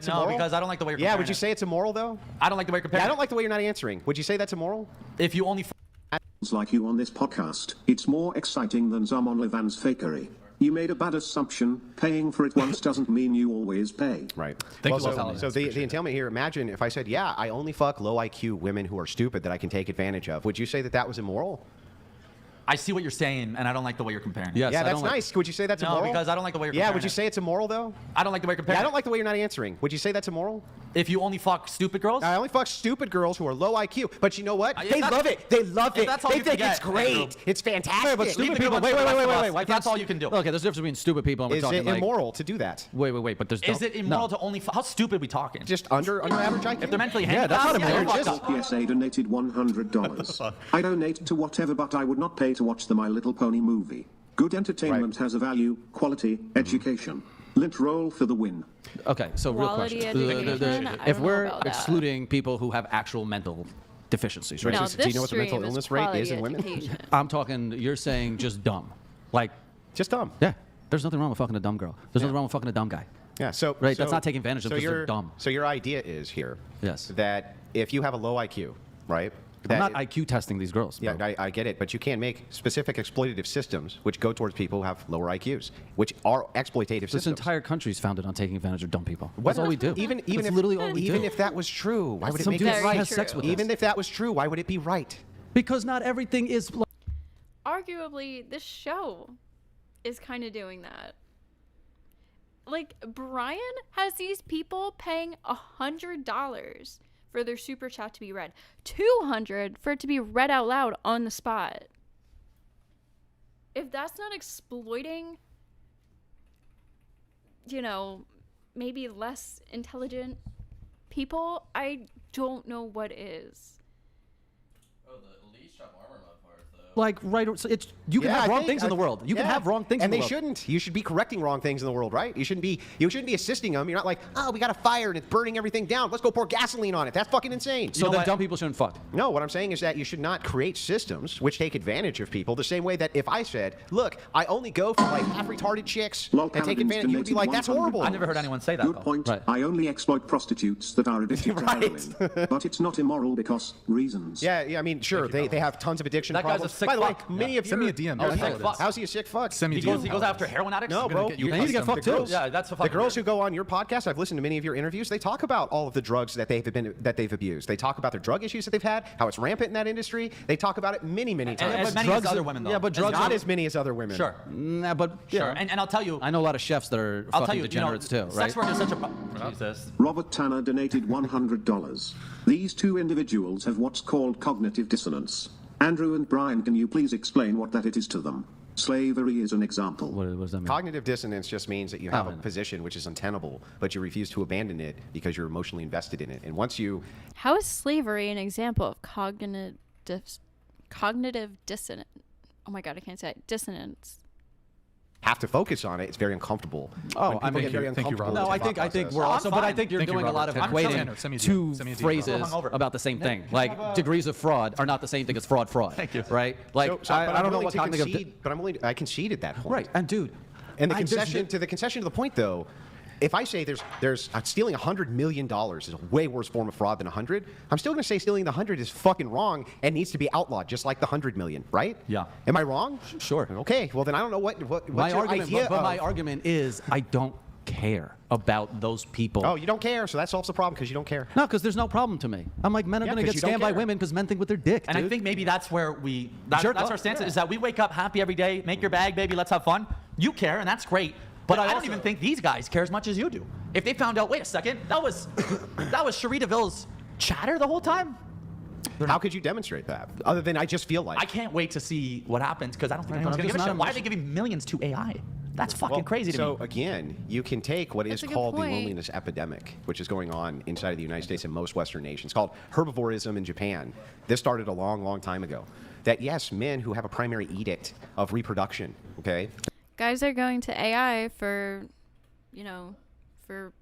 No, immoral? because I don't like the way you're Yeah, comparing would you it. say it's immoral though? I don't like the way you're comparing Yeah, I it. don't like the way you're not answering. Would you say that's immoral? If you only like you on this podcast. It's more exciting than some OnlyFans fakery. You made a bad assumption. Paying for it once doesn't mean you always pay. Right. Thank well, you, so, Paladins. so the entailment here, imagine if I said, yeah, I only fuck low IQ women who are stupid that I can take advantage of. Would you say that that was immoral? I see what you're saying, and I don't like the way you're comparing it. Yes, Yeah, I that's don't like- nice. Would you say that's No, immoral? because I don't like the way you're Yeah, comparing would you it. say it's immoral though? I don't like the way you're comparing Yeah, I it. don't like the way you're not answering. Would you say that's immoral? If you only fuck stupid girls? I only fuck stupid girls who are low IQ. But you know what? If They that's- love it. They love if it. that's all They you think can it's get, great. Andrew. It's fantastic. Yeah, but Leave stupid the good people. ones Wait, for wait, the wait, rest wait, of wait, us. wait. If that's all you can do. Okay, there's a difference between stupid people and we're Is talking it like. immoral to do that? Wait, but there's. Is it immoral no. to only how stupid are we talking? Just under average IQ? If they're mentally Yeah, that's handicapped, not yeah, immoral. you're fucked up. PSA donated $100. I donate to whatever, but I would not pay to watch the My Little Pony movie. Good entertainment has a value, quality, education. Lint roll for the win. Okay, so real Quality question. education? I If don't know we're about that. excluding people who have actual mental deficiencies, right? No, Do you know what the mental stream is illness rate quality is in women? education. I'm talking. You're saying just dumb, like Just dumb. yeah. There's nothing wrong with fucking a dumb girl. There's nothing wrong with fucking a dumb guy. Yeah, so Right, so- that's not taking advantage of so because they're your- dumb. So your idea is here, Yes. that if you have a low IQ, right? I'm that not IQ testing these girls. Yeah, bro. I get it, but you can make specific exploitative systems which go towards people who have lower IQs, which are exploitative This systems. entire country is founded on taking advantage of dumb people. What- That's all we do. Even That's if literally all we even do. if that was true, why would it Some make dude it Very right? has sex true. with Even us. if that was true, why would it be right? Because not everything is. Arguably, this show is kind of doing that. Like, Brian has these people paying $100 for their super chat to be read, $200 for it to be read out loud on the spot. If that's not exploiting, maybe less intelligent people, I don't know what is. Oh, the Elite shop armor mod parts though. Like right, so it's you can Yeah, have I wrong think- things in the world. You can have wrong things, and in they the world. shouldn't. You should be correcting wrong things in the world, right? You shouldn't be assisting them. You're not like, oh, we got a fire and it's burning everything down. Let's go pour gasoline on it. That's fucking insane. So then dumb people shouldn't fuck. No, what I'm saying is that you should not create systems which take advantage of people the same way that if I said, look, I only go for like half retarded chicks Lol and take Paladins advantage, you would be like, that's donated horrible. I never heard anyone say that Good though. point. Right. I only exploit prostitutes that are addicted to Right. heroin. But it's not immoral because reasons. Yeah, I mean, sure, they have tons of addiction That guy's a problems. sick By the way, fuck. many Yeah. of you Send me a DM. Oh, I'll sick follow this. fuck. How's he a sick fuck? Send me He a goes, DM. he goes after heroin addicts? No, bro. get you They need to get custom. fucked The too. girls- Yeah, that's a The fucking girls weird. who go on your podcast, I've listened to many of your interviews. They talk about all of the drugs that they've abused. They talk about their drug issues that they've had, how it's rampant in that industry. They talk about it many times. as many as other women though. Yeah, but As drugs Not are- as many as other women. Sure. Nah, but you Sure. know, And I'll tell you, I know a lot of chefs that are I'll tell fucking you, degenerates too, right? sex work is such a Jesus. Robert Tanner donated $100. These two individuals have what's called cognitive dissonance. Andrew and Brian, can you please explain what that it is to them? Slavery is an example. What does that mean? Cognitive dissonance just means that you have Oh, a yeah. position which is untenable, but you refuse to abandon it because you're emotionally invested in it. And once you How is slavery an example of cognitive dissonance? Oh my god, I can't say it. Dissonance. have to focus on it, it's very uncomfortable. Oh, When I people mean, get very thank you, uncomfortable Robert. No, with I the think process. we're also, but I fine. think you're Thank you, doing a lot of Robert. equating Send me a DM. two Send me a DM. phrases I'm hungover. about the same thing. Like degrees of fraud are not the same thing as fraud. Thank you. Right? Like So, but I I'm don't know willing what to cognitive. concede, but I conceded that point. Right, and dude, And the I- there's- concession to the point though, if I say there's stealing $100 million is a way worse form of fraud than 100, I'm still going to say stealing the 100 is fucking wrong and needs to be outlawed, just like the 100 million, right? Yeah. Am I wrong? Sure. Okay. Well, then I don't know what's My your argument, idea but my of- argument is I don't care about those people. Oh, you don't care, so that solves the problem because you don't care. No, because there's no problem to me. I'm like, men are Yeah, going to 'cause get you don't scammed by care. women because men think with their dick, And dude. I think maybe that's where that's Jerk our off. stance is that we wake up happy every day, make your bag, baby, let's have fun. You care, and that's great. But I don't even think these guys care as much as you do. If they found out, wait a second, that was Cherie DeVille's chatter the whole time. How could you demonstrate that? Other than I just feel like. I can't wait to see what happens because I don't think anyone's I'm going to give just a shit. not Why are they giving millions to AI? That's fucking Well, crazy to so me. again, you can take what is That's a good called the point. loneliness epidemic, which is going on inside of the United States and most Western nations, called herbivorism in Japan. This started a long, long time ago. That yes, men who have a primary edict of reproduction, okay, Guys are going to AI for, for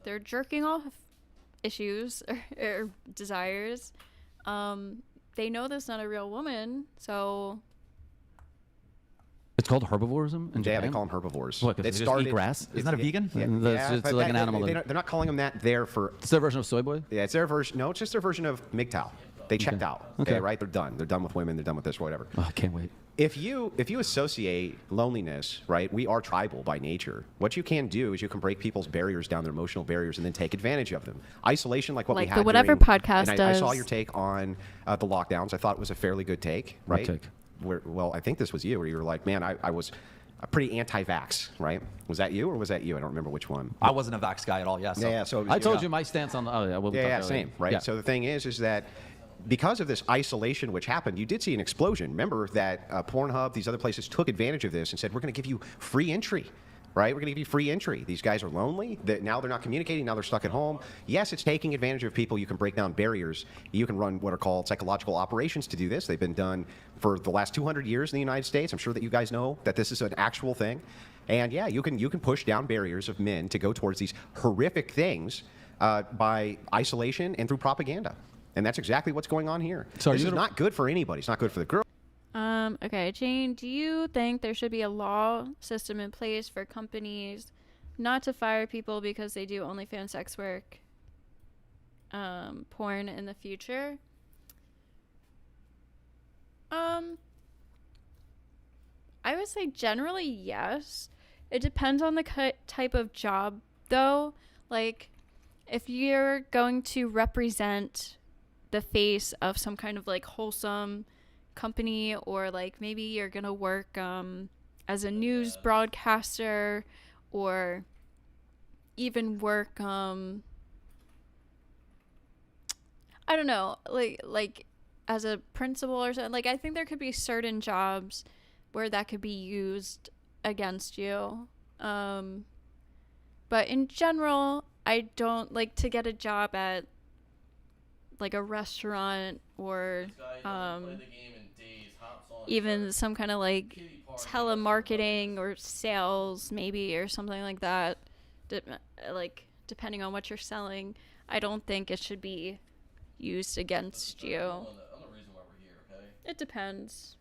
their jerking off issues or desires. They know that's not a real woman, so It's called herbivorism in yeah, Japan? they call them herbivores. What, 'cause they just eat grass? Isn't that a vegan? It's but like an animal. They're not calling them that there for. It's their version of soy boy? Yeah, it's their version. No, it's just their version of MGTOW. They checked out. Okay. Right? They're done. They're done with women. They're done with this, whatever. Oh, I can't wait. If you associate loneliness, right? We are tribal by nature. What you can do is you can break people's barriers down, their emotional barriers, and then take advantage of them. Isolation, like what we Like had the Whatever during- podcast and I saw does. your take on the lockdowns. I thought it was a fairly good take, What right? take? Well, I think this was you, where you were like, man, I was pretty anti-vax, right? Was that you or was that you? I don't remember which one. I wasn't a vax guy at all, yeah. So. Yeah, so it was I you. told you my stance on the. Oh, yeah, we'll talk Yeah, about it same, later. right? Yeah. So the thing is that because of this isolation which happened, you did see an explosion. Remember that Pornhub, these other places took advantage of this and said, we're going to give you free entry, right? We're going to give you free entry. These guys are lonely. Now they're not communicating. Now they're stuck at home. Yes, it's taking advantage of people. You can break down barriers. You can run what are called psychological operations to do this. They've been done for the last 200 years in the United States. I'm sure that you guys know that this is an actual thing. And yeah, you can push down barriers of men to go towards these horrific things by isolation and through propaganda. And that's exactly what's going on here. So are this you is gonna- not good for anybody. It's not good for the girl. Okay, Jane, do you think there should be a law system in place for companies not to fire people because they do OnlyFans sex work, porn in the future? I would say generally yes. It depends on the type of job, though. Like, if you're going to represent the face of some kind of like wholesome company, or like maybe you're gonna work as a news broadcaster, or even work I don't know, like as a principal or something. Like, I think there could be certain jobs where that could be used against you, but in general I don't like to get a job at like a restaurant or even some kind of like telemarketing or sales maybe, or something like that. Like, depending on what you're selling, I don't think it should be used against you. I'm the reason why we're here, okay? It depends.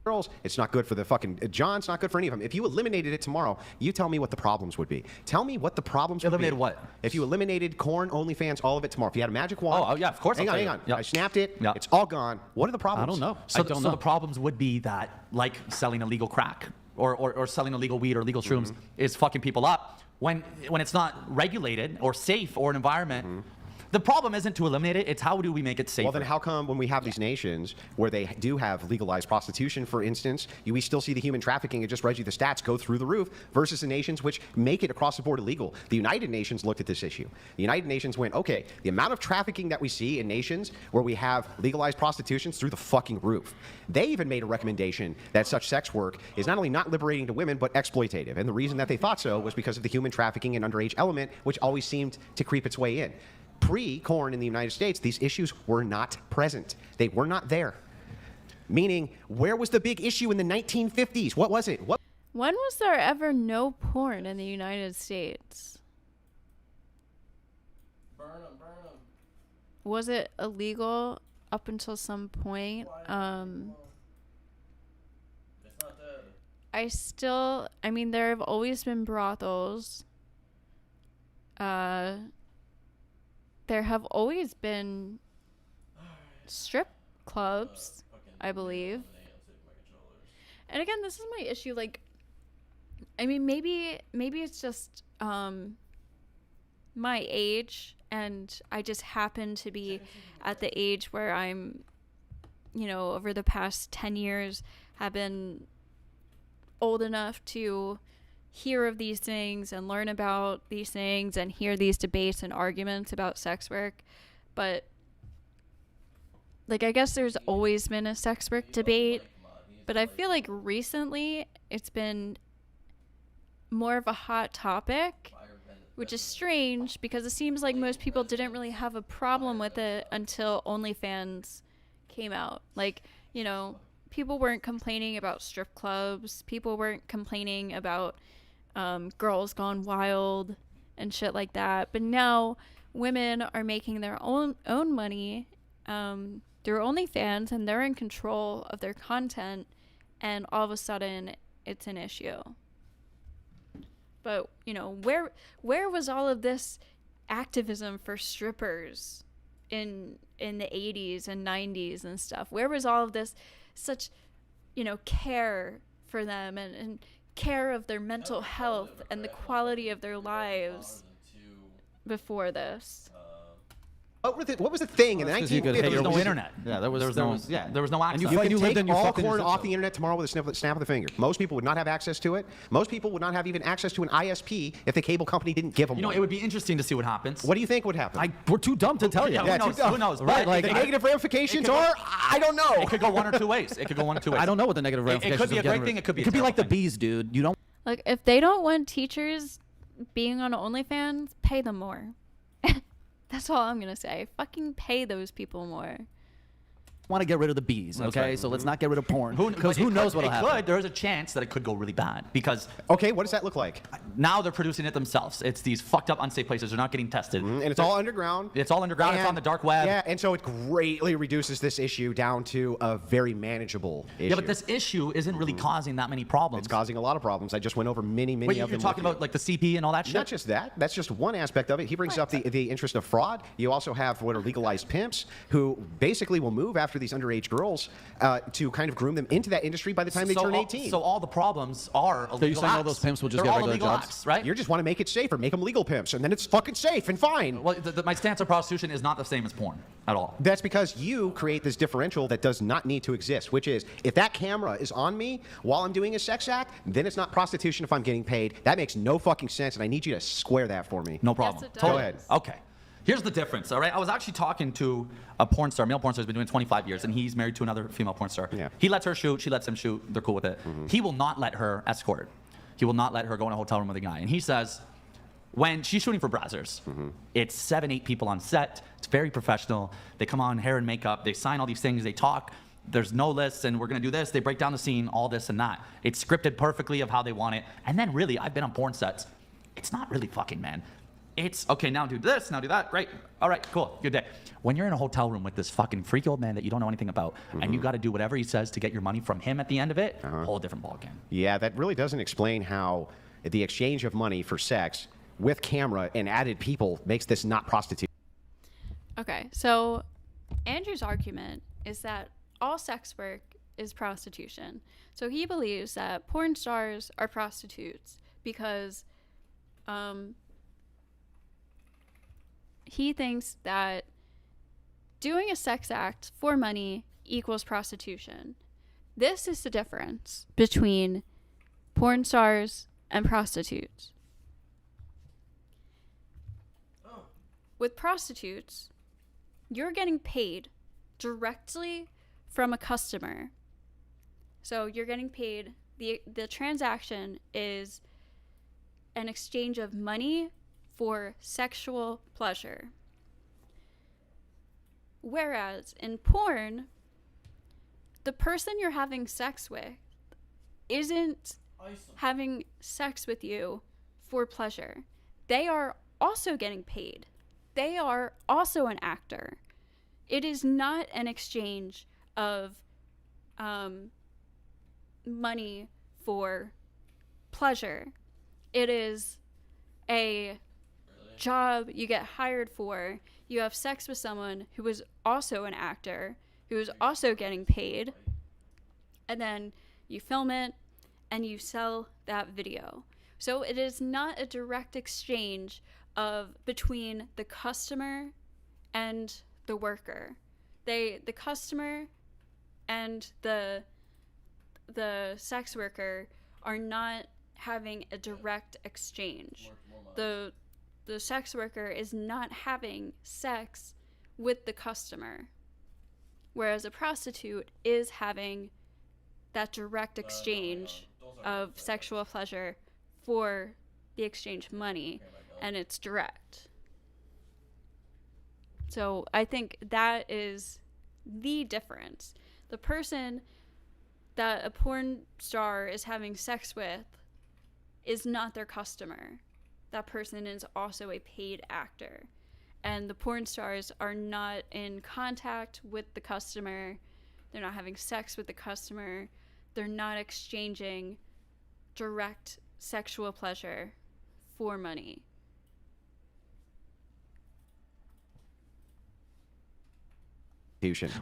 Girls, it's not good for the fucking John. It's not good for any of them. If you eliminated it tomorrow, you tell me what the problems would be. Tell me what the problems would be. Eliminated what? If you eliminated corn, OnlyFans, all of it tomorrow. If you had a magic wand. Oh, yeah, of course Hang I'll on, tell hang you. on. Yep. I snapped it. Yep. It's all gone. What are the I problems? don't know. So, I don't know. the problems would be that, like selling illegal crack or selling illegal weed or illegal shrooms is fucking people up when it's not regulated or safe or an environment. The problem isn't to eliminate it, it's how do we make it safer? Well, then how come when we have these nations where they do have legalized prostitution, for instance, we still see the human trafficking, it just read you the stats, go through the roof, versus the nations which make it across the board illegal? The United Nations looked at this issue. The United Nations went, okay, the amount of trafficking that we see in nations where we have legalized prostitution is through the fucking roof. They even made a recommendation that such sex work is not only not liberating to women, but exploitative. And the reason that they thought so was because of the human trafficking and underage element, which always seemed to creep its way in. Pre-corn in the United States, these issues were not present. They were not there. Meaning, where was the big issue in the 1950s? What was it? When was there ever no porn in the United States? Burn them. Was it illegal up until some point? It's not dead. I mean, there have always been brothels. There have always been strip clubs, I believe. And again, this is my issue. Like, I mean, maybe it's just my age, and I just happen to be at the age where I'm, over the past 10 years have been old enough to hear of these things and learn about these things and hear these debates and arguments about sex work. But like, I guess there's always been a sex work debate, but I feel like recently it's been more of a hot topic, which is strange because it seems like most people didn't really have a problem with it until OnlyFans came out. Like, people weren't complaining about strip clubs. People weren't complaining about Girls Gone Wild and shit like that. But now women are making their own money through OnlyFans, and they're in control of their content, and all of a sudden it's an issue. But, where was all of this activism for strippers in the 80s and 90s and stuff? Where was all of this such, care for them and care of their mental health and the quality of their lives before this? What was the thing in the 'cause you could hit There was1950s? no internet. Yeah, there was there no- was no access. You You can lived take in your all fucking porn zip off code. the internet tomorrow with a snap of the finger. Most people would not have access to it. Most people would not have even access to an ISP if the cable company didn't give them one. It would be interesting to see what happens. What do you think would happen? We're too dumb to tell you. Yeah, who knows? Right, But like, the negative ramifications it could are, go- I don't know. It could go one or two ways. I don't know what the negative It ramifications could be a of getting great thing. It could be a It could be like the terrible thing. bees, dude. You don't Like, if they don't want teachers being on OnlyFans, pay them more. That's all I'm going to say. Fucking pay those people more. want to get rid of the bees, okay? right. So let's not get rid of porn. But Because it who could- knows what'll it happen. could. There's a chance that it could go really bad because Okay, what does that look like? now they're producing it themselves. It's these fucked up, unsafe places. They're not getting tested. And it's all underground. It's all underground. It's on the dark web. Yeah, and so it greatly reduces this issue down to a very manageable issue. Yeah, but this issue isn't really causing that many problems. It's causing a lot of problems. I just went over many Wait, of you're them. talking with you. about like the CP and all that shit? Not just that. That's just one aspect of it. He brings up the interest of fraud. You also have what are legalized pimps who basically will move after these underage girls to kind of groom them into that industry by the time they turn 18. So all the problems are illegal you're saying all acts. those pimps will just They're get all regular illegal jobs? acts, right? You just want to make it safer, make them legal pimps, and then it's fucking safe and fine. Well, my stance on prostitution is not the same as porn at all. That's because you create this differential that does not need to exist, which is if that camera is on me while I'm doing a sex act, then it's not prostitution if I'm getting paid. That makes no fucking sense, and I need you to square that for me. No problem. it does. Totally. Go ahead. Okay. Here's the difference, all right? I was actually talking to a porn star, male porn star, who's been doing 25 years, and he's married to another female porn star. Yeah. He lets her shoot, she lets him shoot, they're cool with it. He will not let her escort. He will not let her go in a hotel room with a guy. And he says, when she's shooting for Brazzers, it's 7, 8 people on set. It's very professional. They come on, hair and makeup. They sign all these things. They talk. There's no lists, and we're going to do this. They break down the scene, all this and that. It's scripted perfectly of how they want it. And then really, I've been on porn sets. It's not really fucking, man. It's, okay, now do this, now do that. Great. All right, cool. Good day. When you're in a hotel room with this fucking freaky old man that you don't know anything about, and you got to do whatever he says to get your money from him at the end of it, whole different ballgame. Yeah, that really doesn't explain how the exchange of money for sex with camera and added people makes this not prostitution. Okay, so Andrew's argument is that all sex work is prostitution. So he believes that porn stars are prostitutes because he thinks that doing a sex act for money equals prostitution. This is the difference between porn stars and prostitutes. With prostitutes, you're getting paid directly from a customer. So you're getting paid, the transaction is an exchange of money for sexual pleasure. Whereas in porn, the person you're having sex with isn't having sex with you for pleasure. They are also getting paid. They are also an actor. It is not an exchange of money for pleasure. It is a job you get hired for. You have sex with someone who is also an actor, who is also getting paid, and then you film it and you sell that video. So it is not a direct exchange between the customer and the worker. The customer and the sex worker are not having a direct exchange. The sex worker is not having sex with the customer, whereas a prostitute is having that direct exchange of sexual pleasure for the exchange money, and it's direct. So I think that is the difference. The person that a porn star is having sex with is not their customer. That person is also a paid actor. And the porn stars are not in contact with the customer. They're not having sex with the customer. They're not exchanging direct sexual pleasure for money.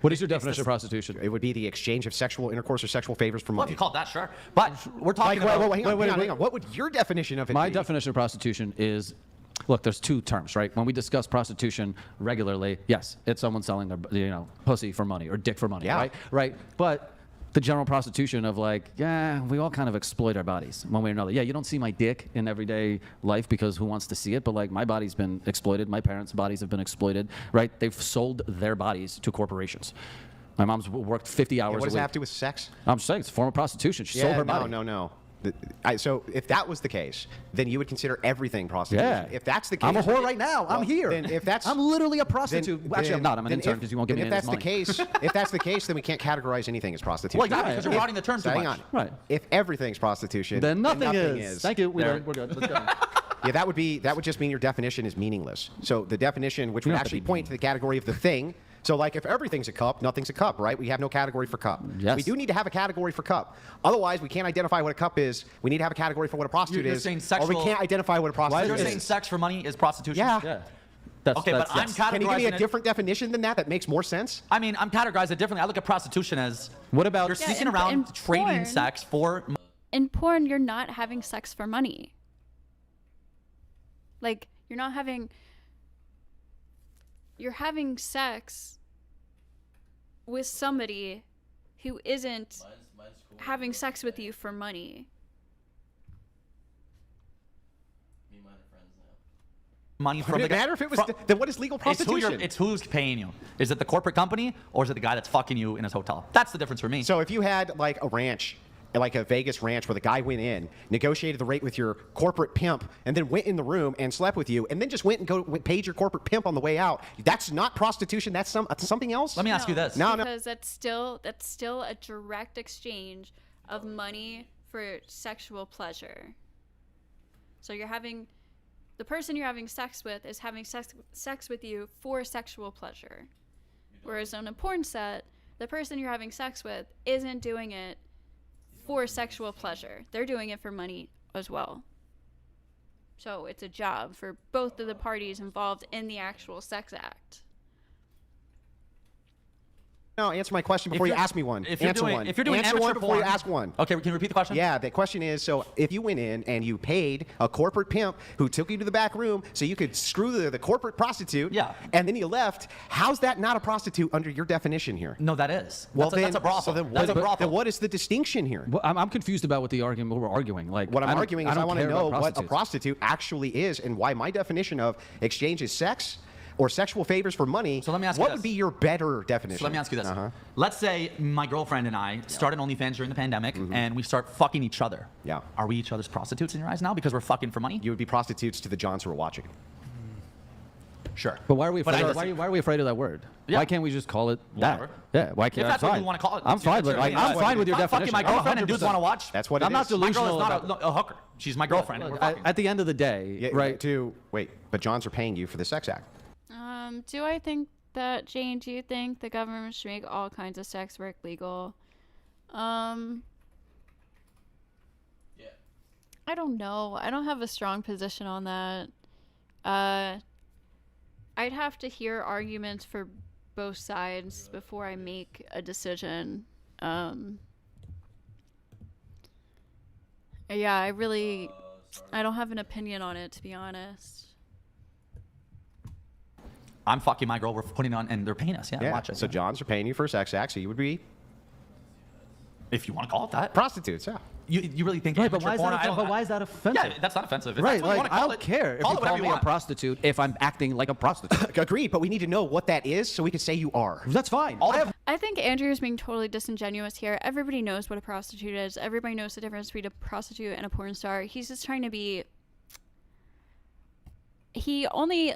What is your definition of prostitution? It would be the exchange of sexual intercourse or sexual favors for Well, if money. you call it that, sure. But we're talking about... Hang on. What would your definition of it My be? definition of prostitution is, look, there's two terms, right? When we discuss prostitution regularly, yes, it's someone selling their, pussy for money or dick for money, Yeah. right? But the general prostitution of like, yeah, we all kind of exploit our bodies one way or another. Yeah, you don't see my dick in everyday life because who wants to see it? But like, my body's been exploited. My parents' bodies have been exploited, right? They've sold their bodies to corporations. My mom's worked 50 hours a week. What does that have to do with sex? I'm saying it's a form of prostitution. She sold her body. No. So if that was the case, then you would consider everything prostitution. Yeah. If that's the case, I'm a whore right now. I'm here. Then if that's, I'm literally a prostitute. Actually, I'm not. I'm an then intern if- because you won't give me then any if of that's this the money. case, if that's the case, then we can't categorize anything as prostitution. Well, exactly, because you're broadening the term too Hang much. on. Right. If everything's prostitution, Then nothing nothing is. Thank you. We're good. Let's go. Yeah, that would just mean your definition is meaningless. So the definition, which You would don't have to actually be point to the category of the thing. So like if everything's a cup, nothing's a cup, right? We have no category for cup. Yes. We do need to have a category for cup. Otherwise, we can't identify what a cup is. We need to have a category for what a prostitute You're is. saying or we sexual- can't identify what a prostitute You're is. saying sex for money is prostitution? Yeah. Yeah. That's, Okay, but I'm yes. categorizing Can you give me a it- different definition than that makes more sense? I mean, I'm categorizing it differently. I look at prostitution as... What about- You're Yeah, sneaking in around trading porn- sex for... In porn, you're not having sex for money. Like, you're having sex with somebody who isn't Mine's cool. having sex with you for money. Me and mine are friends now. money from Would the it guy- matter if it was? from- Then what is legal prostitution? It's who's paying you. Is it the corporate company or is it the guy that's fucking you in his hotel? That's the difference for me. So if you had like a ranch, like a Vegas ranch, where the guy went in, negotiated the rate with your corporate pimp, and then went in the room and slept with you, and then just went and paid your corporate pimp on the way out, that's not prostitution. That's something else. Let me ask you this. No. Because that's still a direct exchange of money for sexual pleasure. So the person you're having sex with is having sex with you for sexual pleasure. Whereas on a porn set, the person you're having sex with isn't doing it for sexual pleasure. They're doing it for money as well. So it's a job for both of the parties involved in the actual sex act. No, answer my question before you ask me one. If you're Answer doing, one. If you're doing Answer amateur one before you porn- ask one. Okay, can you repeat the question? Yeah, the question is, so if you went in and you paid a corporate pimp who took you to the back room so you could screw the corporate prostitute, Yeah. and then you left, how's that not a prostitute under your definition here? No, that is. Well, That's a brothel. So then That's a brothel. then what is the distinction here? Well, I'm confused about what we're arguing. Like What I'm I don't- arguing is I don't want to care know about what a prostitutes. prostitute actually is and why my definition of exchange is sex or sexual favors for money. So let me ask you what this. would be your better definition? So let me ask you this. Uh-huh. Let's say my girlfriend and I started OnlyFans during the pandemic, and we start fucking each other. Mm-hmm. Yeah. Are we each other's prostitutes in your eyes now because we're fucking for money? You would be prostitutes to the Johns who are watching. Sure. But why are we But afraid? I Why are we afraid of that word? Yeah. Why can't we just call it that? Whatever. Yeah. Why can't? If that's I'm what fine. you want to call it. I'm fine with. That's I'm your fine with your opinion. I'm definition. fucking my girlfriend and dudes 100%. want to watch. That's what it I'm not is. My girl delusional. is not about- a hooker. She's my girlfriend. We're fucking. At the end of the day, Yeah, right? Wait, but Johns are paying you for the sex act. Do I think that, Jane, do you think the government should make all kinds of sex work legal? don't know. I don't have a strong position on that. I'd have to hear arguments for both sides before I make a decision. Yeah, I don't have an opinion on it, to be honest. I'm fucking my girl. We're putting on, and they're paying us. Yeah, watch it. So Johns are paying you for a sex act, so you would be if you want to call it that. prostitutes, yeah. You really think? Right, but amateur why is porn? that offensive? Yeah, that's not offensive. If Right, that's what you like wanna I call don't it, care if call you it whatever call me a want. prostitute if I'm acting like a prostitute. Agreed, but we need to know what that is so we can say you are. That's fine. I think Andrew is being totally disingenuous here. Everybody knows what a prostitute is. Everybody knows the difference between a prostitute and a porn star. He's just trying to be... He only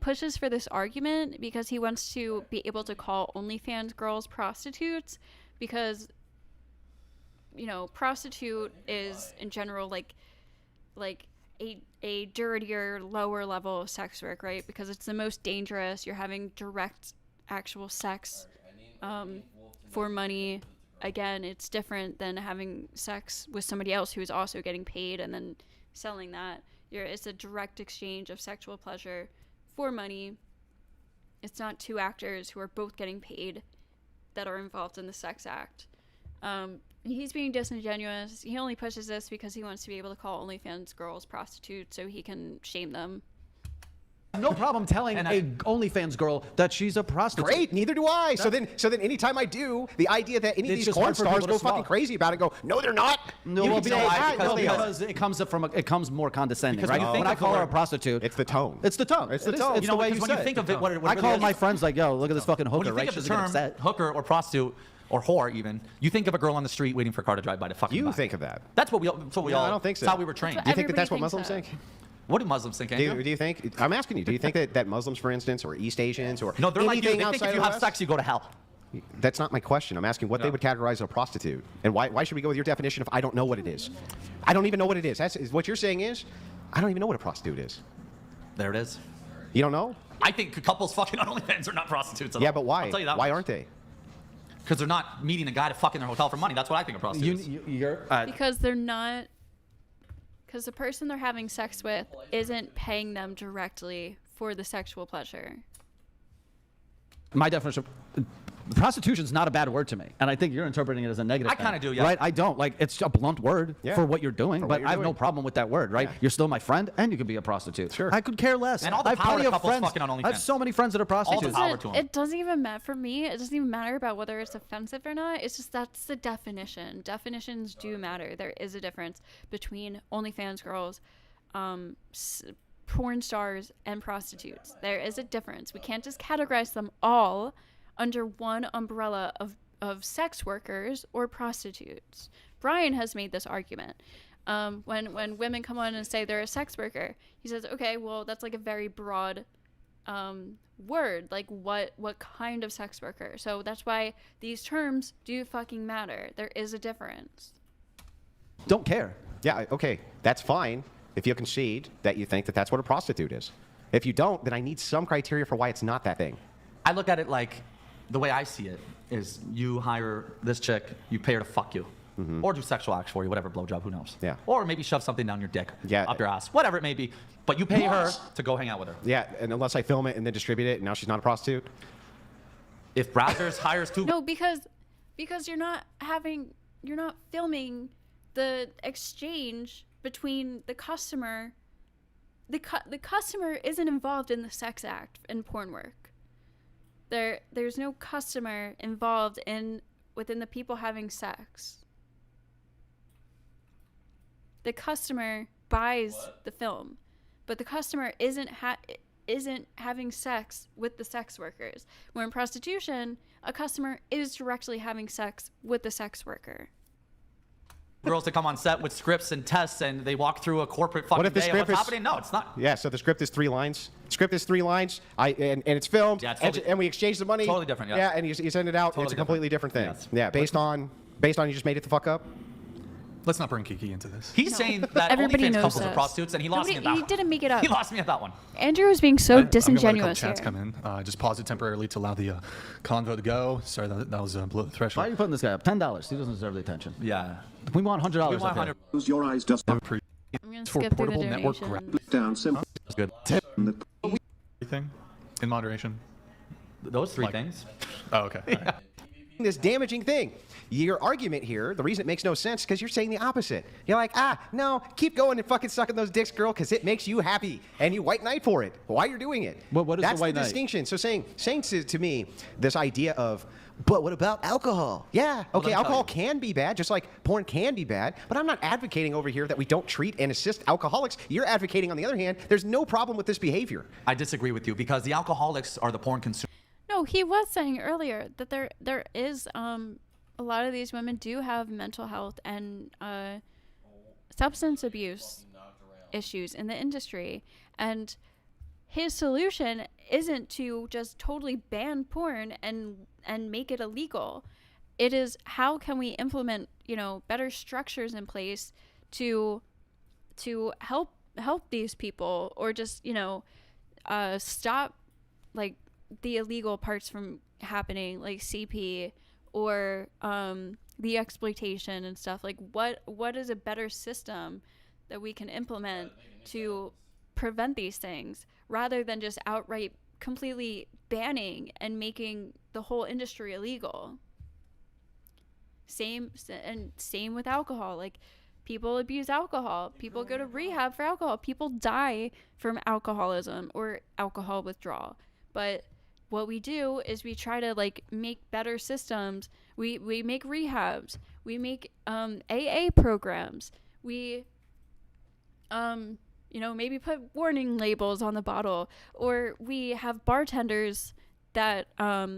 pushes for this argument because he wants to be able to call OnlyFans girls prostitutes because, you know, prostitute is in general like a dirtier, lower level of sex work, right? Because it's the most dangerous. You're having direct, actual sex for money. Again, it's different than having sex with somebody else who is also getting paid and then selling that. It's a direct exchange of sexual pleasure for money. It's not two actors who are both getting paid that are involved in the sex act. He's being disingenuous. He only pushes this because he wants to be able to call OnlyFans girls prostitutes so he can shame them. No problem telling a OnlyFans girl that she's a prostitute. Great, neither do I. So then anytime I do, the idea that any of It's these just porn hard for stars people to go fucking swallow. crazy about it, go, no, they're not. No, You well, can say, because it comes more condescending, Because right? when you think When I of call the her a word- prostitute, It's the tone. It's the tongue. It's the It is. tone. It's You the know, way you because say when you think of it, what it I call really my is- friends like, yo, look at this fucking When hooker, you think right? of the She's gonna term get upset. hooker or prostitute or whore, even you think of a girl on the street waiting for a car to drive by to fucking. You buy. think of that. That's what we. That's what we No, all. I don't think so. That's how we were trained. That's Do you think that that's what Everybody Muslims thinks think? What do Muslims think, Andrew? Do you think? I'm asking you. Do you think that Muslims, for instance, or East Asians, or No, they're like you. anything They think outside if you of have the sex, you go to hell. West? That's not my question. I'm asking what they No. would categorize as a prostitute, and why should we go with your definition if I don't know what it is? I don't even know what it is. Is what you're saying is, I don't even know what a prostitute is. There it is. You don't know? I think couples fucking on OnlyFans are not prostitutes at all. Yeah, but why? I'll tell you that. Why aren't they? Because they're not meeting a guy to fuck in their hotel for money. That's what I think of prostitutes. Because they're not... Because the person they're having sex with isn't paying them directly for the sexual pleasure. My definition, prostitution's not a bad word to me, and I think you're interpreting it as a negative. I kinda thing, do, yeah. Right? I don't like. It's a blunt word Yeah. for what you're doing, For what but you're I have no doing. problem with that word. Right? Yeah. You're still my friend, and you could be a prostitute. Sure. I could care less. And all the I have power plenty to of couples friends. fucking on I have OnlyFans. so many friends that are prostitutes. power to 'em. It doesn't even matter for me. It doesn't even matter about whether it's offensive or not. It's just that's the definition. Definitions do matter. There is a difference between OnlyFans girls, porn stars, and prostitutes. There is a difference. We can't just categorize them all under one umbrella of sex workers or prostitutes. Brian has made this argument. When women come on and say they're a sex worker, he says, okay, well, that's like a very broad word. Like, what kind of sex worker? So that's why these terms do fucking matter. There is a difference. Don't care. Yeah, okay, that's fine if you concede that you think that that's what a prostitute is. If you don't, then I need some criteria for why it's not that thing. I look at it like the way I see it is you hire this chick, you pay her to fuck you. Or do sexual acts for you, whatever, blowjob, who knows? Yeah. Or maybe shove something down your dick, Yeah. up your ass, whatever it may be. But you pay her to go hang out with her. Yeah, and unless I film it and then distribute it, and now she's not a prostitute. If Browsers hires two, No, because you're not filming the exchange between the customer. The customer isn't involved in the sex act in porn work. There's no customer involved within the people having sex. The customer buys the film, but the customer isn't having sex with the sex workers. Where in prostitution, a customer is directly having sex with the sex worker. girls to come on set with scripts and tests, and they walk through a corporate fucking What if the day of script what's is- happening. No, it's not. Yeah, so the script is 3 lines. Script is 3 lines. And it's filmed. Yeah, it's totally- and we exchange the money. Totally different, yes. Yeah, and you send it out. Totally it's a completely different thing. Yes. Yeah, based on you just made it the fuck up. Let's not bring Kiki into this. He's saying that Everybody OnlyFans knows couples are this. prostitutes, and he lost me at that He one. didn't make it up. He lost me at that one. Andrew is being so I'm gonna let a disingenuous couple chats here. come in. I just paused it temporarily to allow the convo to go. Sorry, that was below the Why threshold. are you putting this guy up? $10. He doesn't deserve the attention. Yeah. We want $100. We want up here. 100. Close your eyes, dust I'm gonna for skip through the portable network donation. down simple. That's good. Everything in moderation. Those three Like- things. Oh, okay. All right. This damaging thing. Your argument here, the reason it makes no sense, because you're saying the opposite. You're like, no, keep going and fucking sucking those dicks, girl, because it makes you happy, and you white knight for it. Why you're doing it? What is the That's white the knight? distinction. So saying to me, this idea of, but what about alcohol? Yeah, okay, let me tell alcohol you. can be bad, just like porn can be bad, but I'm not advocating over here that we don't treat and assist alcoholics. You're advocating, on the other hand, there's no problem with this behavior. I disagree with you because the alcoholics are the porn consumers. No, he was saying earlier that there is a lot of these women do have mental health and substance abuse issues in the industry, and his solution isn't to just totally ban porn and make it illegal. It is, how can we implement, better structures in place to help these people, or just stop like the illegal parts from happening, like CP or the exploitation and stuff. Like what is a better system that we can implement to prevent these things, rather than just outright completely banning and making the whole industry illegal. Same with alcohol. Like, people abuse alcohol, people go to rehab for alcohol, people die from alcoholism or alcohol withdrawal. But what we do is we try to make better systems. We make rehabs, we make AA programs, we maybe put warning labels on the bottle, or we have bartenders that are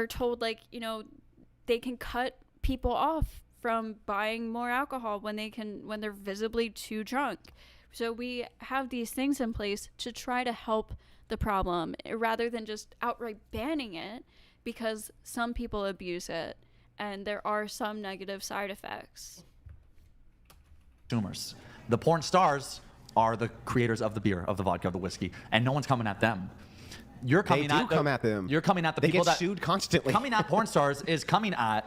told they can cut people off from buying more alcohol when they're visibly too drunk. So we have these things in place to try to help the problem, rather than just outright banning it, because some people abuse it and there are some negative side effects. Consumers. The porn stars are the creators of the beer, of the vodka, of the whiskey, and no one's coming at them. You're coming They do come at them. You're coming at the They people get that sued constantly. Coming at porn stars is coming at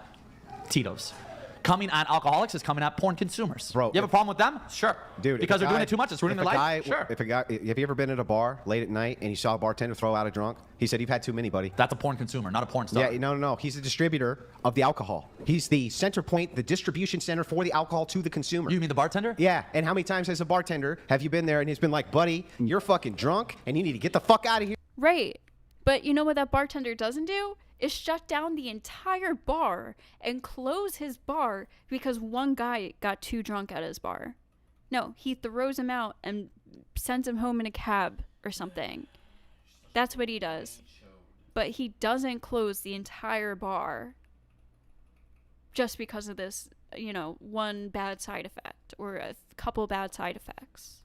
Tito's. Coming at alcoholics is coming at porn consumers. Bro, you have a problem with them? Sure. Dude, because if a they're doing guy- it too much. It's ruining if their a life. guy- Sure. If a guy, have you ever been at a bar late at night and you saw a bartender throw out a drunk? He said, "You've had too many, buddy." That's a porn consumer, not a porn star. Yeah, no. He's the distributor of the alcohol. He's the center point, the distribution center for the alcohol to the consumer. You mean the bartender? Yeah, and how many times as a bartender have you been there and he's been like, "Buddy, you're fucking drunk and you need to get the fuck out of here." Right. But you know what that bartender doesn't do? Is shut down the entire bar and close his bar because one guy got too drunk at his bar. No, he throws him out and sends him home in a cab or something. That's what he does. But he doesn't close the entire bar just because of this, one bad side effect or a couple bad side effects.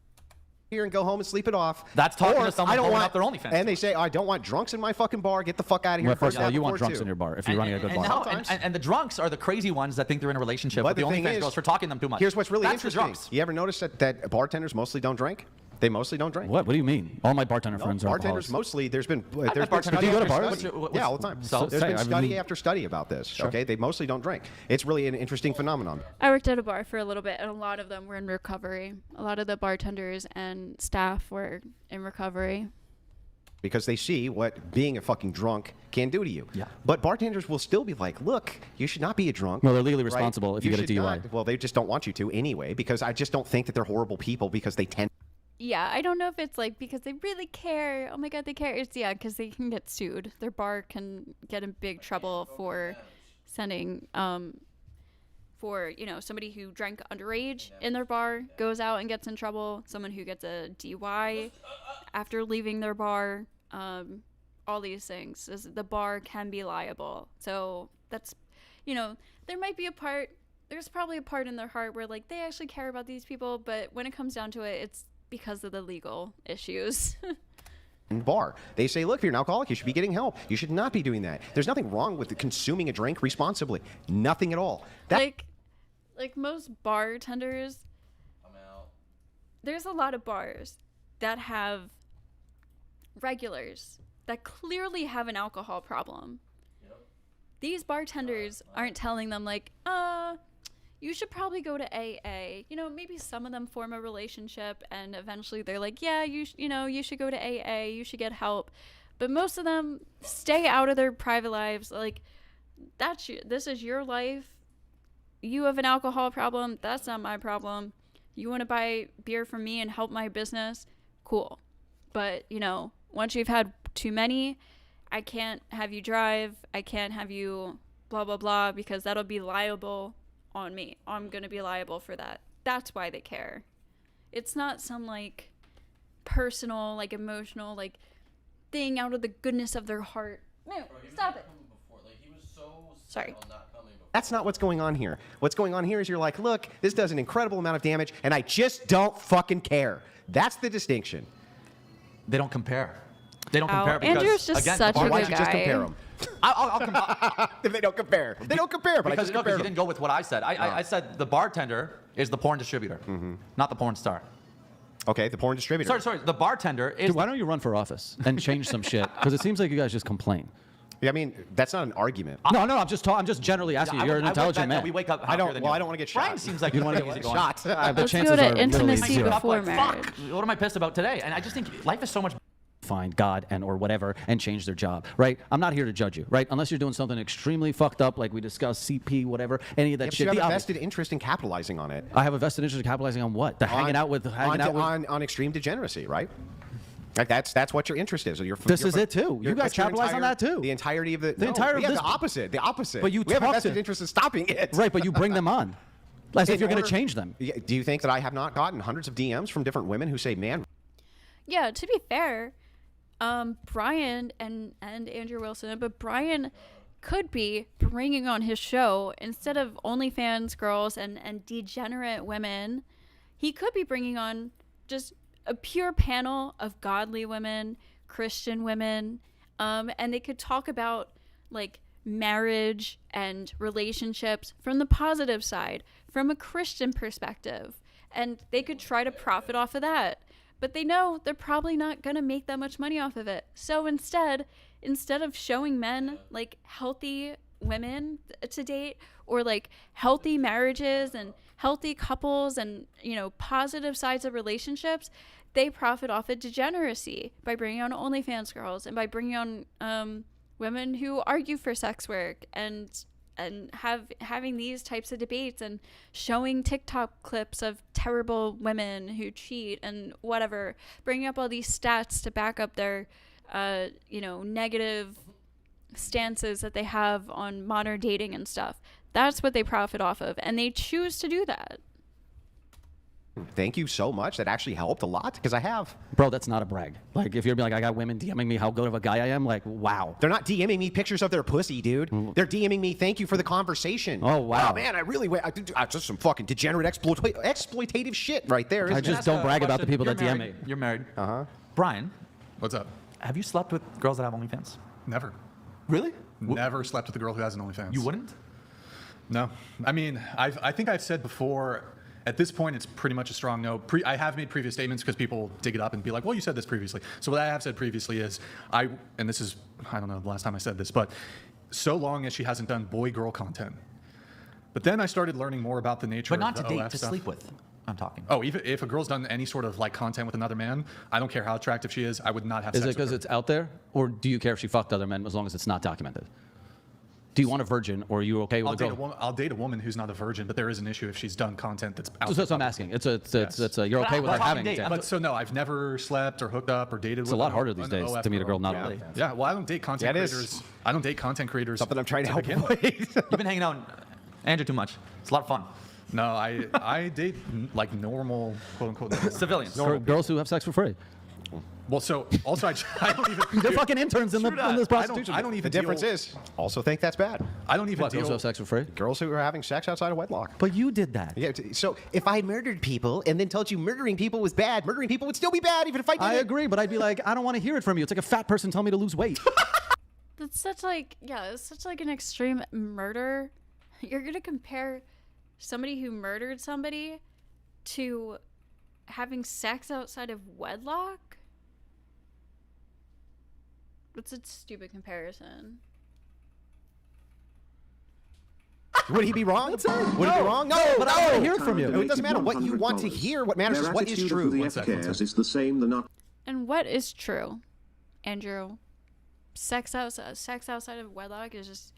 Here and go home and sleep it off. That's talking Or, to someone I don't blowing want, up their OnlyFans and they stores. say, "I don't want drunks in my fucking bar. Get the fuck out of here." Well, first of all, I've you had want before, drunks too. in your bar if you're running a good bar. Sometimes. And the drunks are the crazy ones that think they're in a relationship But with the the thing OnlyFans is, girls for talking them too much. Here's what's really That's the interesting. drunks. You ever notice that bartenders mostly don't drink? They mostly don't drink. What do you mean? All my bartender No, friends are bartenders alcoholics. mostly. There's been bartenders. study Do you go to after bars? study. What's- Yeah, all the time. So- There's been I study mean- after study about this. Okay, they mostly don't drink. It's really an interesting phenomenon. I worked at a bar for a little bit, and a lot of them were in recovery. A lot of the bartenders and staff were in recovery. Because they see what being a fucking drunk can do to you. Yeah. But bartenders will still be like, "Look, you should not be a drunk." Well, they're legally right? responsible if you get a should DUI. not- Well, they just don't want you to anyway, because I just don't think that they're horrible people because they tend. Yeah, I don't know if it's because they really care. Oh my god, they care. It's because they can get sued. Their bar can get in big trouble for sending for somebody who drank underage in their bar goes out and gets in trouble. Someone who gets a DUI after leaving their bar. All these things. The bar can be liable. So that's there might be there's probably a part in their heart where they actually care about these people, but when it comes down to it, it's because of the legal issues. Bar. They say, "Look, if you're an alcoholic, you should be getting help. You should not be doing that. There's nothing wrong with consuming a drink responsibly. Nothing at all." like most bartenders, I'm out. there's a lot of bars that have regulars that clearly have an alcohol problem. Yep. These bartenders aren't telling them like, you should probably go to AA. You know, maybe some of them form a relationship and eventually they're like, yeah, you should go to AA, you should get help. But most of them stay out of their private lives. Like, this is your life. You have an alcohol problem. That's not my problem. You want to buy beer from me and help my business? Cool. But, you know, once you've had too many, I can't have you drive. I can't have you blah, blah, blah, because that'll be liable on me. I'm going to be liable for that. That's why they care. It's not some, like, personal, like, emotional, like, thing out of the goodness of their heart. No, Bro, he was stop not it. coming before. Like, he was so set Sorry. on not coming before. That's not what's going on here. What's going on here is you're like, look, this does an incredible amount of damage, and I just don't fucking care. That's the distinction. They don't compare. They don't Ow, compare because Andrew's just again, such a Or why good don't you just guy. compare them? I'll compare. If they don't compare. They don't compare, but I Because just no, compare because you them. didn't go with what I said. I said the bartender is the porn distributor, not the porn star. Okay, the porn distributor. Sorry. The bartender is. Dude, why don't you run for office and change some shit? Because it seems like you guys just complain. Yeah, I mean, that's not an argument. No, I'm just generally asking you. You're an intelligent man. We wake up. I don't- happier than well, you. I don't wanna get Brian shot. seems like You don't wanna he's get going. Shot. The Let's chances go to are literally intimacy zero. before Like, marriage. fuck. What am I pissed about today? And I just think life is so much. Find God and or whatever and change their job, right? I'm not here to judge you, right? Unless you're doing something extremely fucked up, like we discussed, CP, whatever, any of that Yeah, but shit. you have The a obvious- vested interest in capitalizing on it. I have a vested interest in capitalizing on what? The hanging out with. On extreme degeneracy, right? Like that's what your interest is. This is it, too. You guys that's your capitalize on that, too. The entirety of the entire- yeah, this- the opposite. The opposite. But you we have a talk vested to- interest in stopping it. Right, but you bring them on. As if In you're going to order- change them. Yeah, do you think that I have not gotten hundreds of DMs from different women who say, "Man, Yeah, to be fair, Brian and Andrew Wilson, but Brian could be bringing on his show instead of OnlyFans girls and degenerate women. He could be bringing on just a pure panel of godly women, Christian women, and they could talk about like marriage and relationships from the positive side, from a Christian perspective, and they could try to profit off of that. But they know they're probably not going to make that much money off of it. So instead of showing men like healthy women to date or like healthy marriages and healthy couples and, you know, positive sides of relationships, they profit off of degeneracy by bringing on OnlyFans girls and by bringing on women who argue for sex work and having these types of debates and showing TikTok clips of terrible women who cheat and whatever, bringing up all these stats to back up their, negative stances that they have on modern dating and stuff. That's what they profit off of, and they choose to do that. thank you so much. That actually helped a lot because I have." Bro, that's not a brag. Like, if you're like, I got women DMing me how good of a guy I am, like, wow. They're not DMing me pictures of their pussy, dude. They're DMing me, "Thank you for the conversation." Oh, wow. Oh man, I really went. Just some fucking degenerate exploitative shit right there. I Isn't just it? don't brag about the people You're that DM married. me. You're married. Brian, What's up? have you slept with girls that have OnlyFans? Never. Really? Never slept with a girl who has an OnlyFans. You wouldn't? No. I mean, I think I've said before, at this point, it's pretty much a strong no. I have made previous statements because people dig it up and be like, well, you said this previously. So what I have said previously is, and this is, I don't know the last time I said this, but so long as she hasn't done boy-girl content. But then I started learning more about the nature But not to of the date, OF to stuff. sleep with. I'm talking. Oh, even if a girl's done any sort of like content with another man, I don't care how attractive she is, I would not have Is sex it with because her. it's out there? Or do you care if she fucked other men as long as it's not documented? Do you want a virgin, or are you okay with a girl? I'll date a woman who's not a virgin, but there is an issue if she's done content that's out So that's what I'm there. asking. You're But okay with I'm her talking having date. it. I'm But so no, I've never slept or hooked up or dated. It's a lot harder these days to meet a girl not on OnlyFans. Yeah, well, I don't date content Yeah, it is. creators. I don't date content creators. Something I'm trying to help begin with. avoid. You've been hanging out with Andrew too much. It's a lot of fun. No, I date like normal, quote unquote. Normal. Civilians. Girls who have sex for free. Well, so also I don't even. They're fucking interns in this prostitution. I don't even. The difference deal, is, also think that's bad. I don't even What, girls deal. who have sex for free? Girls who are having sex outside of wedlock. But you did that. Yeah, so if I murdered people and then told you murdering people was bad, murdering people would still be bad even if I did I it. agree, but I'd be like, I don't want to hear it from you. It's like a fat person telling me to lose weight. That's such like, it's such like an extreme murder. You're gonna compare somebody who murdered somebody to having sex outside of wedlock? What's a stupid comparison? Would he be wrong? Would he be wrong? No, but I want to hear it from you. No, it doesn't matter what you want to hear. What matters is what is true. The FKs is the same. The not. And what is true, Andrew? Sex outside of wedlock is just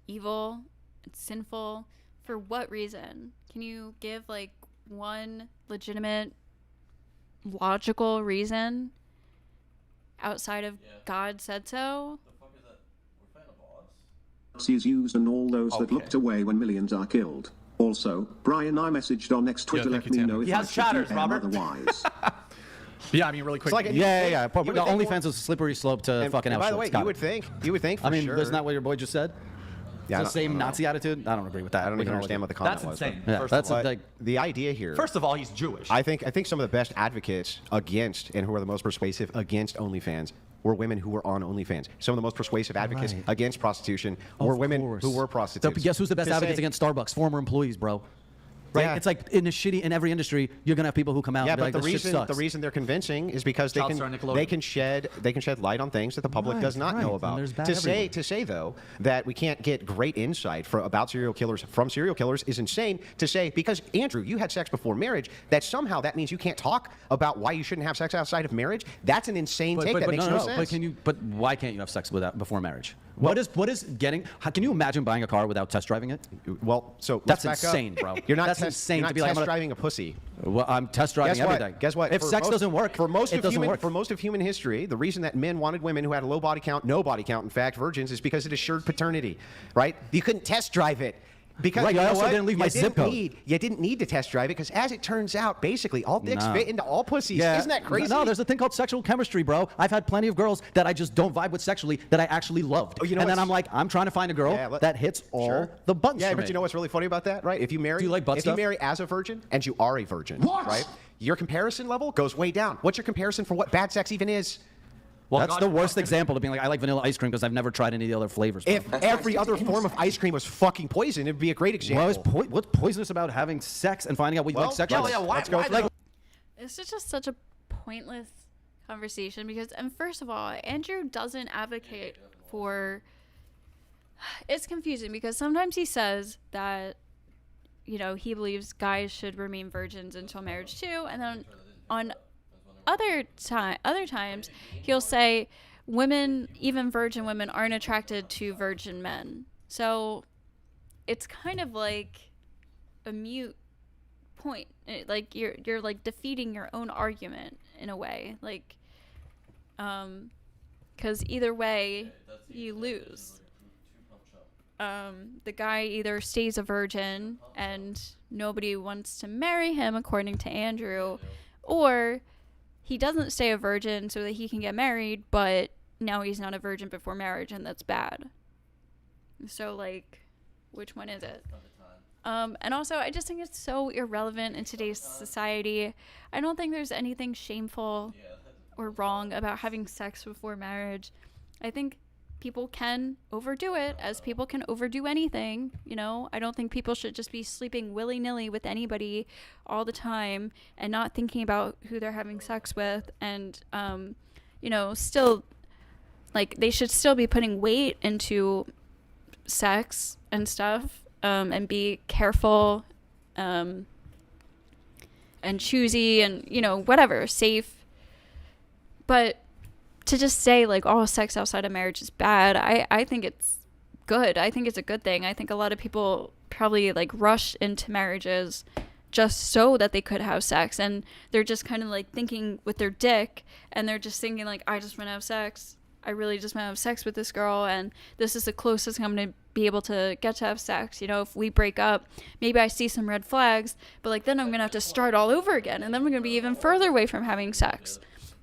evil and sinful. For what reason? Can you give like one legitimate, logical reason outside of God said so? The fuck is that? We're fighting a boss? Is used and all those that Okay. looked away when millions are killed. Also, Brian, I messaged on X Twitter. thank Let you, me Tammy. know if He I has should chatters, DM Robert. otherwise. Yeah, I mean, really quick. like a- Yeah. You would think- OnlyFans is a slippery slope to And fucking by the Auschwitz. way, Got you it. would think. For I mean, sure. isn't that what your boy just said? Yeah, It's the same Nazi attitude. I don't agree with that. I don't We even can understand all what the comment That's was. insane. Yeah, first that's of all. But like the idea here. First of all, he's Jewish. I think some of the best advocates against and who are the most persuasive against OnlyFans were women who were on OnlyFans. Some of the most persuasive advocates Right. against prostitution were women who were So prostitutes. guess who's the best To advocates say- against Starbucks? Former employees, bro. Right? Yeah. It's like in every industry, you're gonna have people who come out Yeah, and be but like, the this shit reason sucks. they're convincing is because they Child star Nickelodeon. can shed light on things that the public Right, does not right. know And about. there's bad To everywhere. say though that we can't get great insight about serial killers from serial killers is insane. To say because Andrew, you had sex before marriage, that somehow that means you can't talk about why you shouldn't have sex outside of marriage. That's an insane take. That makes no sense. But why can't you have sex before marriage? What is getting? Can you imagine buying a car without test driving it? Well, so That's let's back up. insane, bro. You're not That's test, insane You're to not be like, I'm test gonna- driving a pussy. Well, I'm test driving Guess what? everything. Guess what? If For sex doesn't work, for most it of doesn't human work. for most of human history, the reason that men wanted women who had a low body count, no body count, in fact, virgins, is because it assured paternity, right? You couldn't test drive it. Because Right, you I know also what? didn't leave my zip code. You didn't need to test drive it because, as it turns out, basically all dicks No. fit into all pussies. Isn't that crazy? No, there's a thing called sexual chemistry, bro. I've had plenty of girls that I just don't vibe with sexually that I actually loved. Oh, you know and then what's- I'm like, I'm trying to find a girl that hits all Sure. the buttons Yeah, for but me. you know what's really funny about that, right? If you marry, Do you like butt if stuff? you marry as a virgin and you are a virgin, right? Your comparison level goes way down. What's your comparison for what bad sex even is? Well, That's God- the worst example to being like, I like vanilla ice cream because I've never tried any of the other flavors. bro. If every other form of ice cream was fucking poison, it'd be a great example. What's poisonous about having sex and finding out what you like sexually? yeah, why- Let's go. why Like, This is just such a pointless conversation because, and first of all, Andrew doesn't advocate for. It's confusing because sometimes he says that, you know, he believes guys should remain virgins until marriage too, and then on other times he'll say women, even virgin women, aren't attracted to virgin men. So it's kind of like a mute point. Like you're like defeating your own argument in a way, like because either way you lose. The guy either stays a virgin and nobody wants to marry him according to Andrew, or he doesn't stay a virgin so that he can get married, but now he's not a virgin before marriage and that's bad. So like, which one is it? And also, I just think it's so irrelevant in today's society. I don't think there's anything shameful or wrong about having sex before marriage. I think people can overdo it, as people can overdo anything. You know, I don't think people should just be sleeping willy-nilly with anybody all the time and not thinking about who they're having sex with. And, you know, still, like, they should still be putting weight into sex and stuff. And be careful and choosy and, you know, whatever, safe. But to just say, like, oh, sex outside of marriage is bad, I think it's good. I think it's a good thing. I think a lot of people probably, like, rush into marriages just so that they could have sex. And they're just kind of, like, thinking with their dick. And they're just thinking, like, I just want to have sex. I really just want to have sex with this girl, and this is the closest I'm going to be able to get to have sex. You know, if we break up, maybe I see some red flags, but like then I'm going to have to start all over again, and then we're going to be even further away from having sex.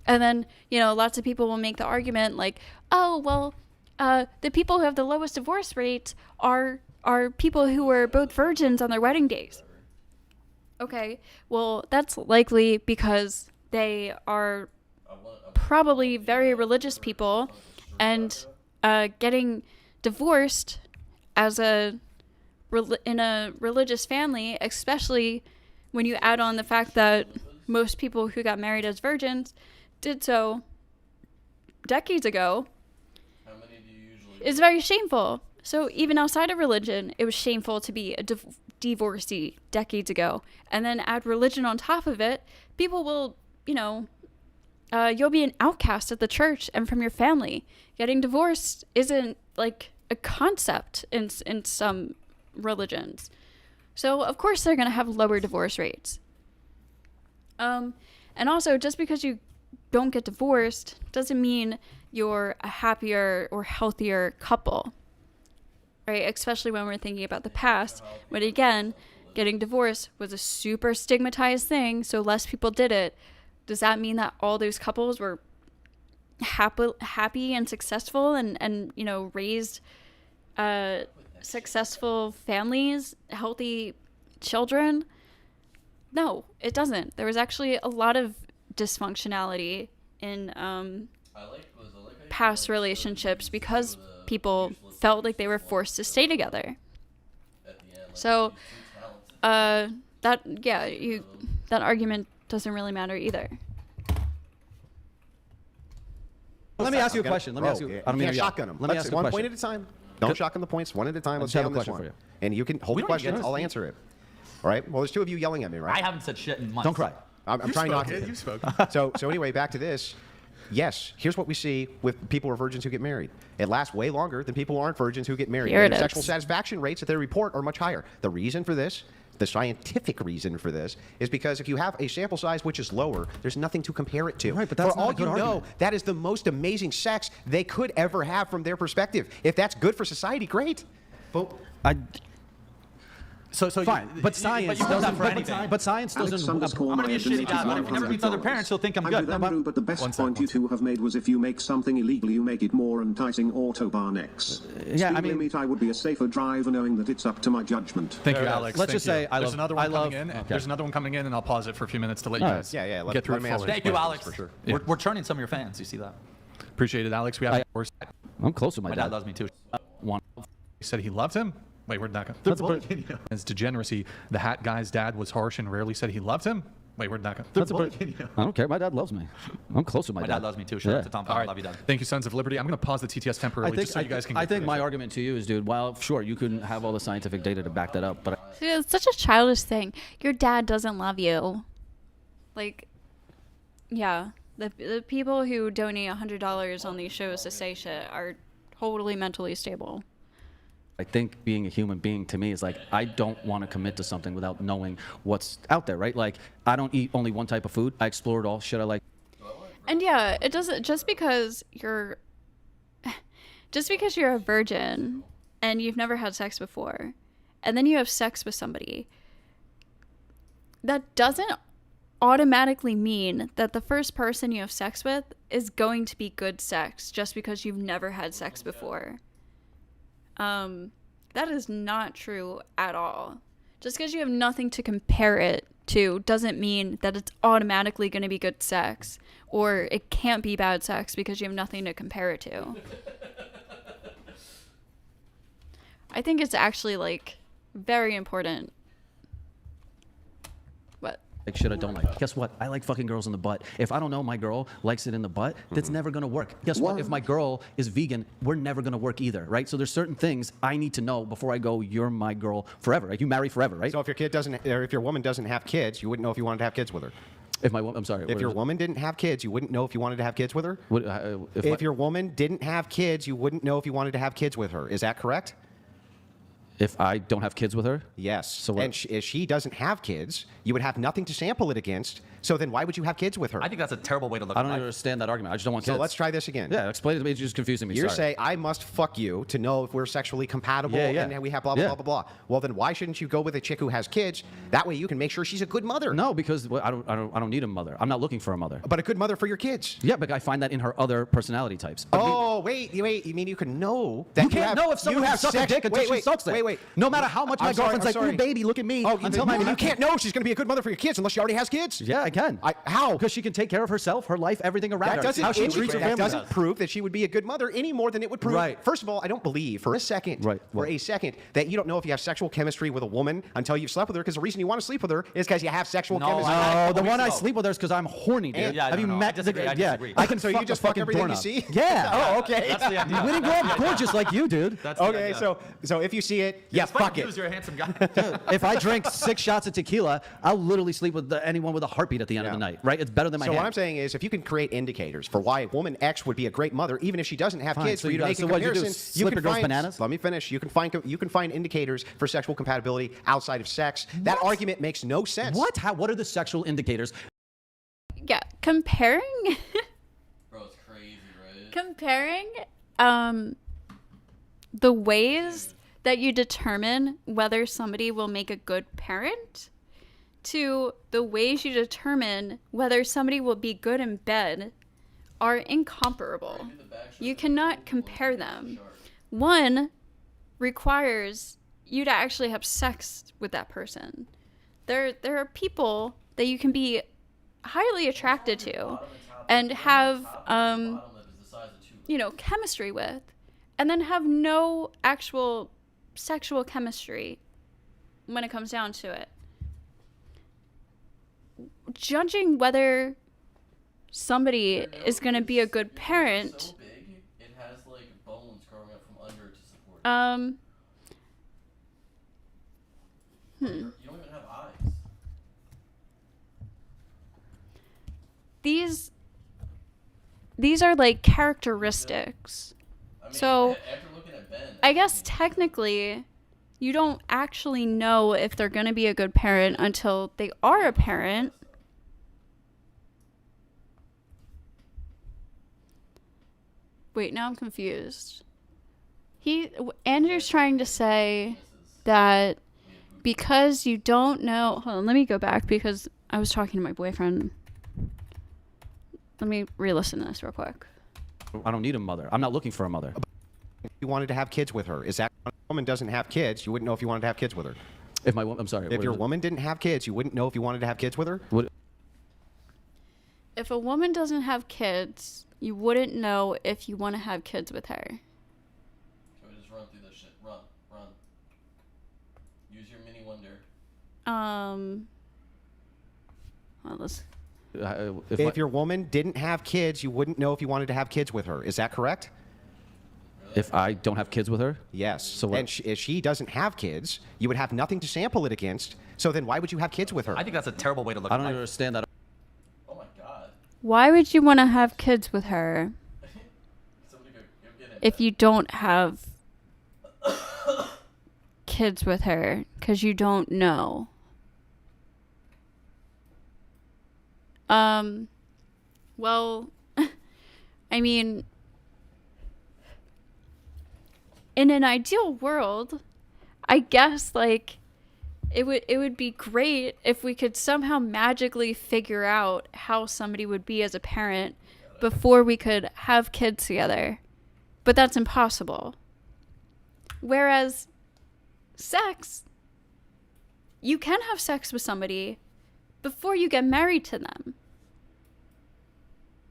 And then, you know, lots of people will make the argument like, oh, well, the people who have the lowest divorce rates are people who were both virgins on their wedding days. Okay, well, that's likely because they are probably very religious people, and getting divorced as a in a religious family, especially when you add on the fact that most people who got married as virgins did so decades ago, How many do you usually? is very shameful. So even outside of religion, it was shameful to be a divorcee decades ago. And then add religion on top of it, people will, you'll be an outcast at the church and from your family. Getting divorced isn't like a concept in some religions. So of course they're going to have lower divorce rates. And also, just because you don't get divorced doesn't mean you're a happier or healthier couple, right? Especially when we're thinking about the past, when again, getting divorced was a super stigmatized thing, so less people did it. Does that mean that all those couples were happy and successful and raised successful families, healthy children? No, it doesn't. There was actually a lot of dysfunctionality in past relationships because people felt like they were forced to stay together. So, that argument doesn't really matter either. Let me ask you a question. Let me ask you. I don't mean to yell. shotgun them. Let me ask you a one question. point at a time. Don't shotgun the points. One at a time. Let's just stay have on a this question one. for you. And you can hold We the don't question. get to I'll speak. answer it. All right. Well, there's two of you yelling at me, right? I haven't said shit in months. Don't cry. I'm trying not to. You spoke. So anyway, back to this. Yes, here's what we see with people who are virgins who get married. It lasts way longer than people who aren't virgins who get married. Here it Their is. sexual satisfaction rates that they report are much higher. The reason for this, the scientific reason for this, is because if you have a sample size which is lower, there's nothing to compare it to. Right, but that's for not all a good you know, argument. that is the most amazing sex they could ever have from their perspective. If that's good for society, great. So Fine, but science you use that doesn't. for anything. But science doesn't. Alexander's I'm gonna be a shitty dad, but if he never meets other $150. parents, he'll think I'm I'm good. with Andrew, but the best point you two have made was if you make something illegal, you make it more enticing. Autobahn X. Yeah, I Speed mean- limit, I would be a safer driver knowing that it's up to my judgment. Thank you, Alex. Let's Thank just you. say I There's love- another one I love- coming in. okay. There's another one coming in, and I'll pause it for a few minutes to let you All right. guys Yeah, get through let me it answer fully. Thank you, questions Alex. for sure. Yeah. We're turning some of your fans. You see that? Appreciate it, Alex. We have course. I'm close to my My dad loves me too. One. He said he loved him. Wait, where'd that go? That's a pretty, His degeneracy. The hat guy's dad was harsh and rarely said he loved him. Wait, where'd that go? that's a pretty, I don't care. My dad loves me. I'm close to my My dad. dad loves me too. Shout out to Tom. All I right. love you, Dad. Thank you, Sons of Liberty. I'm going to pause the TTS temporarily just so you guys can. I get think through my this. argument to you is, dude, well, sure, you couldn't have all the scientific data to back that up, but See, it's such a childish thing. Your dad doesn't love you. Like, yeah, the people who donate $100 on these shows to say shit are totally mentally stable. I think being a human being to me is like, I don't want to commit to something without knowing what's out there, right? Like, I don't eat only one type of food. I explore it all. Shit, I like. And yeah, it doesn't just because you're a virgin and you've never had sex before, and then you have sex with somebody, that doesn't automatically mean that the first person you have sex with is going to be good sex just because you've never had sex before. That is not true at all. Just because you have nothing to compare it to doesn't mean that it's automatically going to be good sex, or it can't be bad sex because you have nothing to compare it to. I think it's actually like very important. What? Like shit I don't like. Guess what? I like fucking girls in the butt. If I don't know my girl likes it in the butt, that's never gonna work. Guess what? If my girl is vegan, we're never gonna work either, right? So there's certain things I need to know before I go, you're my girl forever. Like you marry forever, right? So if your kid doesn't, or if your woman doesn't have kids, you wouldn't know if you wanted to have kids with her. If my I'm sorry. If your woman didn't have kids, you wouldn't know if you wanted to have kids with her. If Your woman didn't have kids, you wouldn't know if you wanted to have kids with her. Is that correct? if I don't have kids with her? Yes. So what? And if she doesn't have kids, you would have nothing to sample it against. So then why would you have kids with her? I think that's a terrible way to look I at don't life. understand that argument. I just don't want So kids. let's try this again. Yeah, explain it to me. It's just confusing me. You're Sorry. saying I must fuck you to know if we're sexually compatible Yeah, yeah. and we have blah, blah, Yeah. blah, blah, blah. Well, then why shouldn't you go with a chick who has kids? That way you can make sure she's a good mother. No, because I don't need a mother. I'm not looking for a mother. But a good mother for your kids. Yeah, but I find that in her other personality types. But Oh, wait. You mean you can know that You can't have, know if someone you have sucks a sex. dick until wait, she wait, sucks it. Wait, wait. No matter how much my girlfriend's like, ooh, baby, look at me. Until you can't know she's going to be a good mother for your kids unless she already has kids. Yeah, I can. How? Because she can take care of herself, her life, everything around her. How she treats her That family. doesn't prove that she would be a good mother any more than it would prove. Right. First of all, I don't believe for a second, that you don't know if you have sexual chemistry with a woman until you've slept with her, because the reason you want to sleep with her is because you have sexual chemistry. No, the one I sleep with her is because I'm horny, dude. Yeah, Have you met I disagree. I can So you just fuck everything you see? Yeah. Oh, okay. That's the idea. We didn't grow up gorgeous like you, dude. That's the Okay, idea. so if you see it, yeah, fuck it. You're a handsome guy. If I drink 6 shots of tequila, I'll literally sleep with anyone with a heartbeat at the end of the night, right? It's better than my So hand. what I'm saying is, if you can create indicators for why woman X would be a great mother, even if she doesn't have Fine, kids, so for you you to guys- make so a what you do, comparison, slip your girl's bananas? Let me finish. You can find indicators for sexual compatibility outside of sex. That argument makes no sense. What? What are the sexual indicators? Yeah, comparing Bro, it's crazy, right? comparing the ways that you determine whether somebody will make a good parent to the ways you determine whether somebody will be good in bed are incomparable. You cannot compare them. One requires you to actually have sex with that person. There are people that you can be highly attracted to and have chemistry with, and then have no actual sexual chemistry when it comes down to it. Judging whether somebody is going to be a good parent, So big, it has like bones growing up from under to support it. You don't even have eyes. these are like characteristics. I mean, So, after looking at Ben, I guess technically you don't actually know if they're going to be a good parent until they are a parent. Wait, now I'm confused. Andrew's trying to say that because you don't know... Hold on, let me go back because I was talking to my boyfriend. Let me re-listen to this real quick. I don't need a mother. I'm not looking for a mother. You wanted to have kids with her. Is that when a woman doesn't have kids, you wouldn't know if you wanted to have kids with her? I'm sorry. If your woman didn't have kids, you wouldn't know if you wanted to have kids with her? If a woman doesn't have kids, you wouldn't know if you want to have kids with her. can we just run through this shit? Run. Use your mini wonder. Well, let's... If your woman didn't have kids, you wouldn't know if you wanted to have kids with her. Is that correct? If I don't have kids with her? Yes. So what? And if she doesn't have kids, you would have nothing to sample it against. So then why would you have kids with her? I think that's a terrible way to look I at don't life. understand that. Oh my god. Why would you want to have kids with her Somebody go get it. if you don't have kids with her? Because you don't know. Well, I mean, in an ideal world, I guess like it would be great if we could somehow magically figure out how somebody would be as a parent before we could have kids together. But that's impossible. Whereas sex, you can have sex with somebody before you get married to them.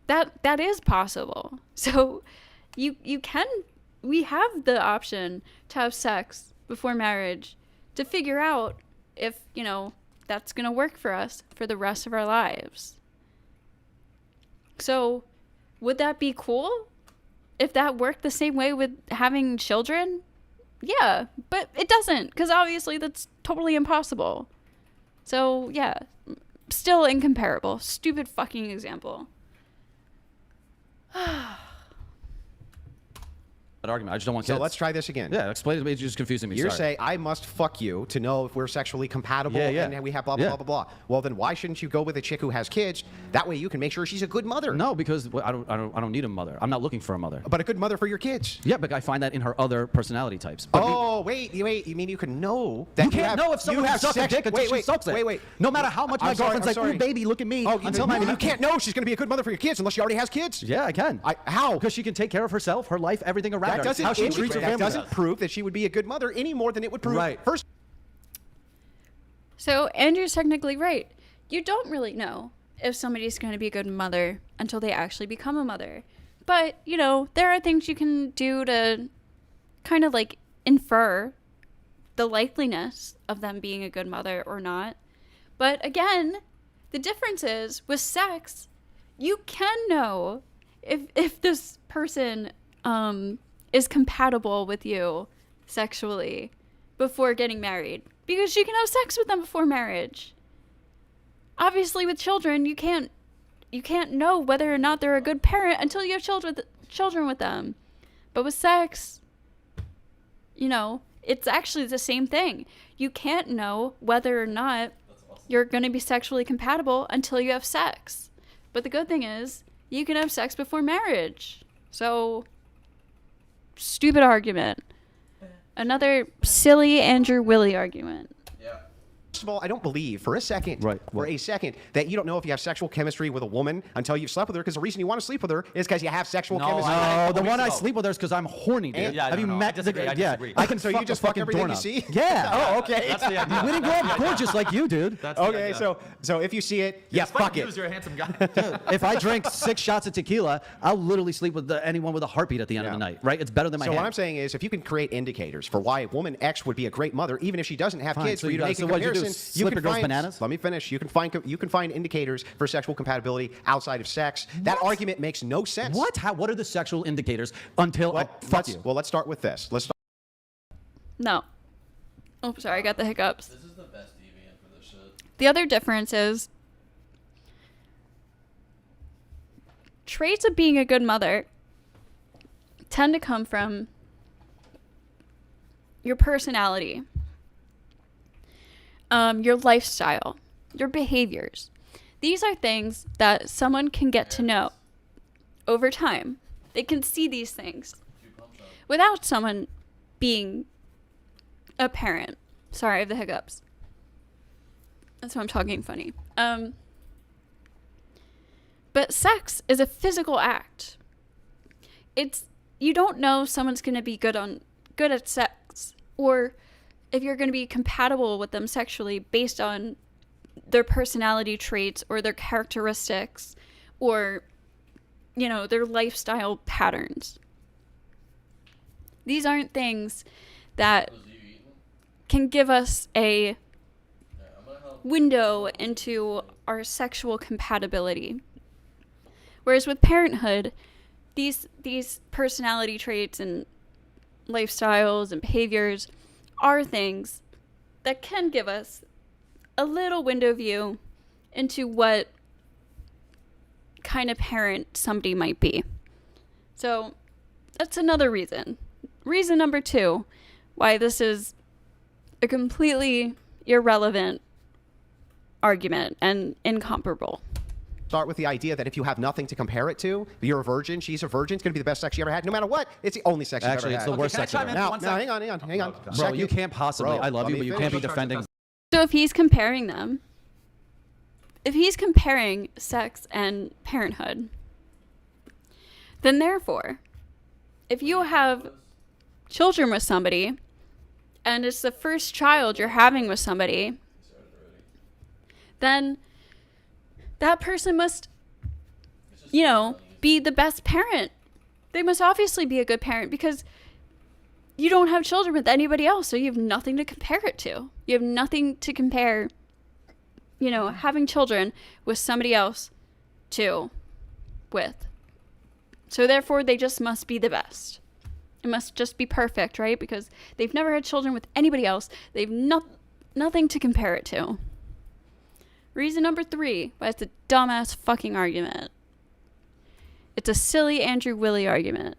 That is possible. So we have the option to have sex before marriage to figure out if, that's going to work for us for the rest of our lives. So, would that be cool? If that worked the same way with having children? Yeah, but it doesn't, because obviously that's totally impossible. So, yeah, still incomparable. Stupid fucking example. That argument. I just don't want kids. So let's try this again. Yeah, explain it to me. It's just confusing me. You're Sorry. saying I must fuck you to know if we're sexually compatible and we have blah, blah, blah, blah, blah. Well, then why shouldn't you go with a chick who has kids? That way you can make sure she's a good mother. No, because I don't need a mother. I'm not looking for a mother. But a good mother for your kids. Yeah, but I find that in her other personality types. But Oh, wait. You mean you can know that you can't have, know if someone has sucked a dick until she sucks it. Wait. No matter how much my girlfriend's like, ooh, baby, look at me. You can't know she's going to be a good mother for your kids unless she already has kids. Yeah, I can. How? Because she can take care of herself, her life, everything around That doesn't, How she treats her that family doesn't does. prove that she would be a good mother any more than it would prove Right. her. So Andrew's technically right. You don't really know if somebody's going to be a good mother until they actually become a mother. But, you know, there are things you can do to kind of like infer the likeliness of them being a good mother or not. But again, the difference is with sex, you can know if this person is compatible with you sexually before getting married, because you can have sex with them before marriage. Obviously, with children, you can't know whether or not they're a good parent until you have children with them. But with sex, you know, it's actually the same thing. You can't know whether or not you're going to be sexually compatible until you have sex. But the good thing is, you can have sex before marriage. So, stupid argument. Another silly Andrew Willie argument. Yeah. First of all, I don't believe for a second, Right. that you don't know if you have sexual chemistry with a woman until you've slept with her, because the reason you want to sleep with her is because you have sexual No, chemistry. Oh, the weeks one I ago. sleep with her is because I'm horny, dude. Yeah, Have no, you no, met I disagree, I disagree. I can So you fuck just the fuck fucking everything you doorknob. see? Yeah. Oh, okay. That's the idea. We didn't grow up gorgeous like you, dude. That's the Okay, idea. so if you see it, yeah, Despite fuck views, it. You're a handsome guy. If I drink 6 shots of tequila, I'll literally sleep with anyone with a heartbeat at the end of the Yeah. night, right? It's better than my So hand. what I'm saying is, if you can create indicators for why woman X would be a great mother, even if she doesn't have Fine, kids, so for you you to guys- make so a what you do, comparison, slip your girl's find. bananas? Let me finish. You can find indicators for sexual compatibility outside of sex. That argument makes no sense. What? What are the sexual indicators until fuck you? Well, let's start with this. Let's start. No. Oh, sorry, I got the hiccups. This is the best deviant for this shit. The other difference is traits of being a good mother tend to come from your personality, your lifestyle, your behaviors. These are things that someone can get to know over time. They can see these things without someone being a parent. Sorry, I have the hiccups. That's why I'm talking funny. But sex is a physical act. You don't know if someone's going to be good at sex, or if you're going to be compatible with them sexually based on their personality traits or their characteristics or, you know, their lifestyle patterns. These aren't things that Was you eating? can give us a Yeah, I'm gonna help. window into our sexual compatibility. Whereas with parenthood, these personality traits and lifestyles and behaviors are things that can give us a little window view into what kind of parent somebody might be. So that's another reason. Reason number 2 why this is a completely irrelevant argument and incomparable. Start with the idea that if you have nothing to compare it to, you're a virgin, she's a virgin, it's going to be the best sex you ever had. No matter what, it's the only sex Actually, you've it's ever the had. worst can I sex chime ever. in? Now, One now, second. hang on. Bro, Second. you can't possibly. Bro, I love let you, me but you finish. can't be defending. So if he's comparing them, if he's comparing sex and parenthood, then therefore, if you have children with somebody and it's the first child you're having with somebody, then that person must, you know, be the best parent. They must obviously be a good parent because you don't have children with anybody else, so you have nothing to compare it to. You have nothing to compare, you know, having children with somebody else to with. So therefore, they just must be the best. It must just be perfect, right? Because they've never had children with anybody else. They've nothing to compare it to. Reason number 3 why it's a dumbass fucking argument. It's a silly Andrew Willie argument.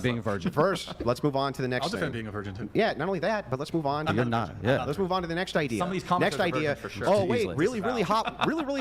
Being a virgin. First, let's move on to the next I'll defend thing. being a virgin too. Yeah, not only that, but let's move on. You're not. Yeah. Let's move on to the next idea. Some of these comics next are idea. virgins for sure. Oh wait, Easily. really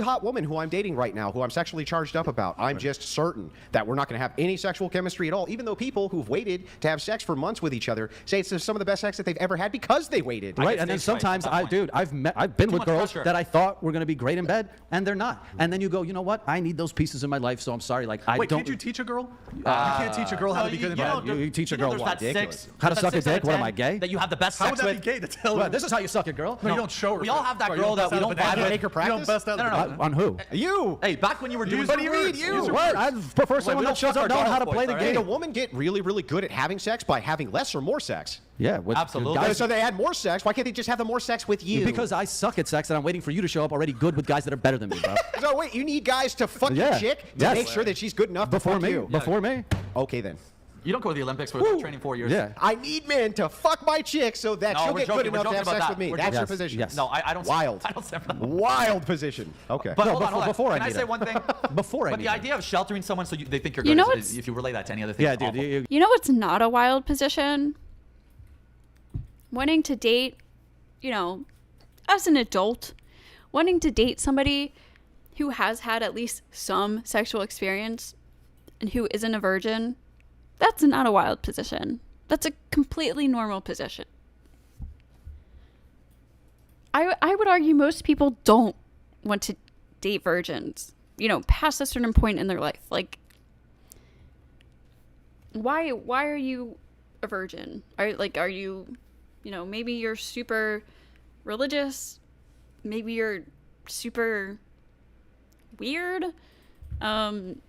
hot woman who I'm dating right now, who I'm sexually charged up about. I'm just certain that we're not going to have any sexual chemistry at all, even though people who've waited to have sex for months with each other say it's some of the best sex that they've ever had because they waited. Right, get and then stage fright sometimes at that point. I've been with much girls pressure. that I thought were going to be great in bed, and they're not. And then you go, you know what? I need those pieces in my life, so I'm sorry. Like I Wait, don't. can't you teach a girl? You can't teach a girl how to be good in bed. You teach a girl there's what? that six, How to there's suck that a 6 out dick? of What am 10 I, gay? That you have the best How sex would that with. be gay to tell Well, her? this is how you suck a girl. No, you don't show her. We all shit. have that Right, you girl don't that bust we out don't a banana. vibe with. Make her You don't practice? bust out No, the no, no. banana. On who? You. Hey, back when you were doing What do you mean, words, you? use your What? words. I prefer someone we that don't shows fuck up knowing our how to dog play boys, the all right? Did a game. woman get really, really good at having sex by having less or more sex? Yeah, with Absolutely. guys- So they had more sex. Why can't they just have the more sex with you? Because I suck at sex, and I'm waiting for you to show up already good with guys that are better than me, bro. So wait, you need guys to fuck your Yeah. chick to Yes. make sure that she's good enough Before to fuck me, you. before me. Okay then. You don't go to the Olympics without training 4 years. Yeah. I need men to fuck my chick so that No, she'll we're get joking. good We're enough to joking have about sex that. with me. We're That's joking. your Yes, position. yes. No, I don't. Wild. I don't stand for that. Wild position. Okay. But No, hold on, hold on. before I Can I need say it. one thing? Before I But need the it. idea of sheltering someone so they think you're You good, know is, what's- if you relay that to any other thing, Yeah, it's dude. awful. You know what's not a wild position? Wanting to date, as an adult, wanting to date somebody who has had at least some sexual experience and who isn't a virgin, that's not a wild position. That's a completely normal position. I would argue most people don't want to date virgins, past a certain point in their life. Like, why are you a virgin? Are you, maybe you're super religious, maybe you're super weird, maybe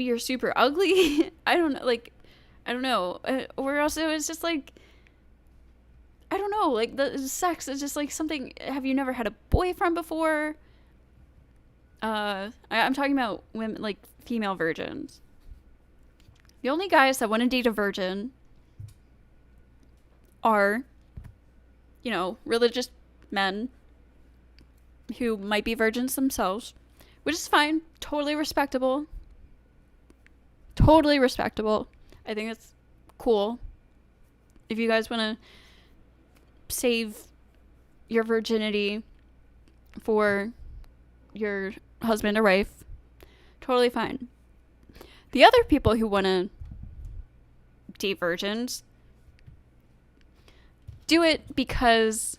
you're super ugly. I don't know. Or also it's just like, I don't know, like the sex is just like something. Have you never had a boyfriend before? I'm talking about women, like female virgins. The only guys that want to date a virgin are, religious men who might be virgins themselves, which is fine. Totally respectable. Totally respectable. I think it's cool. If you guys want to save your virginity for your husband or wife, totally fine. The other people who want to date virgins do it because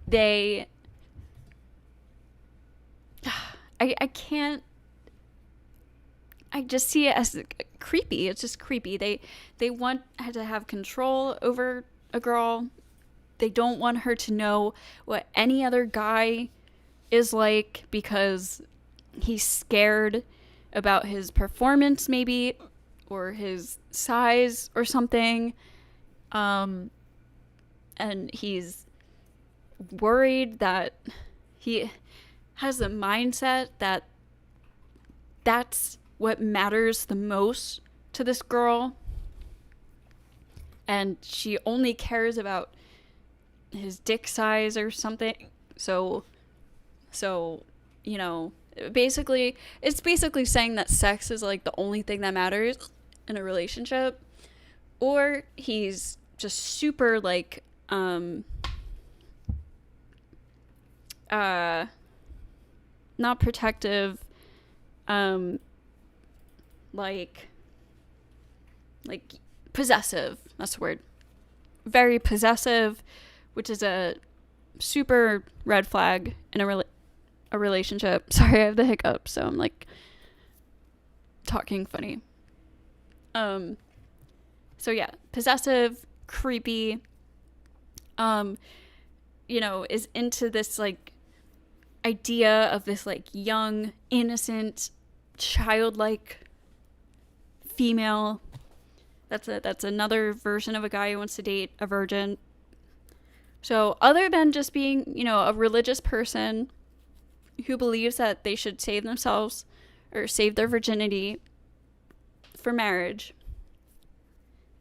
they I can't, I just see it as creepy. It's just creepy. They want to have control over a girl. They don't want her to know what any other guy is like because he's scared about his performance maybe, or his size or something. And he's worried that he has a mindset that that's what matters the most to this girl, and she only cares about his dick size or something. So basically it's basically saying that sex is like the only thing that matters in a relationship. Or he's just super like not protective, like possessive. That's the word. Very possessive, which is a super red flag in a relationship. Sorry, I have the hiccups, so I'm like talking funny. So yeah, possessive, creepy, is into this like idea of this like young, innocent, childlike female. That's another version of a guy who wants to date a virgin. So other than just being, a religious person who believes that they should save themselves or save their virginity for marriage,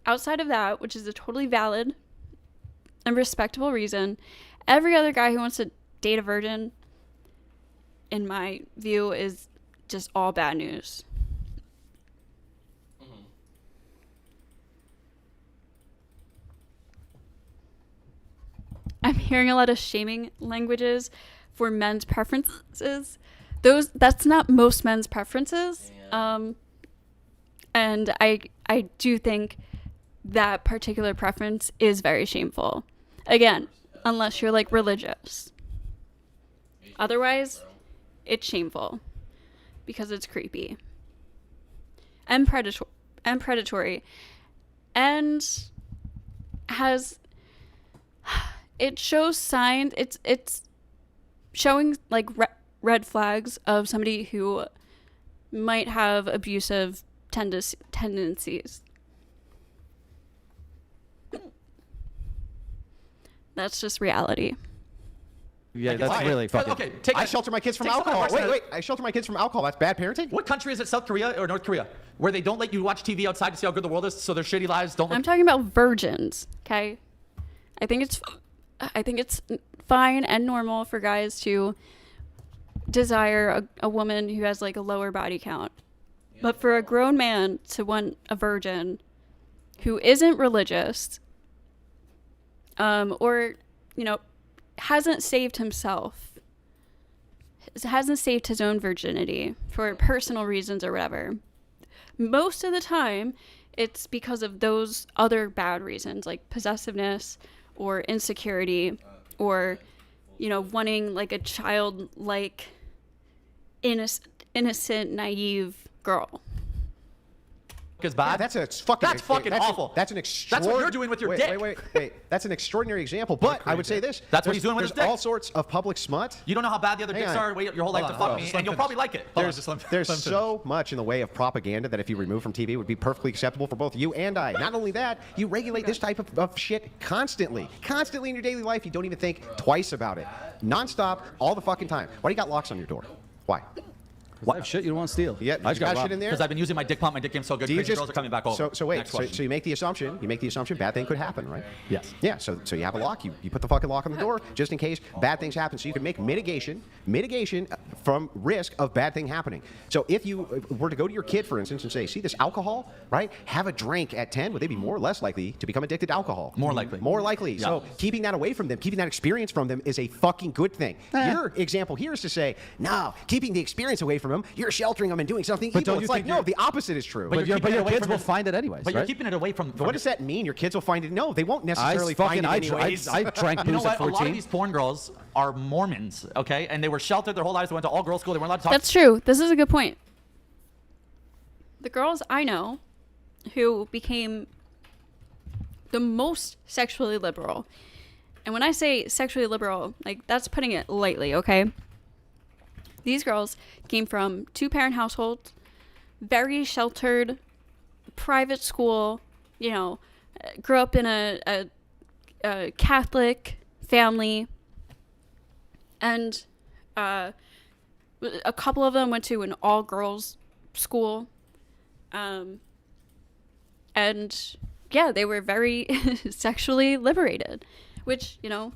outside of that, which is a totally valid and respectable reason, every other guy who wants to date a virgin, in my view, is just all bad news. I'm hearing a lot of shaming languages for men's preferences. That's not most men's preferences. And I do think that particular preference is very shameful. Again, unless you're like religious. Otherwise, it's shameful because it's creepy and predatory and has it shows signs. It's showing like red flags of somebody who might have abusive tendencies. That's just reality. Yeah, that's really fucking. Okay, I shelter my kids from take alcohol. someone Wait, I shelter my kids from alcohol. That's bad parenting? What country is it? South Korea or North Korea? Where they don't let you watch TV outside to see how good the world is, so their shitty lives don't. I'm talking about virgins, okay? I think it's fine and normal for guys to desire a woman who has like a lower body count. But for a grown man to want a virgin who isn't religious, or, you know, hasn't saved himself, hasn't saved his own virginity for personal reasons or whatever, most of the time it's because of those other bad reasons like possessiveness or insecurity or, you know, wanting like a childlike, innocent, naive girl. Is bad. Yeah, that's fucking awful. That's an extraordinary. That's what you're doing with your dick. Wait. That's an extraordinary example. But I would say this. That's what he's doing with his dick. There's all sorts of public smut. You don't know how bad the other Hang dicks on. are. Wait your whole life to fuck me, and you'll probably like it. There's so much in the way of propaganda that if you remove from TV would be perfectly acceptable for both you and I. Not only that, you regulate this type of shit constantly. Constantly in your daily life. You don't even think twice about it. Nonstop, all the fucking time. Why do you got locks on your door? Why? I have shit you don't want to steal. Yeah, I just got got shit in there. Because I've been using my dick pump. My dick game's so good. Crazy girls are coming back over. So wait. Next So question. you make the assumption. Bad thing could happen, right? Yes. Yeah. So you have a lock. You put the fucking lock on the door just in case bad things happen. So you can make mitigation from risk of bad thing happening. So if you were to go to your kid, for instance, and say, see this alcohol, right? Have a drink at 10. Would they be more or less likely to become addicted to alcohol? More likely. More likely. Yeah. So keeping that away from them, keeping that experience from them is a fucking good thing. Your example here is to say, no, keeping the experience away from them, you're sheltering them and doing something evil. don't you It's like, think no, the opposite is true. But you're keeping it your away kids from will his- find it anyways, But right? you're keeping it away from. But what does that mean? Your kids will find it? No, they won't necessarily find it anyways. I drank You know booze at what? A lot of 14. these porn girls are Mormons, okay? And they were sheltered their whole lives. They went to all girls school. They weren't allowed to talk. That's true. This is a good point. The girls I know who became the most sexually liberal, and when I say sexually liberal, like that's putting it lightly, okay? These girls came from 2-parent households, very sheltered, private school, you know, grew up in a Catholic family, and a couple of them went to an all-girls school, and yeah, they were very sexually liberated, which, you know,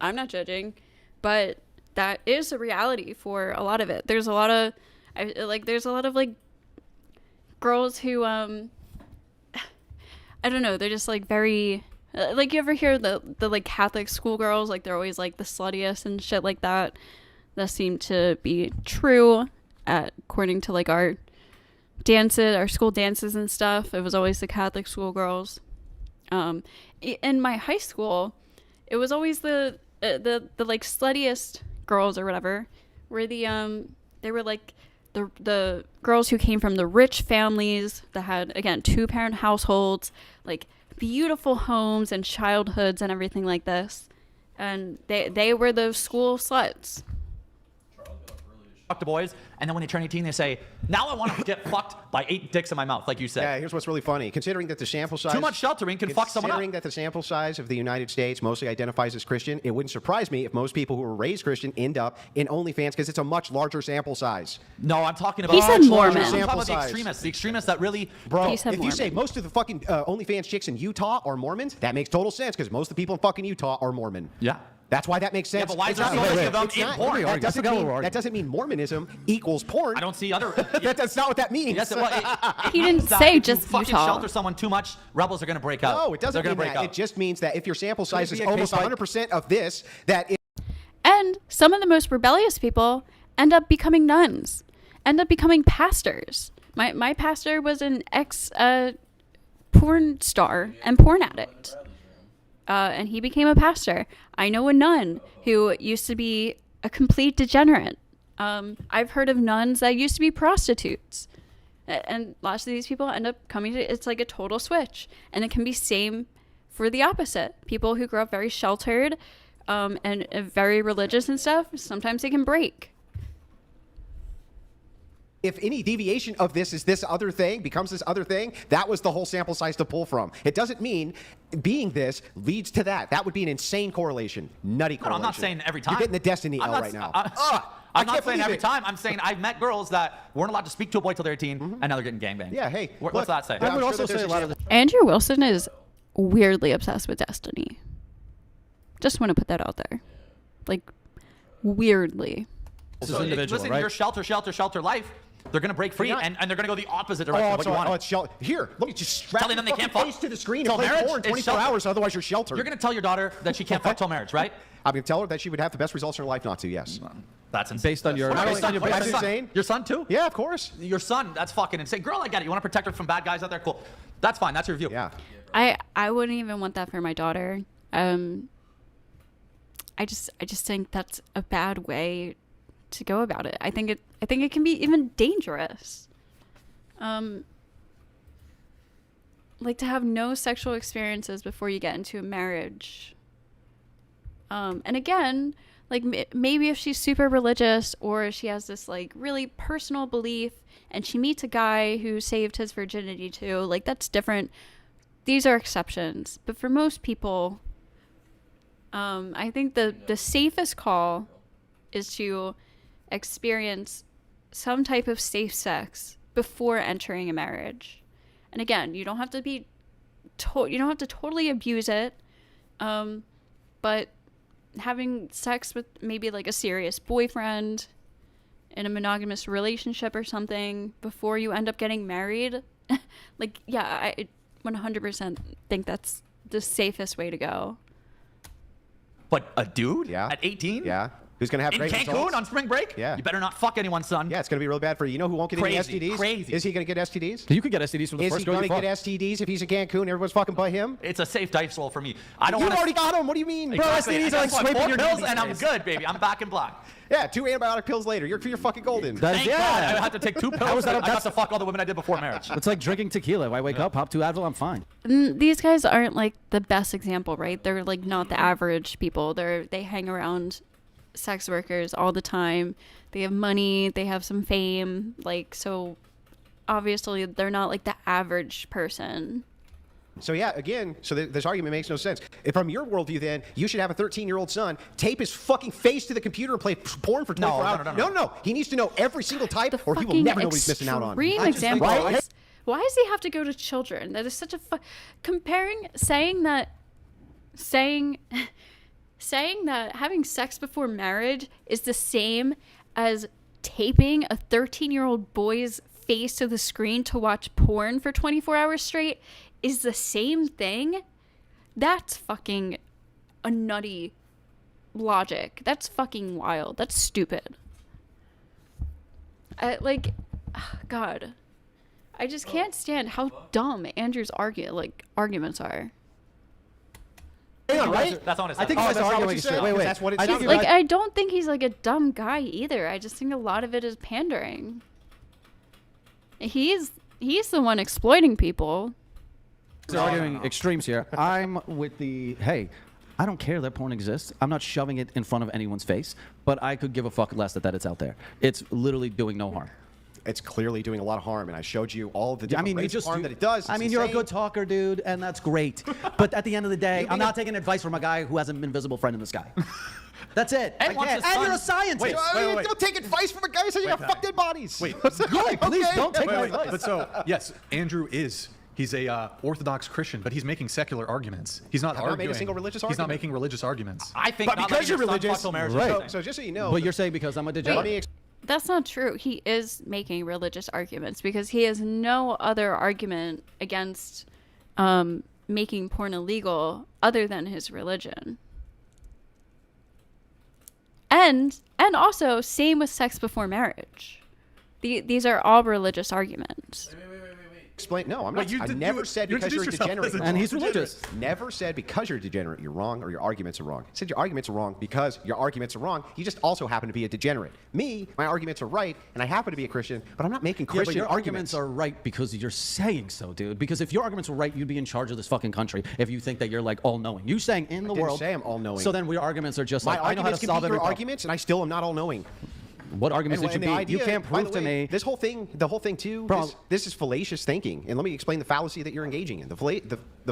I'm not judging, but that is a reality for a lot of it. There's a lot of like girls who I don't know, they're just like very like, you ever hear the like Catholic schoolgirls, like they're always like the sluttiest and shit like that. That seemed to be true according to like our school dances and stuff. It was always the Catholic schoolgirls. In my high school, it was always the like sluttiest girls or whatever were they were like the girls who came from the rich families that had, again, 2-parent households, like beautiful homes and childhoods and everything like this, and they were the school sluts. Fuck the boys, and then when they turn 18, they say, now I want to get fucked by 8 dicks in my mouth, like you said. Yeah, here's what's really funny. Considering that the sample size... Too much sheltering can fuck someone up. Considering that the sample size of the United States mostly identifies as Christian, it wouldn't surprise me if most people who were raised Christian end up in OnlyFans because it's a much larger sample size. No, I'm talking about... He said Mormon. I'm talking Sample about the size. extremists. The extremists that really... Bro, He said if you say Mormon. most of the fucking OnlyFans chicks in Utah are Mormons, that makes total sense because most of the people in fucking Utah are Mormon. Yeah. That's why that makes sense. Yeah, but why is there It's so not- many of them it's in not- porn? That doesn't, That's what mean, we're that doesn't mean Mormonism equals porn. I don't see other. That's not what that means. Yes, well, He didn't that say if you just fucking Utah. shelter someone too much, rebels are going to break out. No, it doesn't They're mean gonna break that. out. It just means that if your sample size be is a almost case by- 100% of this, that it, And some of the most rebellious people end up becoming nuns, end up becoming pastors. My pastor was an ex porn star and porn addict. And he became a pastor. I know a nun who used to be a complete degenerate. I've heard of nuns that used to be prostitutes. And lots of these people end up coming to, it's like a total switch. And it can be same for the opposite. People who grow up very sheltered and very religious and stuff, sometimes they can break. if any deviation of this is this other thing, becomes this other thing, that was the whole sample size to pull from. It doesn't mean being this leads to that. That would be an insane correlation. Nutty No, correlation. I'm not saying every time. You're getting the destiny I'm L not right now. I'm not can't saying believe every it. time. I'm saying I've met girls that weren't allowed to speak to a boy till they're 18, and now they're getting gangbanged. Yeah, hey, What's look, that say? I'm I would sure also that there's say a lot of the Andrew Wilson is weirdly obsessed with destiny. Just want to put that out there. Like, weirdly. This is So, individual, listen, right? your shelter life, they're going to break free, You're not- and they're going to go the opposite direction of what you Oh, want. it's shelter. Here, let me just strap Telling your them they fucking can't face fuck to the screen till and play marriage porn is 24 shelter. hours, otherwise you're sheltered. You're going to tell your daughter that she can't fuck till marriage, right? I'm going to tell her that she would have the best results in her life not to, yes. That's insane. Based on your- What about based on your- son? That's insane. Your son too? Yeah, of course. Your son, that's fucking insane. Girl, I get it. You want to protect her from bad guys out there? Cool. That's fine. That's your view. Yeah. I wouldn't even want that for my daughter. I just think that's a bad way to go about it. I think it can be even dangerous. Like to have no sexual experiences before you get into a marriage. And again, like maybe if she's super religious or she has this like really personal belief and she meets a guy who saved his virginity too, like that's different. These are exceptions. But for most people, I think the safest call is to experience some type of safe sex before entering a marriage. And again, you don't have to be you don't have to totally abuse it. But having sex with maybe like a serious boyfriend in a monogamous relationship or something before you end up getting married, like yeah, I 100% think that's the safest way to go. But a dude Yeah. at 18? Yeah. Who's going to have In great Cancun results? on spring break? Yeah. You better not fuck anyone, son. Yeah, it's going to be really bad for you. You know who won't get Crazy, any STDs? crazy. Is he going to get STDs? You could get STDs from the Is he first girl going you to fuck. get STDs if he's in Cancun? Everyone's fucking by him? It's a safe dice roll for me. I don't You've want already got him. What do you mean? Exactly. STDs And are like guess what? swiping 4 your pills dick and I'm these good, baby. I'm back in black. Yeah, 2 antibiotic pills later. You're fucking golden. Thank God I had to take 2 pills. I got to fuck all the women I did before marriage. It's like drinking tequila. If I wake up, pop 2 Advil, I'm fine. These guys aren't like the best example, right? They're like not the average people. They hang around sex workers all the time. They have money, they have some fame, like, so obviously they're not like the average person. So yeah, again, so this argument makes no sense. If from your worldview, then you should have a 13-year-old son tape his fucking face to the computer and play porn for 24 hours. No. He needs to know every single type, The or he will fucking never know what he's missing out on. extreme I just think- example. Right? Why does he have to go to children? That is such a saying that having sex before marriage is the same as taping a 13-year-old boy's face to the screen to watch porn for 24 hours straight is the same thing. That's fucking a nutty logic. That's fucking wild. That's stupid. God, I just can't stand how dumb Andrew's arguments are. Yeah, right? That's honest. I think Oh, you guys that's are not what arguing you straight. said? Wait, Because that's what it I think sounds you like. guys- I don't think he's like a dumb guy either. I just think a lot of it is pandering. He's the one exploiting people. They're arguing extremes here. I'm with the, hey, I don't care that porn exists. I'm not shoving it in front of anyone's face, but I could give a fuck less that it's out there. It's literally doing no harm. It's clearly doing a lot of harm, and I showed you all the I different mean, you rates of just harm that it does. I It's mean, you're a insane. good talker, dude, and that's great. But at the end of the day, I'm not taking advice from a guy who has an invisible friend in the sky. That's it. And wants his And you're a son- scientist. Don't take advice from a guy who says you got fuck dead bodies. Wait. Yeah, please don't take my Wait. advice. But so, yes, Andrew is He's a Orthodox Christian, but he's making secular arguments. He's not Have arguing. not made a single religious He's not argument. making religious arguments. I think But not because letting you're your son religious, fuck till marriage is right. a thing. So just so you know, But you're saying because I'm a degenerate. let me That's not true. He is making religious arguments because he has no other argument against making porn illegal other than his religion. And also, same with sex before marriage. These are all religious arguments. explain. No, I'm Wait, not. I never said you because you're a introduced yourself degenerate. as a And he's degenerate. religious. Never said because you're a degenerate you're wrong or your arguments are wrong. I said your arguments are wrong because your arguments are wrong. You just also happen to be a degenerate. Me, my arguments are right, and I happen to be a Christian, but I'm not making Yeah, Christian but your arguments are right because you're saying so, dude. Because if your arguments were right, you'd be in charge of this fucking country if you think that you're like all-knowing. You saying in the didn't world. say I'm all-knowing. So then your arguments are just My like, I know how to arguments can solve be every your problem. arguments, and I still am not all-knowing. What arguments did you the beat? idea, You can't by prove the to way, me. the whole thing too. Bro. This is fallacious thinking, and let me explain the fallacy that you're engaging in. The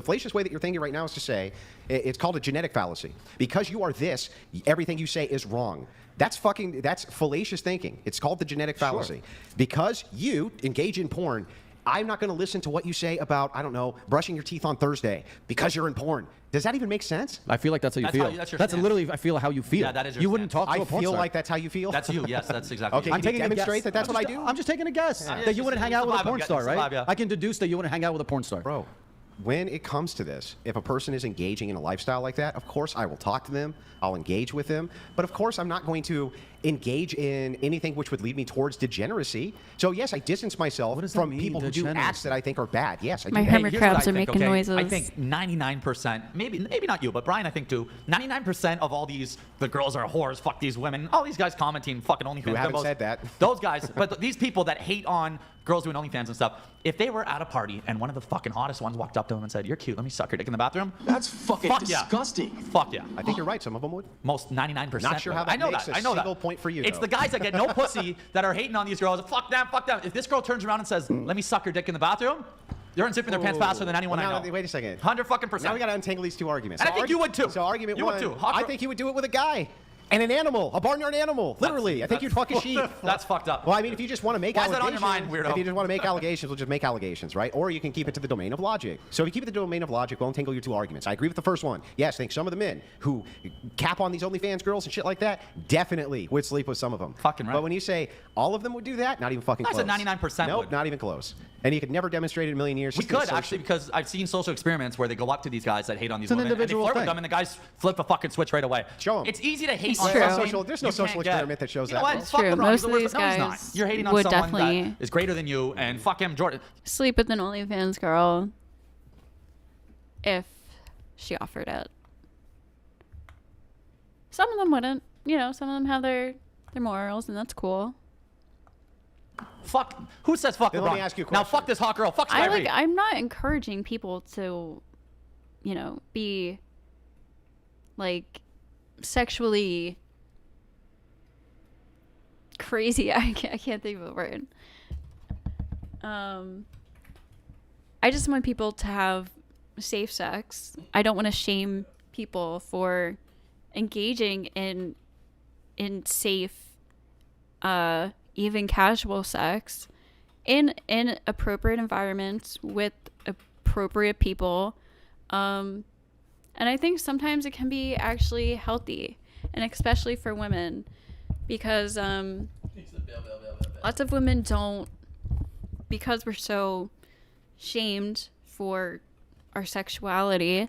fallacious way that you're thinking right now is to say it's called a genetic fallacy. Because you are this, everything you say is wrong. That's fallacious thinking. It's called the genetic fallacy. Because you engage in porn, I'm not going to listen to what you say about, I don't know, brushing your teeth on Thursday because you're in porn. Does that even make sense? I feel like that's how you That's feel. how you- that's your That's stance. literally, I feel how you feel. Yeah, that is your You wouldn't stance. talk to I a porn feel star. like that's how you feel. That's you. Yes, that's exactly. Okay, you. I'm taking a demonstrate that that's what I do. I'm just taking a guess. Yeah, That it's you wouldn't just- hang it's out the with a vibe I'm porn getting, star, it's the right? vibe, yeah. I can deduce that you wouldn't hang out with a porn star. Bro, when it comes to this, if a person is engaging in a lifestyle like that, of course I will talk to them, I'll engage with them, but of course I'm not going to engage in anything which would lead me towards degeneracy. So yes, I distance myself What does that from mean, people who do acts degeneracy? that I think are bad. Yes, I do. My Hey, hermit here's what crabs I are think, making okay? noises. I think 99%, maybe not you, but Brian, I think too. 99% of all these, the girls are whores, fuck these women. All these guys commenting, fucking OnlyFans. Who haven't bimbos. said that. Those guys, but these people that hate on girls doing OnlyFans and stuff. If they were at a party and one of the fucking hottest ones walked up to them and said, "You're cute, let me suck your dick in the bathroom." That's fucking Fuck yeah. disgusting. Fuck yeah. I think you're right. Some of them would. Most 99%. Not sure how that I know makes that. a I know single that. point for you, It's though. the guys that get no pussy that are hating on these girls. Fuck them. Fuck them. If this girl turns around and says, "Let me suck your dick in the bathroom," they're unzipping their pants faster than anyone Well, I now, know. wait a second. 100%. Now we got to untangle these two arguments. And I think you would too. So argument You would one, too. Hot I girl- think he would do it with a guy. And an animal, a barnyard animal, literally. I think you'd fuck a sheep. That's fucked up. Well, I mean, if you just want to make Why is that allegations, on your mind, weirdo? if you just want to make allegations, we'll just make allegations, right? Or you can keep it to the domain of logic. So if you keep it to the domain of logic, we'll untangle your two arguments. I agree with the first one. Yes, I think some of the men who cap on these OnlyFans girls and shit like that definitely would sleep with some of them. Fucking right. But when you say all of them would do that, not even fucking I close. said 99% Nope, would. not even close. And you could never demonstrate it in a million years. We just in a could social- actually, because I've seen social experiments where they go up to these guys that hate on these It's an women and they individual flirt with thing. them, and the guys flip a fucking switch right away. Show 'em. It's easy to hate It's on true. someone There's no you social can't get. experiment that shows You know that, what? bro. Fuck True. LeBron. Most He's the of worst- these no, he's guys not. You're hating on would someone definitely- that is greater than you, and fuck him, Jordan. Sleep with an OnlyFans girl if she offered it. Some of them wouldn't. You know, some of them have their morals, and that's cool. Fuck. Who says fuck Then LeBron? let me ask you a Now question. fuck this hot girl. Fuck I Kyrie. I'm not encouraging people to, you know, be like sexually crazy. I can't think of the word. I just want people to have safe sex. I don't want to shame people for engaging in safe, even casual sex in appropriate environments with appropriate people. And I think sometimes it can be actually healthy, and especially for women, because lots of women don't, because we're so shamed for our sexuality,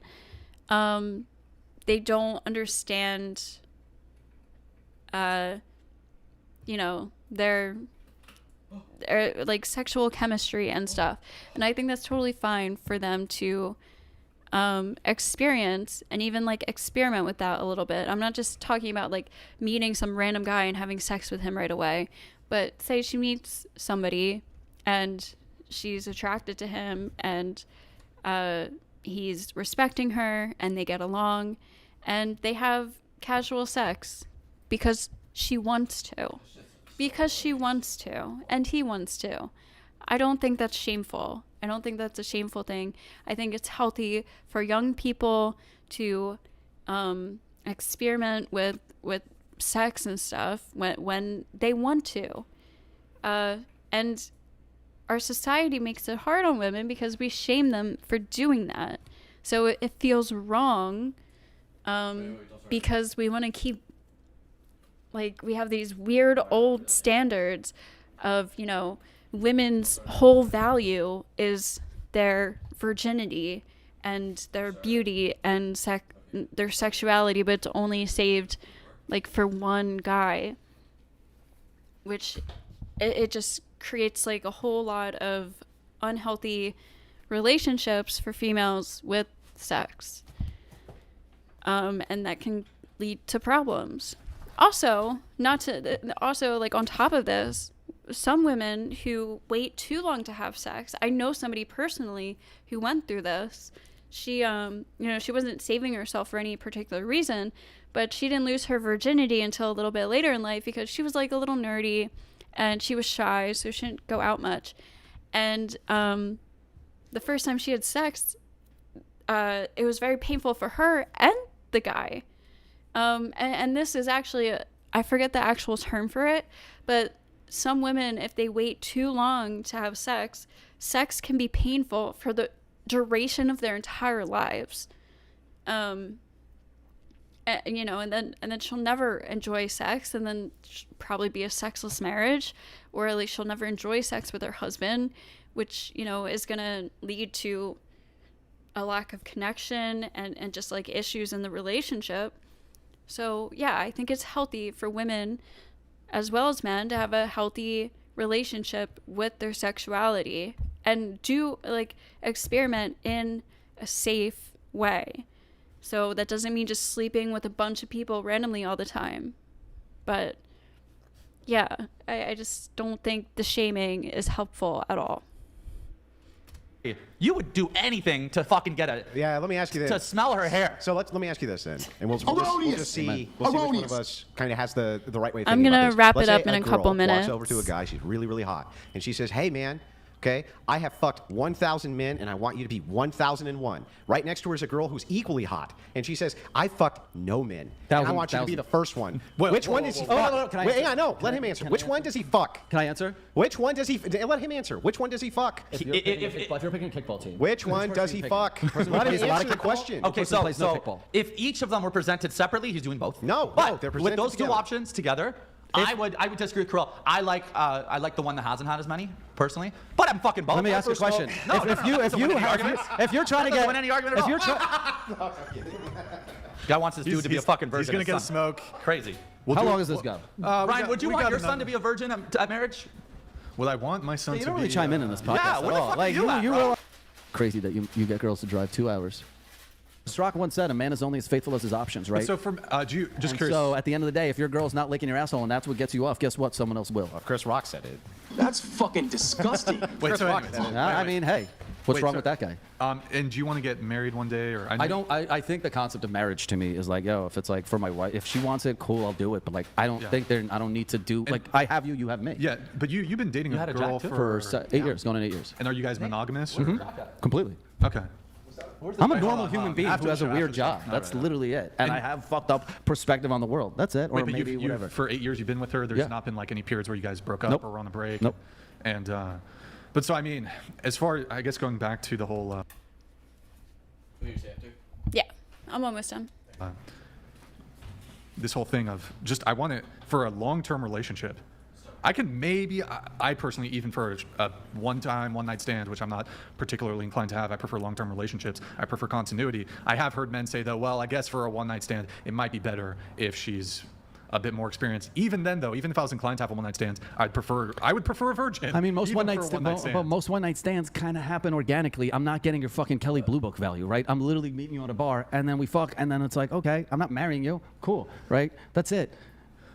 they don't understand, you know, their like sexual chemistry and stuff. And I think that's totally fine for them to experience and even like experiment with that a little bit. I'm not just talking about like meeting some random guy and having sex with him right away, but say she meets somebody and she's attracted to him and he's respecting her and they get along and they have casual sex because she wants to. Because she wants to and he wants to. I don't think that's shameful. I don't think that's a shameful thing. I think it's healthy for young people to experiment with sex and stuff when they want to. And our society makes it hard on women because we shame them for doing that. So it feels wrong because we want to keep, like, we have these weird old standards of, you know, women's whole value is their virginity and their beauty and their sexuality, but it's only saved, like, for one guy, which it just creates, like, a whole lot of unhealthy relationships for females with sex, and that can lead to problems. Also, like, on top of this, some women who wait too long to have sex, I know somebody personally who went through this. She she wasn't saving herself for any particular reason, but she didn't lose her virginity until a little bit later in life because she was, like, a little nerdy and she was shy, so she didn't go out much. And the first time she had sex, it was very painful for her and the guy. And this is actually, I forget the actual term for it, but some women, if they wait too long to have sex, sex can be painful for the duration of their entire lives. And then she'll never enjoy sex, and then she'll probably be a sexless marriage, or at least she'll never enjoy sex with her husband, which, you know, is going to lead to a lack of connection and just, like, issues in the relationship. So yeah, I think it's healthy for women as well as men to have a healthy relationship with their sexuality and do, like, experiment in a safe way. So that doesn't mean just sleeping with a bunch of people randomly all the time. But yeah, I just don't think the shaming is helpful at all. You would do anything to fucking get a... Yeah, let me ask you this. To smell her hair. So let me ask you this then, and we'll just see which one of us kind of has the right way of I'm thinking gonna about this. wrap Let's it up say in a girl couple minutes. walks over to a guy, she's really, really hot, and she says, "Hey, man, okay, I have fucked 1,000 men, and I want you to be 1,001." Right next to her is a girl who's equally hot, and she says, "I fucked no men, and I want you to be the first one." Which one does he fuck? no, can I Wait, answer? hang on, no, let him answer. Which one does he fuck? Can I answer? Which one does he? Let him answer. Which one does he fuck? If you're picking a kickball team, Which one does he fuck? Let him answer the question. Okay, person plays no so kickball. if each of them were presented separately, he's doing both. No, but they're with presented those together. two options together, I would disagree with Kirill. I like the one that hasn't had as many personally, but I'm fucking both. let me ask you a question. If you're trying to get, win any argument at if you're all. Guy wants this dude to be a fucking virgin. He's gonna as get a son. smoke. Crazy. how long does this go? Ryan, would you want your son to be a virgin at marriage? Would I want my son You to don't be? really chime in this podcast Yeah, at where the all. fuck Like are you at, bro? realize crazy that you get girls to drive 2 hours. Strzok once said, "A man is only as faithful as his options." Right. So from do you just And curious? so at the end of the day, if your girl's not licking your asshole and that's what gets you off, guess what? Someone else will. Chris Rock said it. That's fucking disgusting. wait, so Rock anyways, said it. I mean, hey, what's Wait, wrong so- with that guy? and do you want to get married one day, or I don't. I think the concept of marriage to me is like, yo, if it's like for my wife, if she wants it, cool, I'll do it. But like, I don't think I don't need to do like I have you, you have me. Yeah, but you've been dating a had a girl jack too? for 8 years, going on 8 years. And are you guys monogamous? or- Completely. Okay. I'm a Wait, hold normal on, human hold on. being After who has the a show, weird after the show. job. All That's right, all right. literally it. And I have fucked up perspective on the world. That's it. Or Wait, but maybe whatever. for 8 years you've been with her. There's Yeah. not been like any periods where you guys broke up Nope. or were on a break. Nope. And but so I mean, as far I guess going back to the whole Who you say after? Yeah, I'm almost done. this whole thing of just I want it for a long-term relationship. I can maybe I personally even for a one night stand, which I'm not particularly inclined to have. I prefer long-term relationships. I prefer continuity. I have heard men say though, well, I guess for a one night stand, it might be better if she's a bit more experienced. Even then though, even if I was inclined to have a one night stand, I would prefer a virgin. I mean, most even one for a night stand. most one night stands kind of happen organically. I'm not getting your fucking Kelly Blue Book value, right? I'm literally meeting you at a bar, and then we fuck, and then it's like, okay, I'm not marrying you, cool, right? That's it.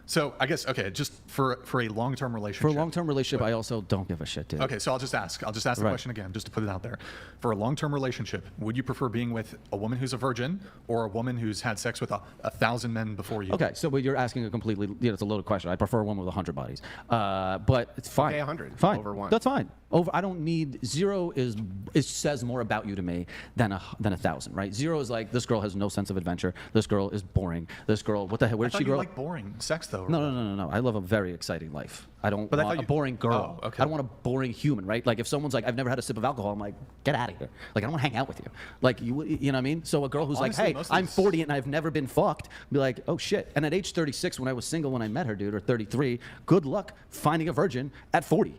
So I guess okay, just for a long-term relationship. For a long-term relationship, I also don't give a shit, dude. Okay, so I'll just ask the Right. question again, just to put it out there. For a long-term relationship, would you prefer being with a woman who's a virgin or a woman who's had sex with 1,000 men before you? Okay, so but you're asking a completely, it's a loaded question. I prefer one with 100 bodies, but it's fine. Okay, 100 fine. over one. That's fine. I don't need zero. It says more about you to me than 1,000, right? Zero is like this girl has no sense of adventure. This girl is boring. This girl, what the hell? I Where did thought she you grow? like boring sex though. though. No. I love a very exciting life. I don't But I want thought a you- boring girl. Oh, okay. I don't want a boring human, right? Like if someone's like, I've never had a sip of alcohol, I'm like, get out of here. Like I don't want to hang out with you. Like you know what I mean? So a girl who's Honestly, like, hey, most of I'm these- 40 and I've never been fucked, be like, oh shit. And at age 36, when I was single when I met her, dude, or 33, good luck finding a virgin at 40.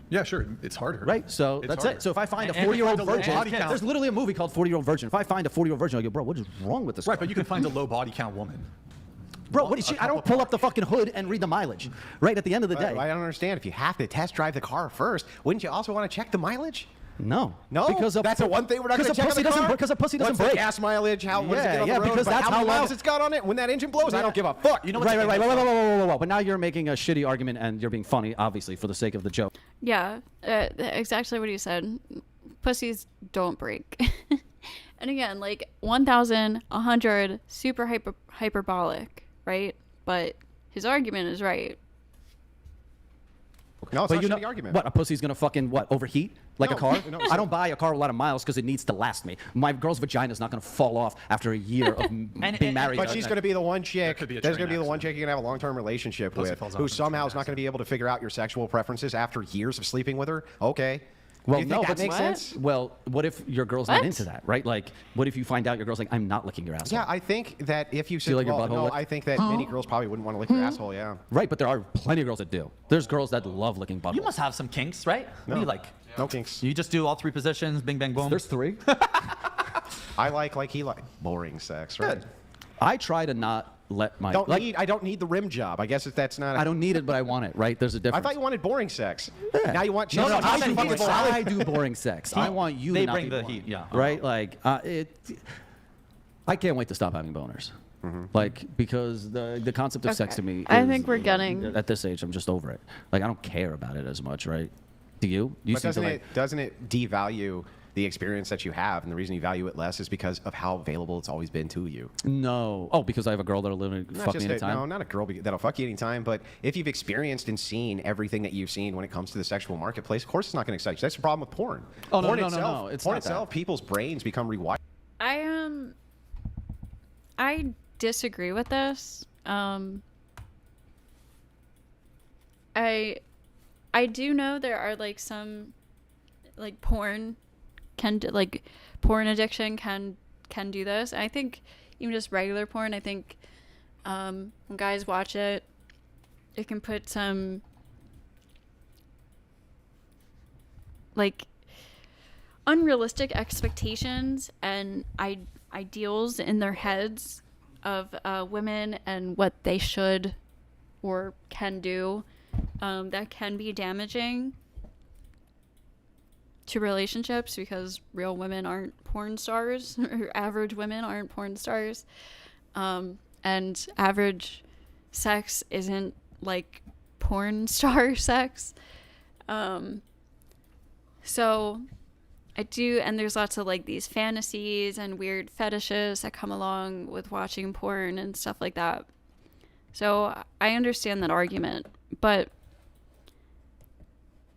Yeah, sure. It's harder. Right? So It's that's harder. it. So if I find a And 40-year-old find a low virgin, body count. there's literally a movie called 40-Year-Old Virgin. If I find a 40-year-old virgin, I go, bro, what is wrong with this Right, guy? but you can find a low body count woman. Bro, what is she? I don't pull up the fucking hood and read the mileage. Right at the end of the day. I don't understand. If you have to test drive the car first, wouldn't you also want to check the mileage? No. No, Because that's the one thing we're not going to check on the car. Because a pussy doesn't What's break. the gas mileage? How what does it get on Yeah, the road? because But that's how how many long- miles it's got on it. When that engine blows, I don't give a fuck. You know what's Right. the thing Whoa. But now you're making a shitty argument and you're being funny, obviously, for the sake of the joke. Yeah, exactly what you said. Pussies don't break. And again, like 1,100, super hyperbolic, right? But his argument is right. No, it's But not you a know, shitty argument. what, a pussy's gonna fucking, overheat? Like a No, car? no, I don't buy a car with a lot of miles because it needs to last me. My girl's vagina's not gonna fall off after a year of being married. But she's going to be the one chick. could be a There's train going to be the one accident. chick you're going to have a long-term relationship Pussy with, falls off who in a train somehow is not going to be able to figure out your sexual preferences after years of sleeping with her. Okay. Well, Do you no, think that but makes what? sense? Well, what if your girl's What? not into that, right? Like, what if you find out your girl's like, I'm not licking your asshole? Yeah, I think that if you said, you like your well, butthole no, licked? I think that many girls probably wouldn't want to lick your asshole. Yeah. Right, but there are plenty of girls that do. There's girls that love licking buttholes. You must have some kinks, right? What do you like? No kinks. You just do all three positions, bing, bang, boom. There's 3. I like he like boring sex, right? Good. I try to not let my I don't need the rim job. I guess if that's not. I don't need it, but I want it. Right? There's a I difference. thought you wanted boring sex. Yeah. Now you want. No, Jesus, I you do fucking boring sex. salad. I do boring sex. I want you. They to not bring be the boring. heat, yeah. Right? Like I can't wait to stop having boners. Like because the concept of sex Okay. to me. I is- think we're getting- at this age. I'm just over it. Like I don't care about it as much. Right? Do you? You But seem to doesn't it devalue the experience that you have, and the reason you value it less is because of how available it's always been to you. No. Oh, because I have a girl that'll literally Not fuck just me anytime. no, not a girl that'll fuck you anytime, but if you've experienced and seen everything that you've seen when it comes to the sexual marketplace, of course it's not going to excite you. That's the problem with porn. Oh, no, porn no, itself, no, it's porn not that. itself, people's brains become rewired. I disagree with this. I do know there are like some like porn porn addiction can do this. I think even just regular porn, I think when guys watch it, it can put some like unrealistic expectations and ideals in their heads of women and what they should or can do, that can be damaging to relationships because real women aren't porn stars or average women aren't porn stars, and average sex isn't like porn star sex. So I do, and there's lots of like these fantasies and weird fetishes that come along with watching porn and stuff like that. So I understand that argument, but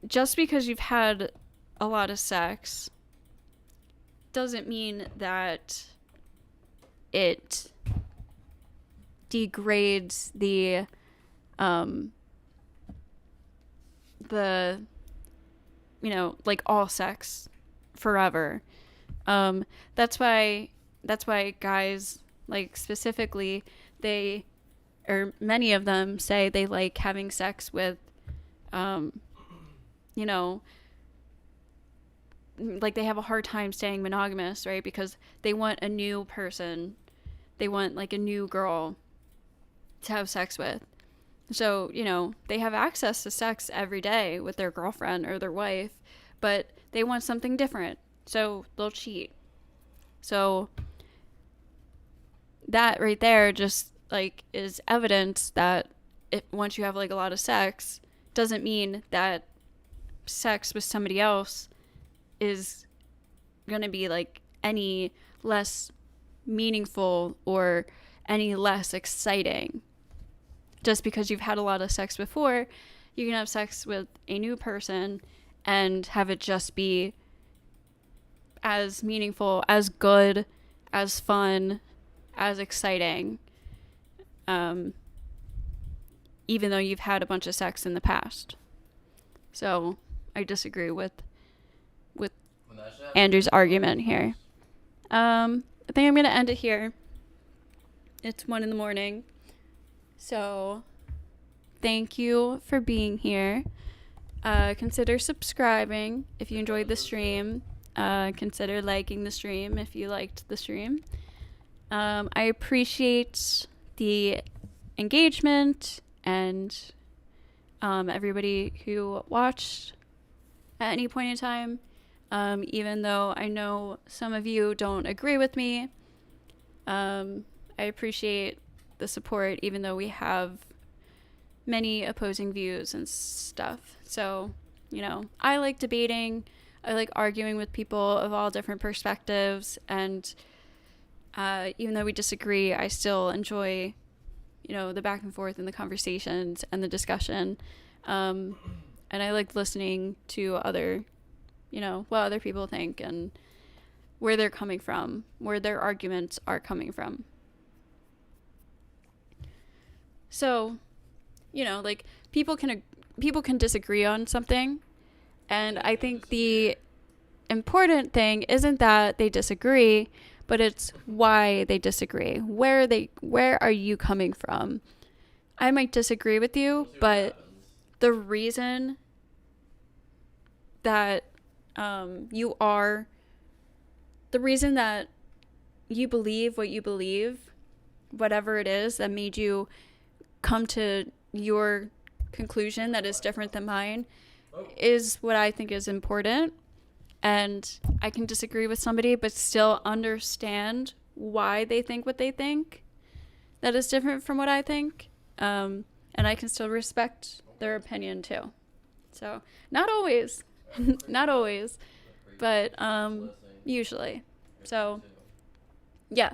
just because you've had a lot of sex doesn't mean that it degrades the like all sex forever. That's why guys, like specifically, many of them say they like having sex with like they have a hard time staying monogamous, right? Because they want a new person, they want like a new girl to have sex with. So, they have access to sex every day with their girlfriend or their wife, but they want something different. So they'll cheat. So that right there just like is evidence that once you have like a lot of sex, doesn't mean that sex with somebody else is gonna be like any less meaningful or any less exciting. Just because you've had a lot of sex before, you can have sex with a new person and have it just be as meaningful, as good, as fun, as exciting. even though you've had a bunch of sex in the past. So I disagree with Andrew's argument here. I think I'm going to end it here. It's 1 a.m. So thank you for being here. Consider subscribing if you enjoyed the stream. Consider liking the stream if you liked the stream. I appreciate the engagement and everybody who watched at any point in time. Even though I know some of you don't agree with me, I appreciate the support, even though we have many opposing views and stuff. So, you know, I like debating. I like arguing with people of all different perspectives. And even though we disagree, I still enjoy, you know, the back and forth and the conversations and the discussion. And I like listening to other, you know, what other people think and where they're coming from, where their arguments are coming from. So, you know, like people can disagree on something, and I think the important thing isn't that they disagree, but it's why they disagree. Where are you coming from? I might disagree with you, but the reason that the reason that you believe what you believe, whatever it is that made you come to your conclusion that is different than mine, is what I think is important. And I can disagree with somebody but still understand why they think what they think that is different from what I think, and I can still respect their opinion too. So not always not always, but usually. So yeah,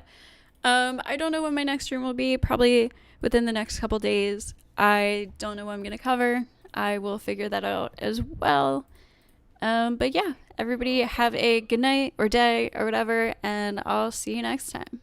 I don't know when my next stream will be. Probably within the next couple days. I don't know what I'm gonna cover. I will figure that out as well. But yeah, everybody have a good night or day or whatever, and I'll see you next time.